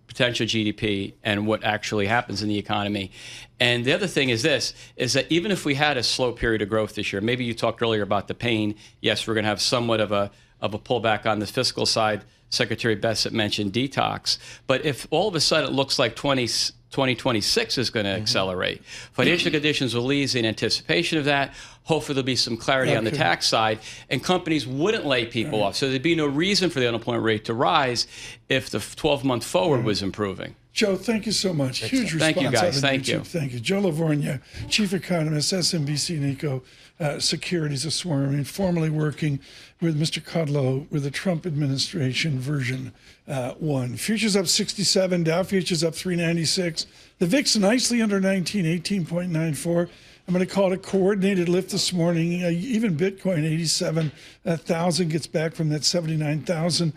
potential GDP and what actually happens in the economy. And the other thing is this, is that even if we had a slow period of growth this year, maybe you talked earlier about the pain. Yes, we're going to have somewhat of a pullback on the fiscal side. Secretary Bessent mentioned detox. But if all of a sudden it looks like 2026 is going to accelerate, financial conditions will ease in anticipation of that. Hopefully there'll be some clarity on the tax side, and companies wouldn't lay people off. So there'd be no reason for the unemployment rate to rise if the 12-month forward was improving. Joe, thank you so much. Huge response. Thank you, guys. Thank you. Thank you. Joe Lavorgna, Chief Economist, SMBC Nikko Securities, a swarm, formerly working with Mr. Kudlow with the Trump administration version 1. Futures up 67, Dow futures up 396. The VIX nicely under 19, 18.94. I'm going to call it a coordinated lift this morning. Even Bitcoin, 87,000, gets back from that 79,000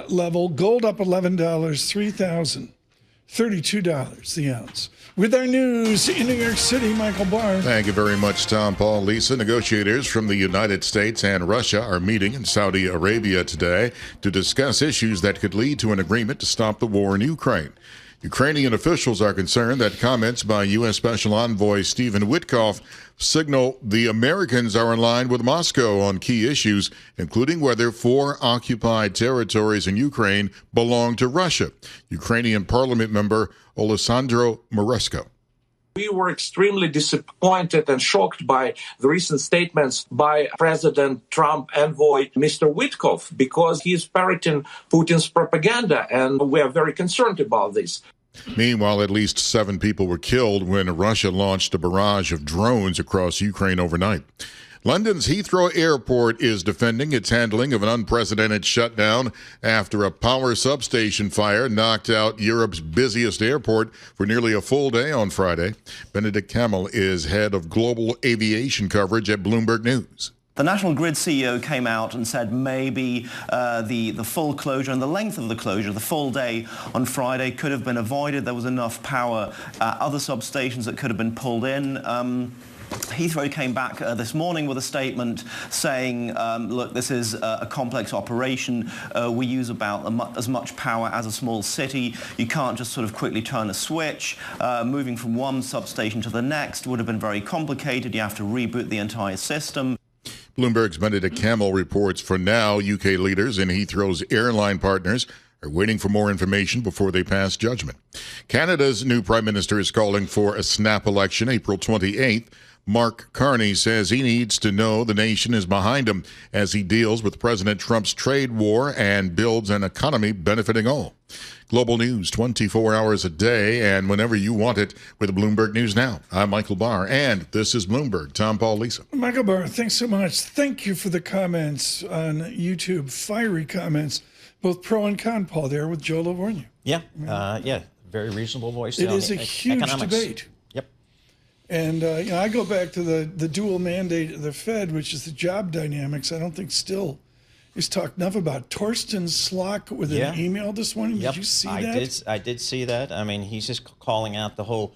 level. Gold up $11, $3,032 the ounce. With our news in New York City, Michael Barr. Thank you very much, Tom, Paul, Lisa. Negotiators from the United States and Russia are meeting in Saudi Arabia today to discuss issues that could lead to an agreement to stop the war in Ukraine. Ukrainian officials are concerned that comments by U.S. Special Envoy Stephen Witkoff signal the Americans are in line with Moscow on key issues, including whether 4 occupied territories in Ukraine belong to Russia. Ukrainian parliament member Alessandro Moresco. We were extremely disappointed and shocked by the recent statements by President Trump envoy Mr. Witkoff, because he is parroting Putin's propaganda, and we are very concerned about this. Meanwhile, at least 7 people were killed when Russia launched a barrage of drones across Ukraine overnight. London's Heathrow Airport is defending its handling of an unprecedented shutdown after a power substation fire knocked out Europe's busiest airport for nearly a full day on Friday. Benedict Kamel is head of global aviation coverage at Bloomberg News. The National Grid CEO came out and said maybe the full closure and the length of the closure, the full day on Friday, could have been avoided. There was enough power at other substations that could have been pulled in. Heathrow came back this morning with a statement saying, look, this is a complex operation. We use about as much power as a small city. You can't just sort of quickly turn a switch. Moving from one substation to the next would have been very complicated. You have to reboot the entire system. Bloomberg's Benedict Kamel reports for now, UK leaders and Heathrow's airline partners are waiting for more information before they pass judgment. Canada's new prime minister is calling for a snap election April 28th. Mark Carney says he needs to know the nation is behind him as he deals with President Trump's trade war and builds an economy benefiting all. Global news 24 hours a day and whenever you want it with Bloomberg News Now. I'm Michael Barr, and this is Bloomberg. Tom, Paul, Lisa. Michael Barr, thanks so much. Thank you for the comments on YouTube, fiery comments, both pro and con, Paul, there with Joe Lavorgna. Yeah, very reasonable voice. It is a huge debate. Yep. And I go back to the dual mandate of the Fed, which is the job dynamics. I don't think still is talked enough about. Torsten Slok with an email this morning. Did you see that? I did see that. I mean, he's just calling out the whole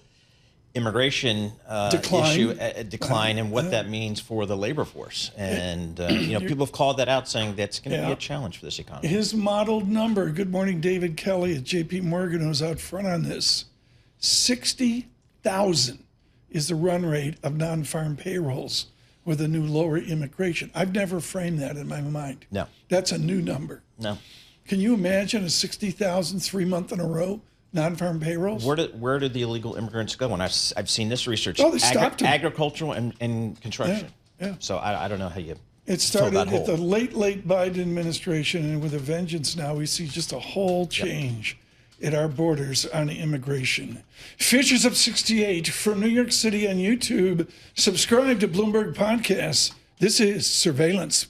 immigration decline and what that means for the labor force. And, people have called that out, saying that's going to be a challenge for this economy. His modeled number, good morning, David Kelly at JP Morgan, who's out front on this, 60,000 is the run rate of non-farm payrolls with a new lower immigration. I've never framed that in my mind. No. That's a new number. No. Can you imagine a 60,000 3-month in a row non-farm payrolls? Where did the illegal immigrants go? And I've seen this research. Oh, they stopped them. Agricultural and construction. Yeah. So I don't know how you. It started at the late Biden administration, and with a vengeance now, we see just a whole change at our borders on immigration. Futures up 68 from New York City on YouTube. Subscribe to Bloomberg Podcasts. This is Surveillance.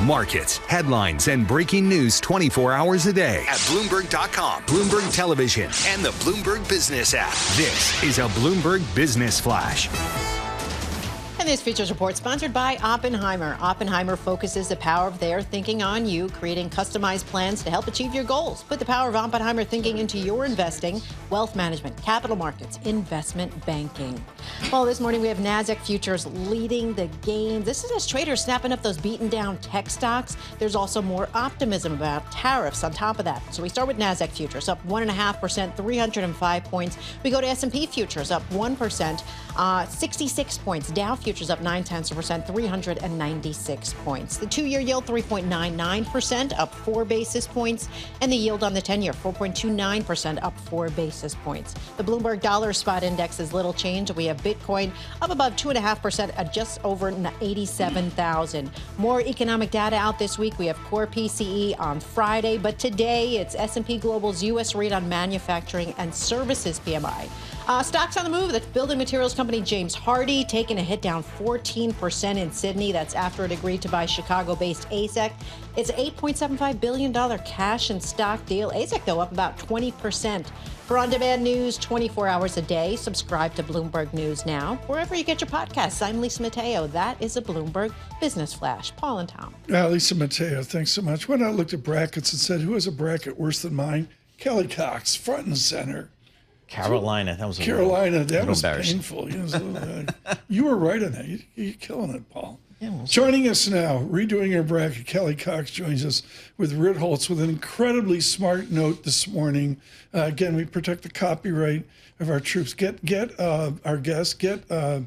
Markets, headlines, and breaking news 24 hours a day at Bloomberg.com, Bloomberg Television, and the Bloomberg Business app. This is a Bloomberg Business Flash. And this features report sponsored by Oppenheimer. Oppenheimer focuses the power of their thinking on you, creating customized plans to help achieve your goals. Put the power of Oppenheimer thinking into your investing, wealth management, capital markets, investment banking. Well, this morning we have NASDAQ futures leading the gains. This is as traders snapping up those beaten down tech stocks. There's also more optimism about tariffs on top of that. So we start with NASDAQ futures up 1.5%, 305 points. We go to S&P futures up 1%, 66 points. Dow futures futures up 0.9%, 396 points. The 2-year yield 3.99%, up 4 basis points, and the yield on the 10-year 4.29%, up 4 basis points. The Bloomberg Dollar Spot Index is little change. We have Bitcoin up above 2.5% at just over 87,000. More economic data out this week. We have core PCE on Friday, but today it's S&P Global's U.S. rate on manufacturing and services PMI. Stocks on the move. The building materials company James Hardie taking a hit, down 14% in Sydney. That's after it agreed to buy Chicago-based ASEC. It's an $8.75 billion cash and stock deal. ASEC, though, up about 20%. For on-demand news 24 hours a day, subscribe to Bloomberg News Now, wherever you get your podcasts. I'm Lisa Mateo. That is a Bloomberg Business Flash. Paul and Tom. Lisa Mateo, thanks so much. When I looked at brackets and said, who has a bracket worse than mine? Kelly Cox, front and center. Carolina, that was that was painful. You were right on that. You're killing it, Paul. Yeah, joining us now, redoing our bracket, Kelly Cox joins us with Ritholtz with an incredibly smart note this morning. Again, we protect the copyright of our troops. Get our guest, her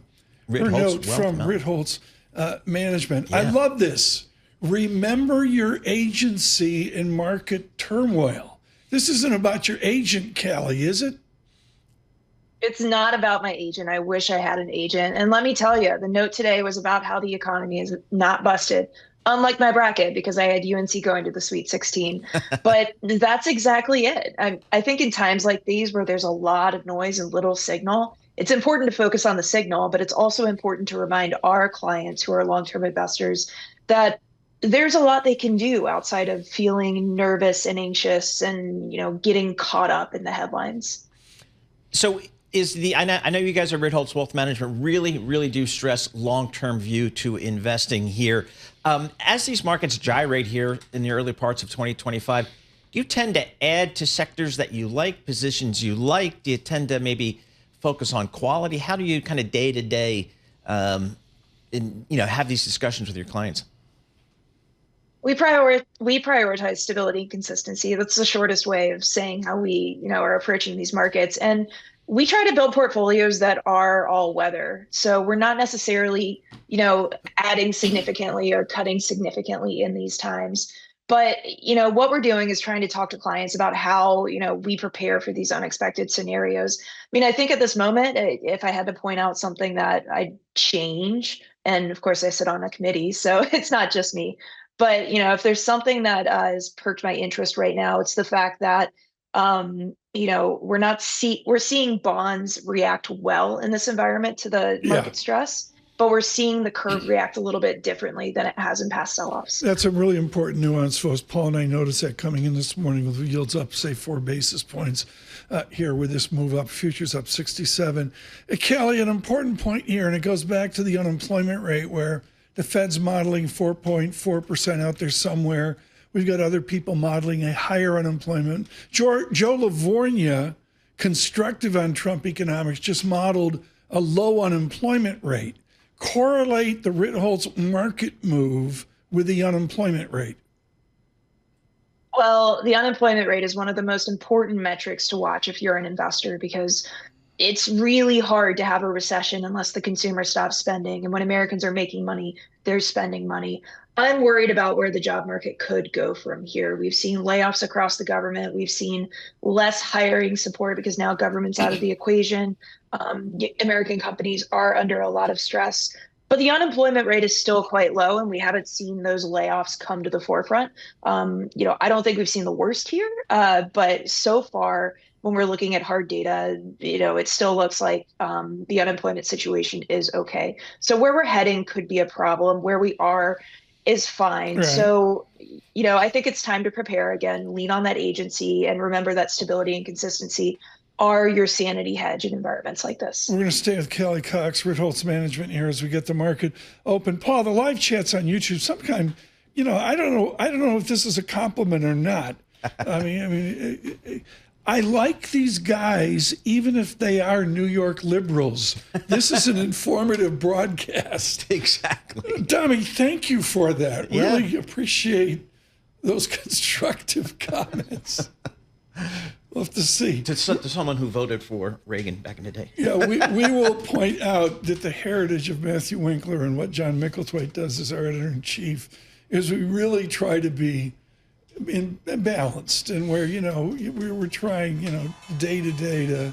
note from Ritholtz Management. Yeah. I love this. Remember your agency in market turmoil. This isn't about your agent, Callie, is it? It's not about my agent. I wish I had an agent. And let me tell you, the note today was about how the economy is not busted, unlike my bracket, because I had UNC going to the Sweet 16. But that's exactly it. I think in times like these where there's a lot of noise and little signal, it's important to focus on the signal, but it's also important to remind our clients who are long-term investors that there's a lot they can do outside of feeling nervous and anxious and, getting caught up in the headlines. So I know you guys at Ritholtz Wealth Management really do stress long-term view to investing here. As these markets gyrate here in the early parts of 2025, do you tend to add to sectors that you like, positions you like? Do you tend to maybe focus on quality? How do you kind of day to day, have these discussions with your clients? We prioritize stability and consistency. That's the shortest way of saying how we, are approaching these markets. And we try to build portfolios that are all weather. So we're not necessarily, adding significantly or cutting significantly in these times. But, what we're doing is trying to talk to clients about how, we prepare for these unexpected scenarios. I think at this moment, if I had to point out something that I'd change, and of course I sit on a committee, so it's not just me. But, if there's something that has perked my interest right now, it's the fact that, we're seeing bonds react well in this environment to the market stress, but we're seeing the curve react a little bit differently than it has in past sell-offs. That's a really important nuance, folks. Paul and I noticed that coming in this morning with yields up, say, 4 basis points here with this move up, futures up 67. Kelly, an important point here, and it goes back to the unemployment rate where the Fed's modeling 4.4% out there somewhere. We've got other people modeling a higher unemployment. Joe Lavorgna, constructive on Trump economics, just modeled a low unemployment rate. Correlate the Ritholtz market move with the unemployment rate. Well, the unemployment rate is one of the most important metrics to watch if you're an investor, because it's really hard to have a recession unless the consumer stops spending. And when Americans are making money, they're spending money. I'm worried about where the job market could go from here. We've seen layoffs across the government. We've seen less hiring support because now government's out of the equation. American companies are under a lot of stress. But the unemployment rate is still quite low, and we haven't seen those layoffs come to the forefront. I don't think we've seen the worst here, but so far, when we're looking at hard data, it still looks like the unemployment situation is okay. So where we're heading could be a problem. Where we are is fine. Right. So, I think it's time to prepare again, lean on that agency, and remember that stability and consistency are your sanity hedge in environments like this. We're going to stay with Kelly Cox, Ritholtz Management here as we get the market open. Paul, the live chat's on YouTube. Sometimes, I don't know if this is a compliment or not. I like these guys, even if they are New York liberals. This is an informative broadcast. Exactly. Dami, thank you for that. Really appreciate those constructive comments. We'll have to see. To someone who voted for Reagan back in the day. Yeah, we will point out that the heritage of Matthew Winkler and what John Micklethwaite does as our editor-in-chief is we really try to be balanced, and where, we're trying, day to day to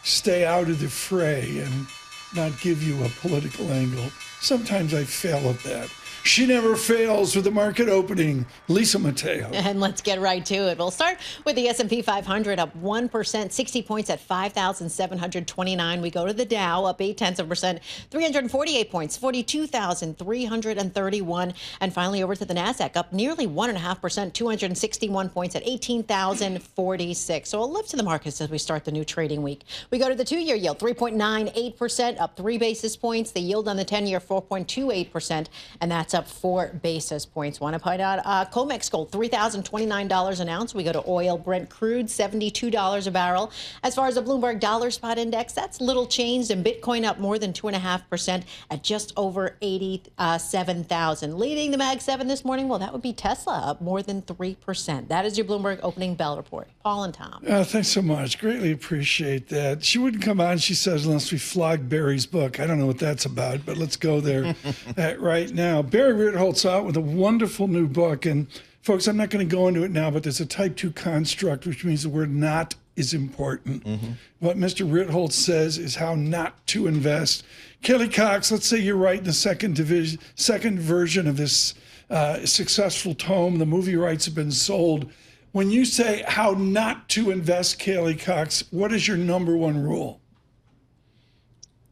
stay out of the fray and not give you a political angle. Sometimes I fail at that. She never fails with the market opening. Lisa Mateo. And let's get right to it. We'll start with the S&P 500 up 1%, 60 points at 5,729. We go to the Dow up 0.8%, 348 points, 42,331. And finally over to the Nasdaq up nearly 1.5%, 261 points at 18,046. So a lift to the markets as we start the new trading week. We go to the 2-year yield, 3.98%, up 3 basis points. The yield on the 10-year, 4.28%, and that's up 4 basis points. Want to point out COMEX gold, $3,029 an ounce. We go to oil, Brent crude, $72 a barrel. As far as the Bloomberg dollar spot index, that's little changed, and Bitcoin up more than 2.5% at just over 87,000. Leading the Mag 7 this morning, well, that would be Tesla, up more than 3%. That is your Bloomberg opening bell report. Paul and Tom. Thanks so much. Greatly appreciate that. She wouldn't come on, she says, unless we flog Barry's book. I don't know what that's about, but let's go there right now. Barry Ritholtz out with a wonderful new book. And folks, I'm not going to go into it now, but there's a type 2 construct, which means the word not is important. What Mr. Ritholtz says is how not to invest. Kelly Cox, let's say you're right in the second version of this successful tome. The movie rights have been sold. When you say how not to invest, Kelly Cox, what is your number one rule?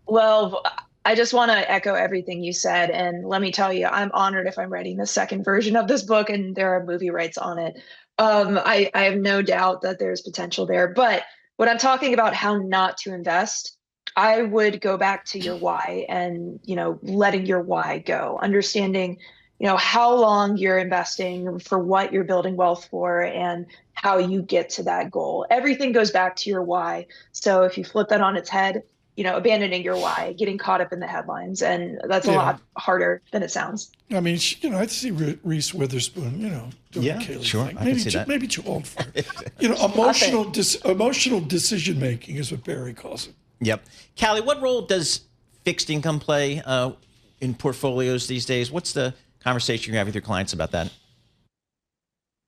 Well, I just want to echo everything you said. And let me tell you, I'm honored if I'm writing the second version of this book and there are movie rights on it. I have no doubt that there's potential there. But when I'm talking about how not to invest, I would go back to your why and, letting your why go, understanding, how long you're investing, for what you're building wealth for, and how you get to that goal. Everything goes back to your why. So if you flip that on its head, abandoning your why, getting caught up in the headlines. And that's a lot harder than it sounds. I mean, I'd see Reese Witherspoon, doing the Kaylee sure. thing. I can see that. Maybe too old for it. Emotional decision-making is what Barry calls it. Yep. Callie, what role does fixed income play in portfolios these days? What's the conversation you have with your clients about that?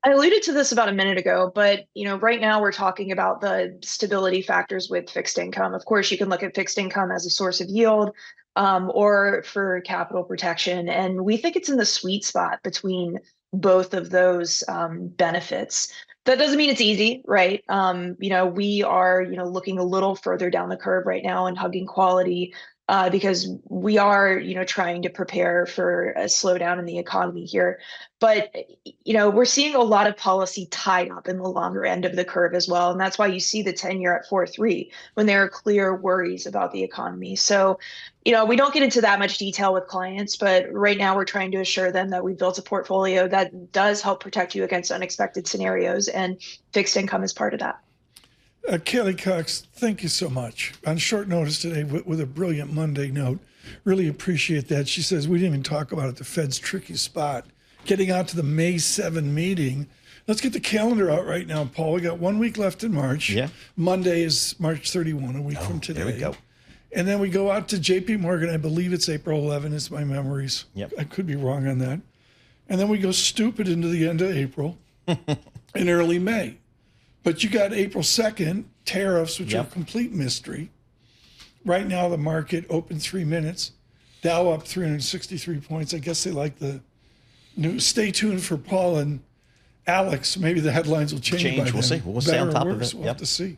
I alluded to this about a minute ago, but right now we're talking about the stability factors with fixed income. Of course, you can look at fixed income as a source of yield or for capital protection. And we think it's in the sweet spot between both of those benefits. That doesn't mean it's easy, right? We are, looking a little further down the curve right now and hugging quality because we are, trying to prepare for a slowdown in the economy here. But, we're seeing a lot of policy tied up in the longer end of the curve as well. And that's why you see the 10-year at 4.3 when there are clear worries about the economy. So, we don't get into that much detail with clients, but right now we're trying to assure them that we built a portfolio that does help protect you against unexpected scenarios, and fixed income is part of that. Kelly Cox, thank you so much. On short notice today with a brilliant Monday note. Really appreciate that. She says, we didn't even talk about it, the Fed's tricky spot. Getting out to the May 7 meeting. Let's get the calendar out right now, Paul. We got 1 week left in March. Yeah. Monday is March 31, a week from today. There we go. And then we go out to JP Morgan. I believe it's April 11 is my memories. Yep. I could be wrong on that. And then we go stupid into the end of April and early May. But you got April 2nd, tariffs, which are a complete mystery. Right now, the market open 3 minutes. Dow up 363 points. I guess they like the news. Stay tuned for Paul and Alex. Maybe the headlines will change by We'll then. see. We'll stay on top of it. We'll have to see.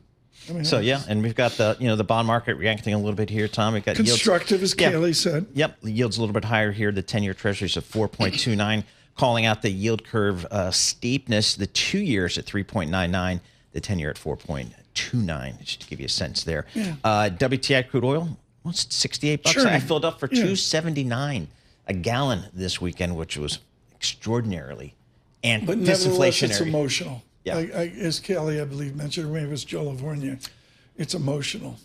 So and we've got the the bond market reacting a little bit here, Tom. We've got constructive, as Kaylee said. Yep, the yield's a little bit higher here. The 10-year Treasury's at 4.29, calling out the yield curve steepness. The 2 years at 3.99, the 10-year at 4.29. Just to give you a sense there. Yeah. WTI crude oil, it's $68. Sure. I filled up for $2.79 a gallon this weekend, which was extraordinarily and But nevertheless, disinflationary. it's emotional. Yeah. As Kelly, I believe, mentioned, or maybe it was Joe Lavorgna, it's emotional.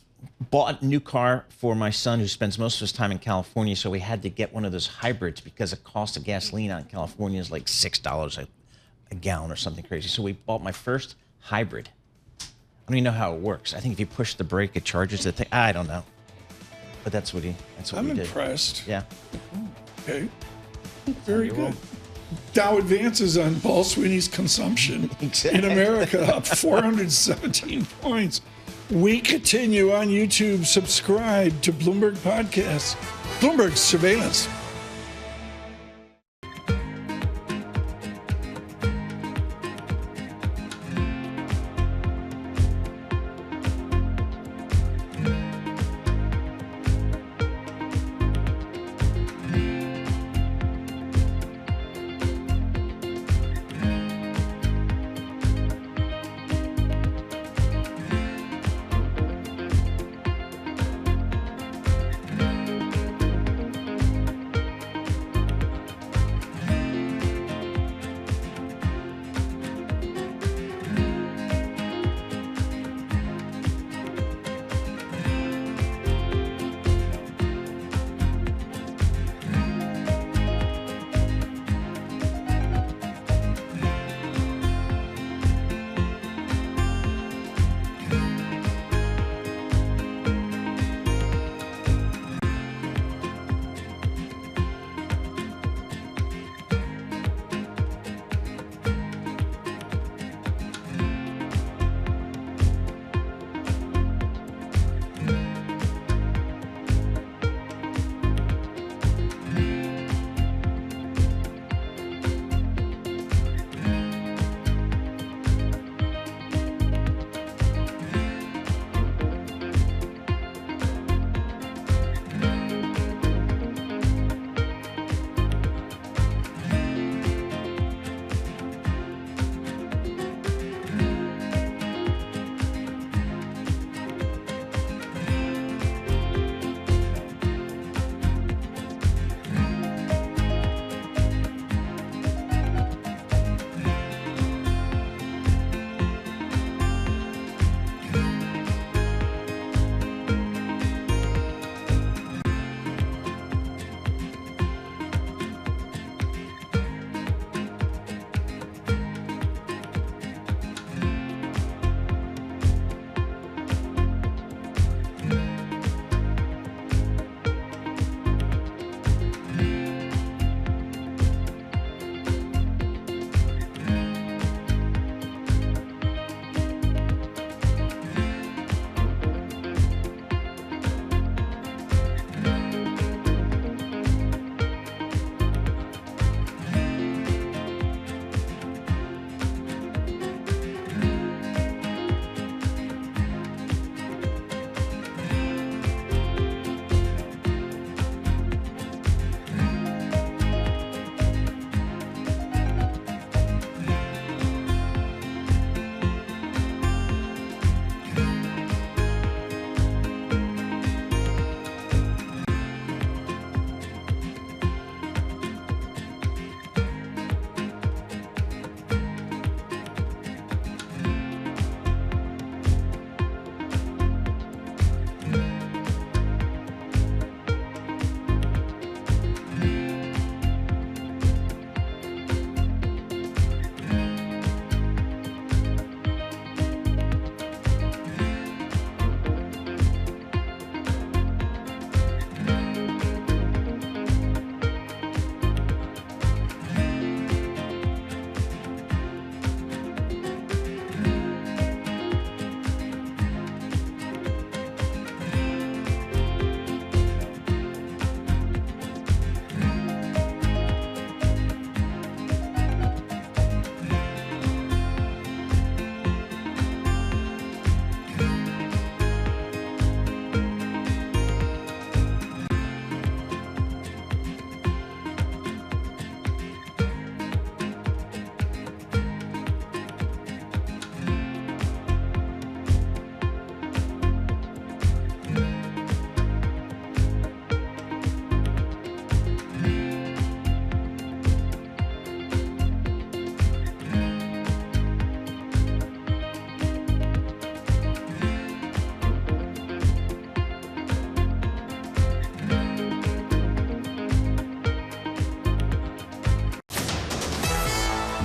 Bought a new car for my son who spends most of his time in California, so we had to get one of those hybrids because the cost of gasoline out in California is like $6 a gallon or something crazy. So we bought my first hybrid. I don't even know how it works. I think if you push the brake, it charges the thing. I don't know. But that's what he did. I'm impressed. Yeah. Okay. Very good. Dow advances on Paul Sweeney's consumption in America, up 417 points. We continue on YouTube. Subscribe to Bloomberg Podcasts, Bloomberg Surveillance.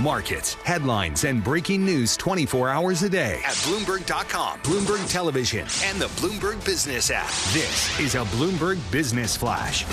Markets, headlines, and breaking news 24 hours a day at Bloomberg.com, Bloomberg Television, and the Bloomberg Business app. This is a Bloomberg Business Flash.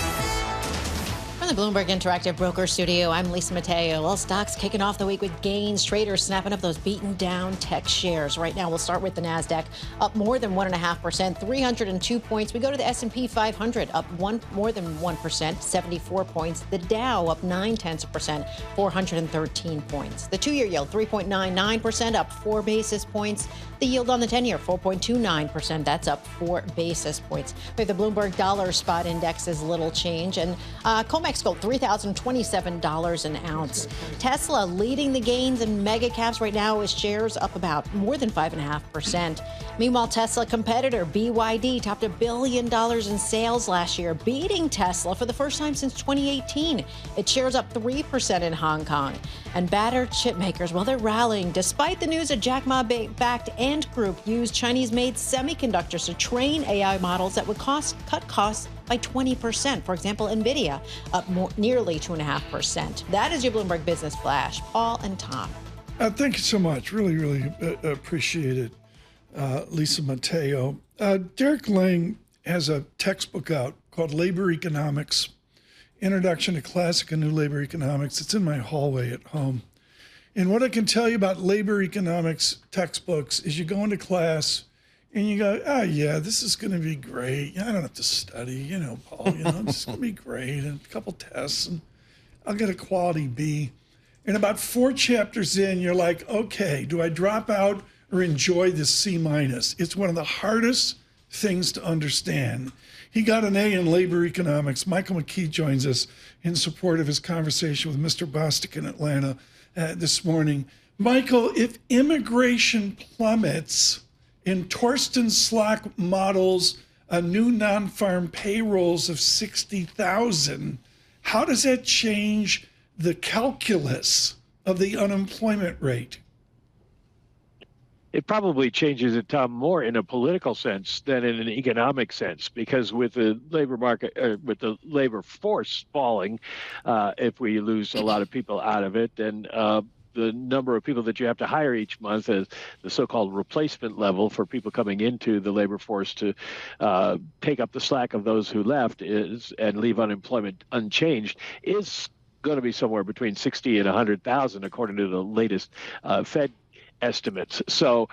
From the Bloomberg Interactive Broker Studio, I'm Lisa Mateo. Well, stocks kicking off the week with gains. Traders snapping up those beaten down tech shares. Right now, we'll start with the NASDAQ, up more than 1.5%, 302 points. We go to the S&P 500, up more than 1%, 74 points. The Dow up 0.9%, 413 points. The two-year yield, 3.99%, up 4 basis points. The yield on the 10-year, 4.29%. That's up 4 basis points. We have the Bloomberg Dollar Spot Index is little change. And COMEX gold, $3,027 an ounce. Tesla leading the gains in mega caps right now with shares up about more than 5.5%. Meanwhile, Tesla competitor BYD topped $1 billion in sales last year, beating Tesla for the first time since 2018. Its shares up 3% in Hong Kong. And battered chip makers, well, they're rallying despite the news that Jack Ma-backed Ant Group used Chinese-made semiconductors to train AI models that would cut costs by 20%. For example, NVIDIA up nearly 2.5%. That is your Bloomberg Business Flash. Paul and Tom. Thank you so much. Really appreciate it, Lisa Mateo. Derek Lang has a textbook out called Labor Economics, Introduction to Classic and New Labor Economics. It's in my hallway at home. And what I can tell you about labor economics textbooks is you go into class and you go, oh, yeah, this is going to be great. I don't have to study, Paul, it's going to be great. And a couple tests, and I'll get a quality B. And about 4 chapters in, you're like, okay, do I drop out or enjoy this C-? It's one of the hardest things to understand. He got an A in labor economics. Michael McKee joins us in support of his conversation with Mr. Bostic in Atlanta this morning. Michael, if immigration plummets and Torsten Slack models a new non-farm payrolls of 60,000, how does that change the calculus of the unemployment rate? It probably changes it, Tom, more in a political sense than in an economic sense, because with the labor market, with the labor force falling, if we lose a lot of people out of it, then the number of people that you have to hire each month, as the so-called replacement level for people coming into the labor force to take up the slack of those who left and leave unemployment unchanged, is going to be somewhere between 60 and 100,000, according to the latest Fed estimates. So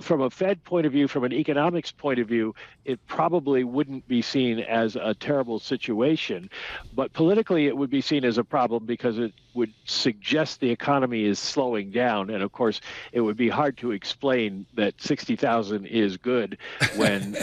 from a Fed point of view, from an economics point of view, it probably wouldn't be seen as a terrible situation. But politically, it would be seen as a problem because it would suggest the economy is slowing down. And of course, it would be hard to explain that 60,000 is good when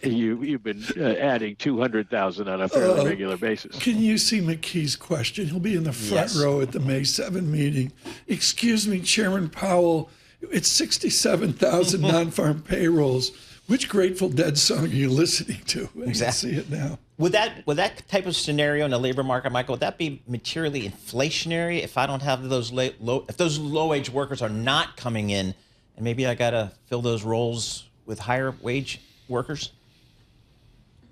you've been adding 200,000 on a fairly regular basis. Can you see McKee's question? He'll be in the front row at the May 7 meeting. Excuse me, Chairman Powell, it's 67,000 non-farm payrolls. Which Grateful Dead song are you listening to? I can see it now. Would that type of scenario in the labor market, Michael, would that be materially inflationary if I don't have those if those low-wage workers are not coming in, and maybe I got to fill those roles with higher wage workers?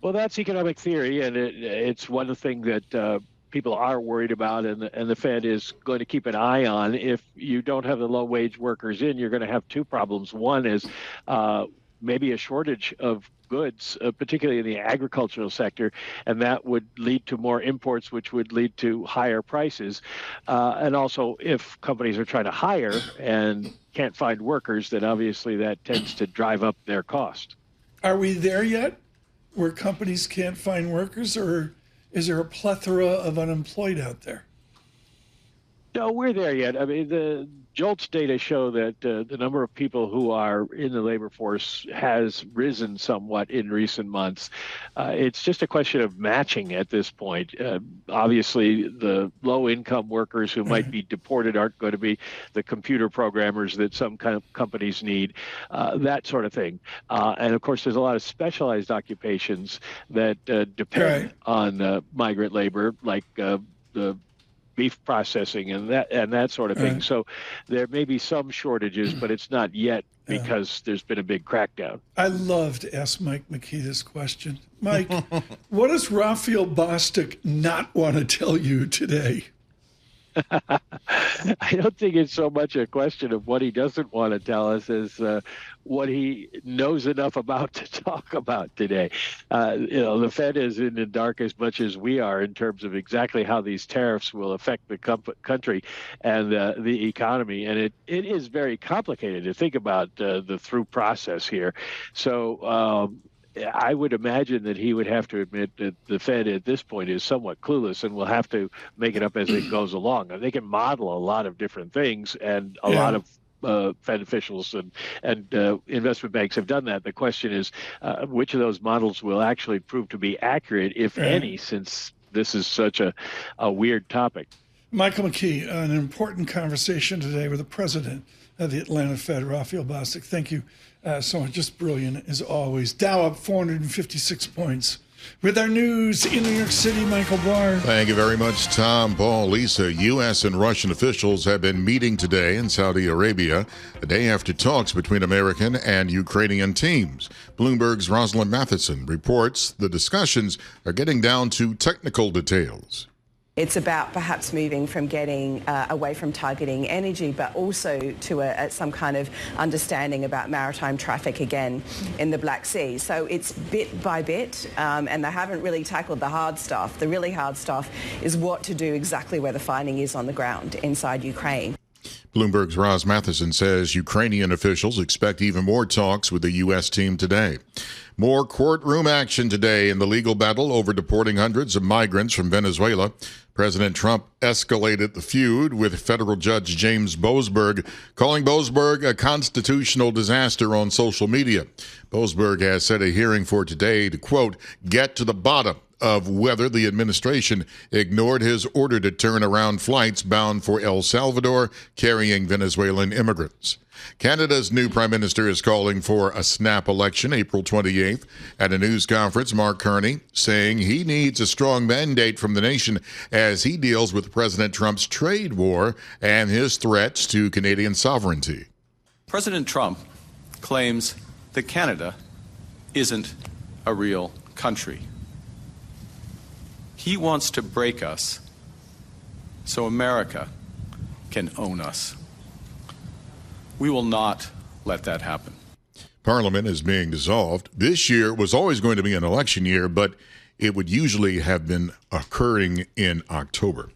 Well, that's economic theory, and it's one thing that people are worried about, and the Fed is going to keep an eye on. If you don't have the low-wage workers in, you're going to have two problems. One is maybe a shortage of goods, particularly in the agricultural sector, and that would lead to more imports, which would lead to higher prices. And also, if companies are trying to hire and can't find workers, then obviously that tends to drive up their cost. Are we there yet, where companies can't find workers, or is there a plethora of unemployed out there? No, we're there yet. I mean, the JOLTS data show that the number of people who are in the labor force has risen somewhat in recent months. It's just a question of matching at this point. Obviously, the low-income workers who might be deported aren't going to be the computer programmers that some kind of companies need, that sort of thing. And, of course, there's a lot of specialized occupations that depend on migrant labor, like the beef processing and that sort of thing. So there may be some shortages, but it's not yet because there's been a big crackdown. I love to ask Mike McKee this question. Mike, what does Raphael Bostic not want to tell you today? I don't think it's so much a question of what he doesn't want to tell us as what he knows enough about to talk about today. The Fed is in the dark as much as we are in terms of exactly how these tariffs will affect the country and the economy. And it is very complicated to think about the through process here. So I would imagine that he would have to admit that the Fed at this point is somewhat clueless and will have to make it up as it goes along. They can model a lot of different things, and a lot of Fed officials and investment banks have done that. The question is which of those models will actually prove to be accurate, if any, since this is such a weird topic. Michael McKee, an important conversation today with the president of the Atlanta Fed, Raphael Bostic. Thank you so much. Just brilliant as always. Dow up 456 points. With our news in New York City, Michael Barr. Thank you very much, Tom, Paul, Lisa. U.S. and Russian officials have been meeting today in Saudi Arabia, a day after talks between American and Ukrainian teams. Bloomberg's Rosalind Matheson reports the discussions are getting down to technical details. It's about perhaps moving from getting away from targeting energy, but also to some kind of understanding about maritime traffic again in the Black Sea. So it's bit by bit, and they haven't really tackled the hard stuff. The really hard stuff is what to do exactly where the fighting is on the ground inside Ukraine. Bloomberg's Roz Matheson says Ukrainian officials expect even more talks with the U.S. team today. More courtroom action today in the legal battle over deporting hundreds of migrants from Venezuela. President Trump escalated the feud with federal Judge James Boasberg, calling Boasberg a constitutional disaster on social media. Boasberg has set a hearing for today to, quote, get to the bottom of whether the administration ignored his order to turn around flights bound for El Salvador carrying Venezuelan immigrants. Canada's new prime minister is calling for a snap election April 28th. At a news conference, Mark Carney saying he needs a strong mandate from the nation as he deals with President Trump's trade war and his threats to Canadian sovereignty. President Trump claims that Canada isn't a real country. He wants to break us so America can own us. We will not let that happen. Parliament is being dissolved. This year was always going to be an election year, but it would usually have been occurring in October.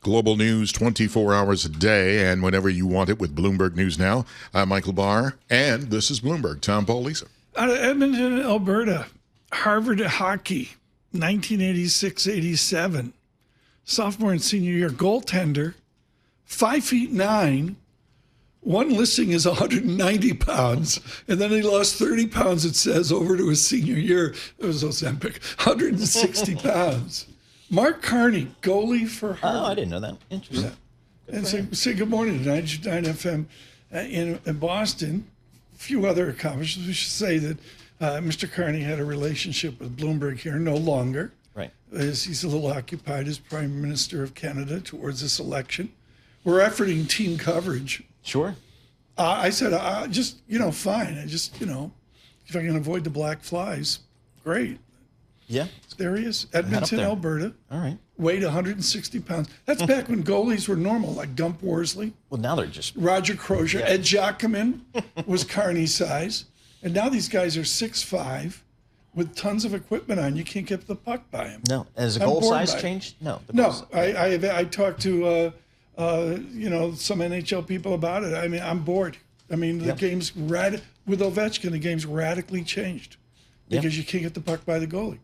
Global news 24 hours a day and whenever you want it with Bloomberg News Now. I'm Michael Barr, and this is Bloomberg. Tom, Paul, Lisa. Out of Edmonton, Alberta, Harvard hockey, 1986-87. Sophomore and senior year goaltender, 5'9". One listing is 190 pounds, and then he lost 30 pounds, it says, over to his senior year. It was Ozempic, 160 pounds. Mark Carney, goalie for Harvard. Oh, I didn't know that. Interesting. Yeah. And say good morning to 99 FM in Boston. A few other accomplishments. We should say that Mr. Carney had a relationship with Bloomberg here, no longer. Right. As he's a little occupied as Prime Minister of Canada towards this election. We're efforting team coverage. Sure. I said, just, fine. I just, if I can avoid the black flies, great. Yeah. There he is, Edmonton, Alberta. All right. Weighed 160 pounds. That's back when goalies were normal, like Gump Worsley. Well, now they're just... Roger Crozier. Yeah. Ed Jacquemin was Carney's size. And now these guys are 6'5", with tons of equipment on. You can't get the puck by him. No. Has the goal size changed? No. No. I talked to... some NHL people about it. I mean, I'm bored. I mean, the game's with Ovechkin, the game's radically changed because you can't get the puck by the goalie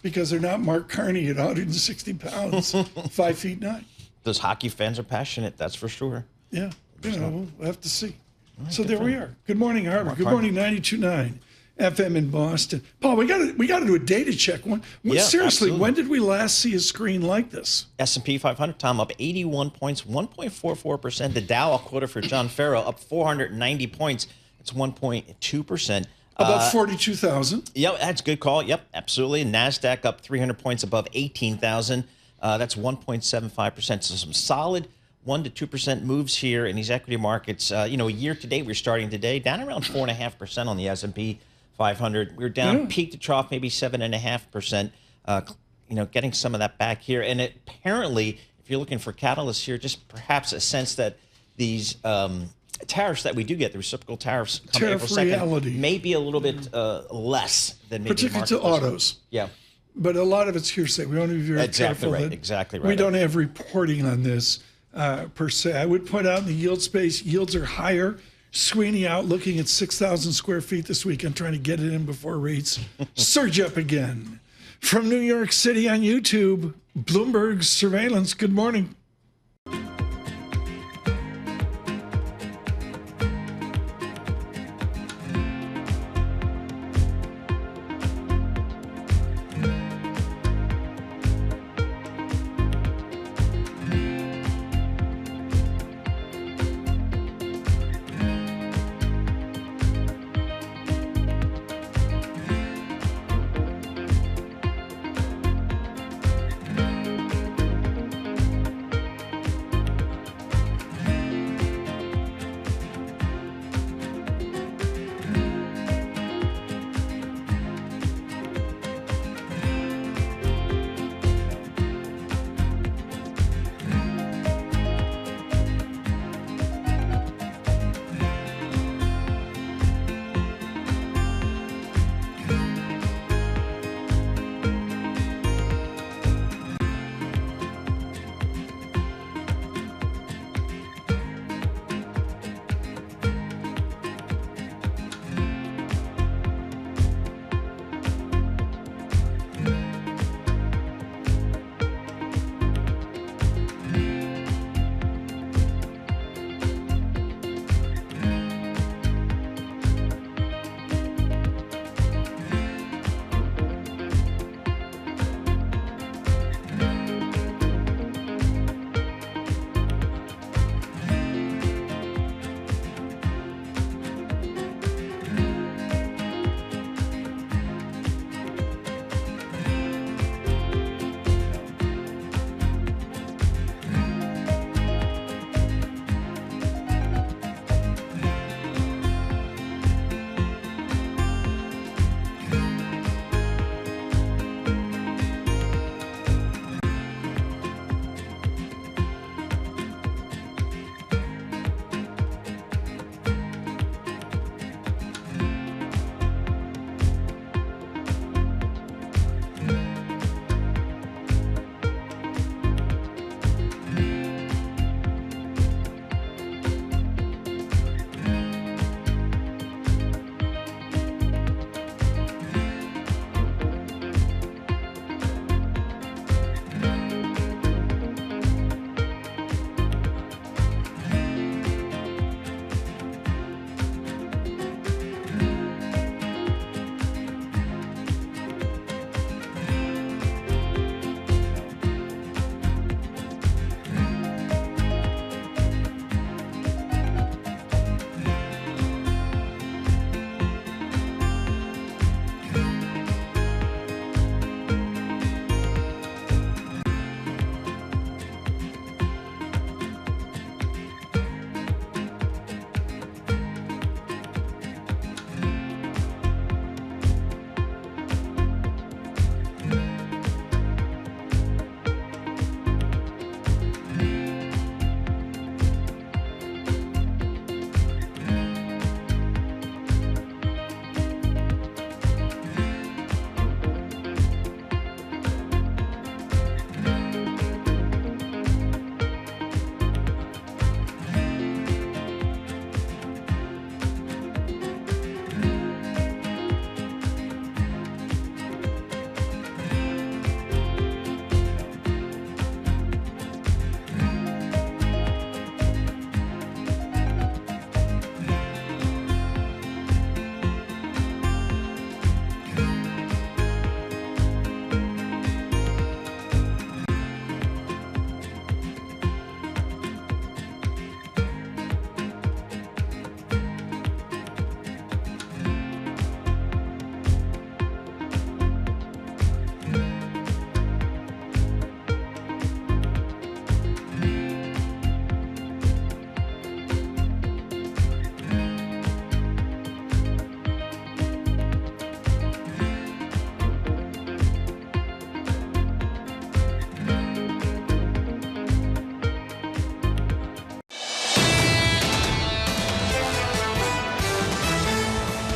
because they're not Mark Carney at 160 pounds, 5'9". Those hockey fans are passionate, that's for sure. Yeah, we'll have to see. Right, so there we are. Good morning, Harvard. Good morning, 92.9 FM in Boston. Paul, we got to do a data check. Seriously, absolutely. When did we last see a screen like this? S&P 500, Tom, up 81 points, 1.44%. The Dow, I'll quote it for John Farrow, up 490 points. It's 1.2%. About 42,000. Yep, that's a good call. Yep, absolutely. NASDAQ up 300 points above 18,000. That's 1.75%. So some solid 1% to 2% moves here in these equity markets. Year to date, we're starting today down around 4.5% on the S&P 500. We're down peak to trough, maybe 7.5%. Getting some of that back here. And apparently, if you're looking for catalysts here, just perhaps a sense that these tariffs that we do get, the reciprocal tariffs come April 2nd, may be a little bit less than maybe particularly to autos. Yeah. But a lot of it's hearsay. We want to be very careful. Exactly right. We don't have reporting on this per se. I would point out in the yield space, yields are higher. Sweeney out looking at 6,000 square feet this week and trying to get it in before rates surge up again. From New York City on YouTube, Bloomberg Surveillance. Good morning.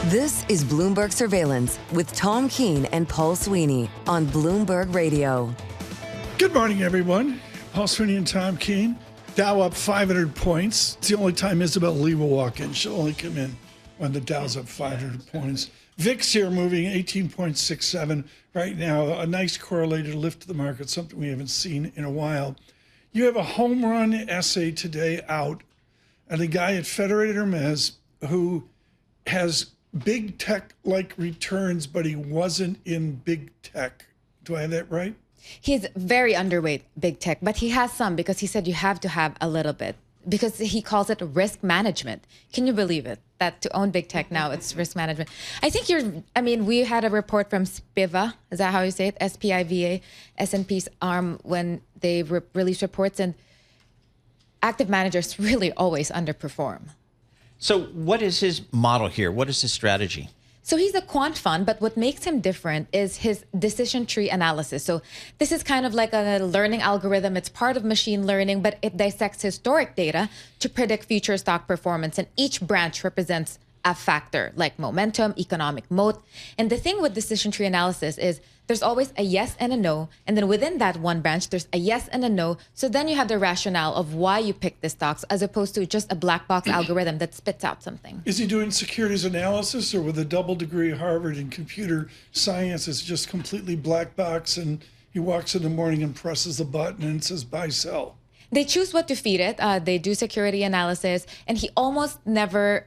This is Bloomberg Surveillance with Tom Keene and Paul Sweeney on Bloomberg Radio. Good morning, everyone. Paul Sweeney and Tom Keene. Dow up 500 points. It's the only time Isabel Lee will walk in. She'll only come in when the Dow's up 500 points. VIX here moving 18.67 right now. A nice correlated lift to the market, something we haven't seen in a while. You have a home run essay today out, and a guy at Federated Hermes who has big tech-like returns, but he wasn't in big tech. Do I have that right? He's very underweight big tech, but he has some because he said you have to have a little bit because he calls it risk management. Can you believe it? That to own big tech now, it's risk management. I think we had a report from SPIVA, is that how you say it? SPIVA, S&P's arm, when they release reports, and active managers really always underperform. So what is his model here? What is his strategy? So he's a quant fund, but what makes him different is his decision tree analysis. So this is kind of like a learning algorithm. It's part of machine learning, but it dissects historic data to predict future stock performance. And each branch represents a factor like momentum, economic moat. And the thing with decision tree analysis is there's always a yes and a no. And then within that one branch, there's a yes and a no. So then you have the rationale of why you pick the stocks as opposed to just a black box algorithm that spits out something. Is he doing securities analysis, or with a double degree at Harvard in computer science, it's just completely black box and he walks in the morning and presses the button and it says buy, sell? They choose what to feed it. They do security analysis, and he almost never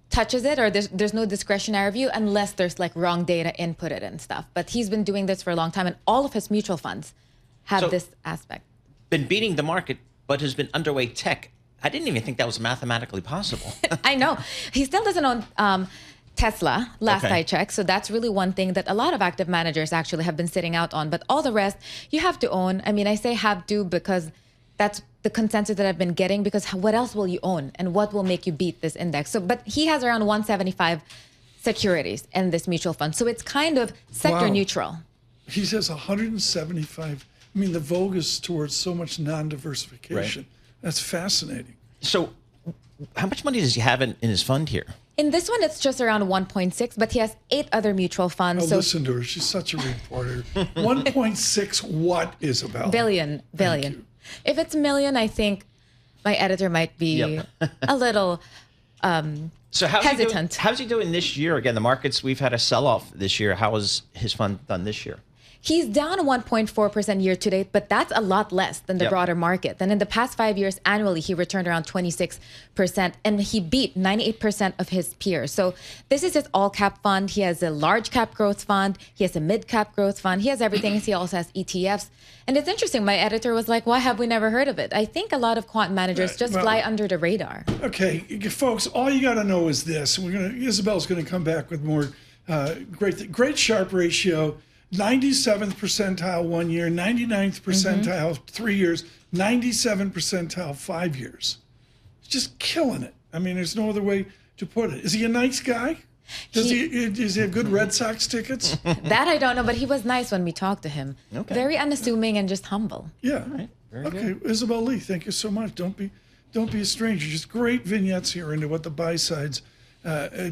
touches it, or there's no discretionary review unless there's like wrong data inputted and stuff. But he's been doing this for a long time, and all of his mutual funds have this aspect. Been beating the market, but has been underweight tech. I didn't even think that was mathematically possible. I know. He still doesn't own Tesla, last I checked. So that's really one thing that a lot of active managers actually have been sitting out on. But all the rest, you have to own. I mean, I say have to because that's the consensus that I've been getting, because what else will you own and what will make you beat this index? So, but he has around 175 securities in this mutual fund. So it's kind of sector neutral. He says 175. I mean, the vogue is towards so much non-diversification. Right. That's fascinating. So how much money does he have in his fund here? In this one, it's just around 1.6, but he has 8 other mutual funds. Oh, listen to her. She's such a reporter. 1.6 what, Isabel? Billion. If it's million, I think my editor might be a little so hesitant. How's he doing this year? Again, the markets, we've had a sell-off this year. How is his fund done this year? He's down 1.4% year to date, but that's a lot less than the broader market. And in the past 5 years, annually, he returned around 26%, and he beat 98% of his peers. So this is his all-cap fund. He has a large-cap growth fund. He has a mid-cap growth fund. He has everything. He also has ETFs. And it's interesting. My editor was like, why have we never heard of it? I think a lot of quant managers just fly under the radar. Okay, folks, all you got to know is this. Isabel's going to come back with more great Sharpe ratio. 97th percentile 1 year, 99th percentile 3 years, 97th percentile 5 years. Just killing it. I mean, there's no other way to put it. Is he a nice guy? Does he have good Red Sox tickets? That I don't know, but he was nice when we talked to him. Okay. Very unassuming and just humble. Yeah. All right. Very good. Isabel Lee, thank you so much. Don't be a stranger. Just great vignettes here into what the buy side's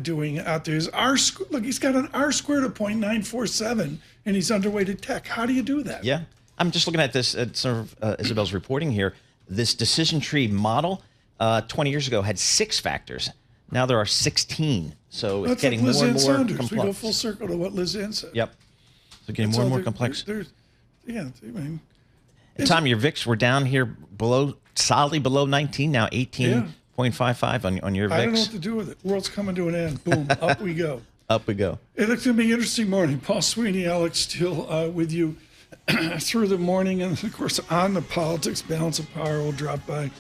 doing out there. Look, he's got an R squared of 0.947, and he's underweight at tech. How do you do that? Yeah. I'm just looking at this, some of Isabel's reporting here. This decision tree model 20 years ago had 6 factors. Now there are 16. So it's getting like more and more Saunders. complex. We go full circle to what Lizanne said. Yep. So getting more and more complex. And Tom, your VIX, we're down here solidly below 19 now, 18.55 on your VIX. I don't know what to do with it. World's coming to an end. Boom, up we go. Up we go. It's going to be an interesting morning. Paul Sweeney, Alex Steele with you through the morning. And, of course, on the politics, balance of power will drop by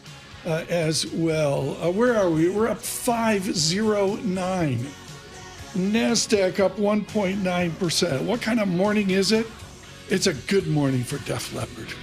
as well. Where are we? We're up 509. NASDAQ up 1.9%. What kind of morning is it? It's a good morning for Def Leppard.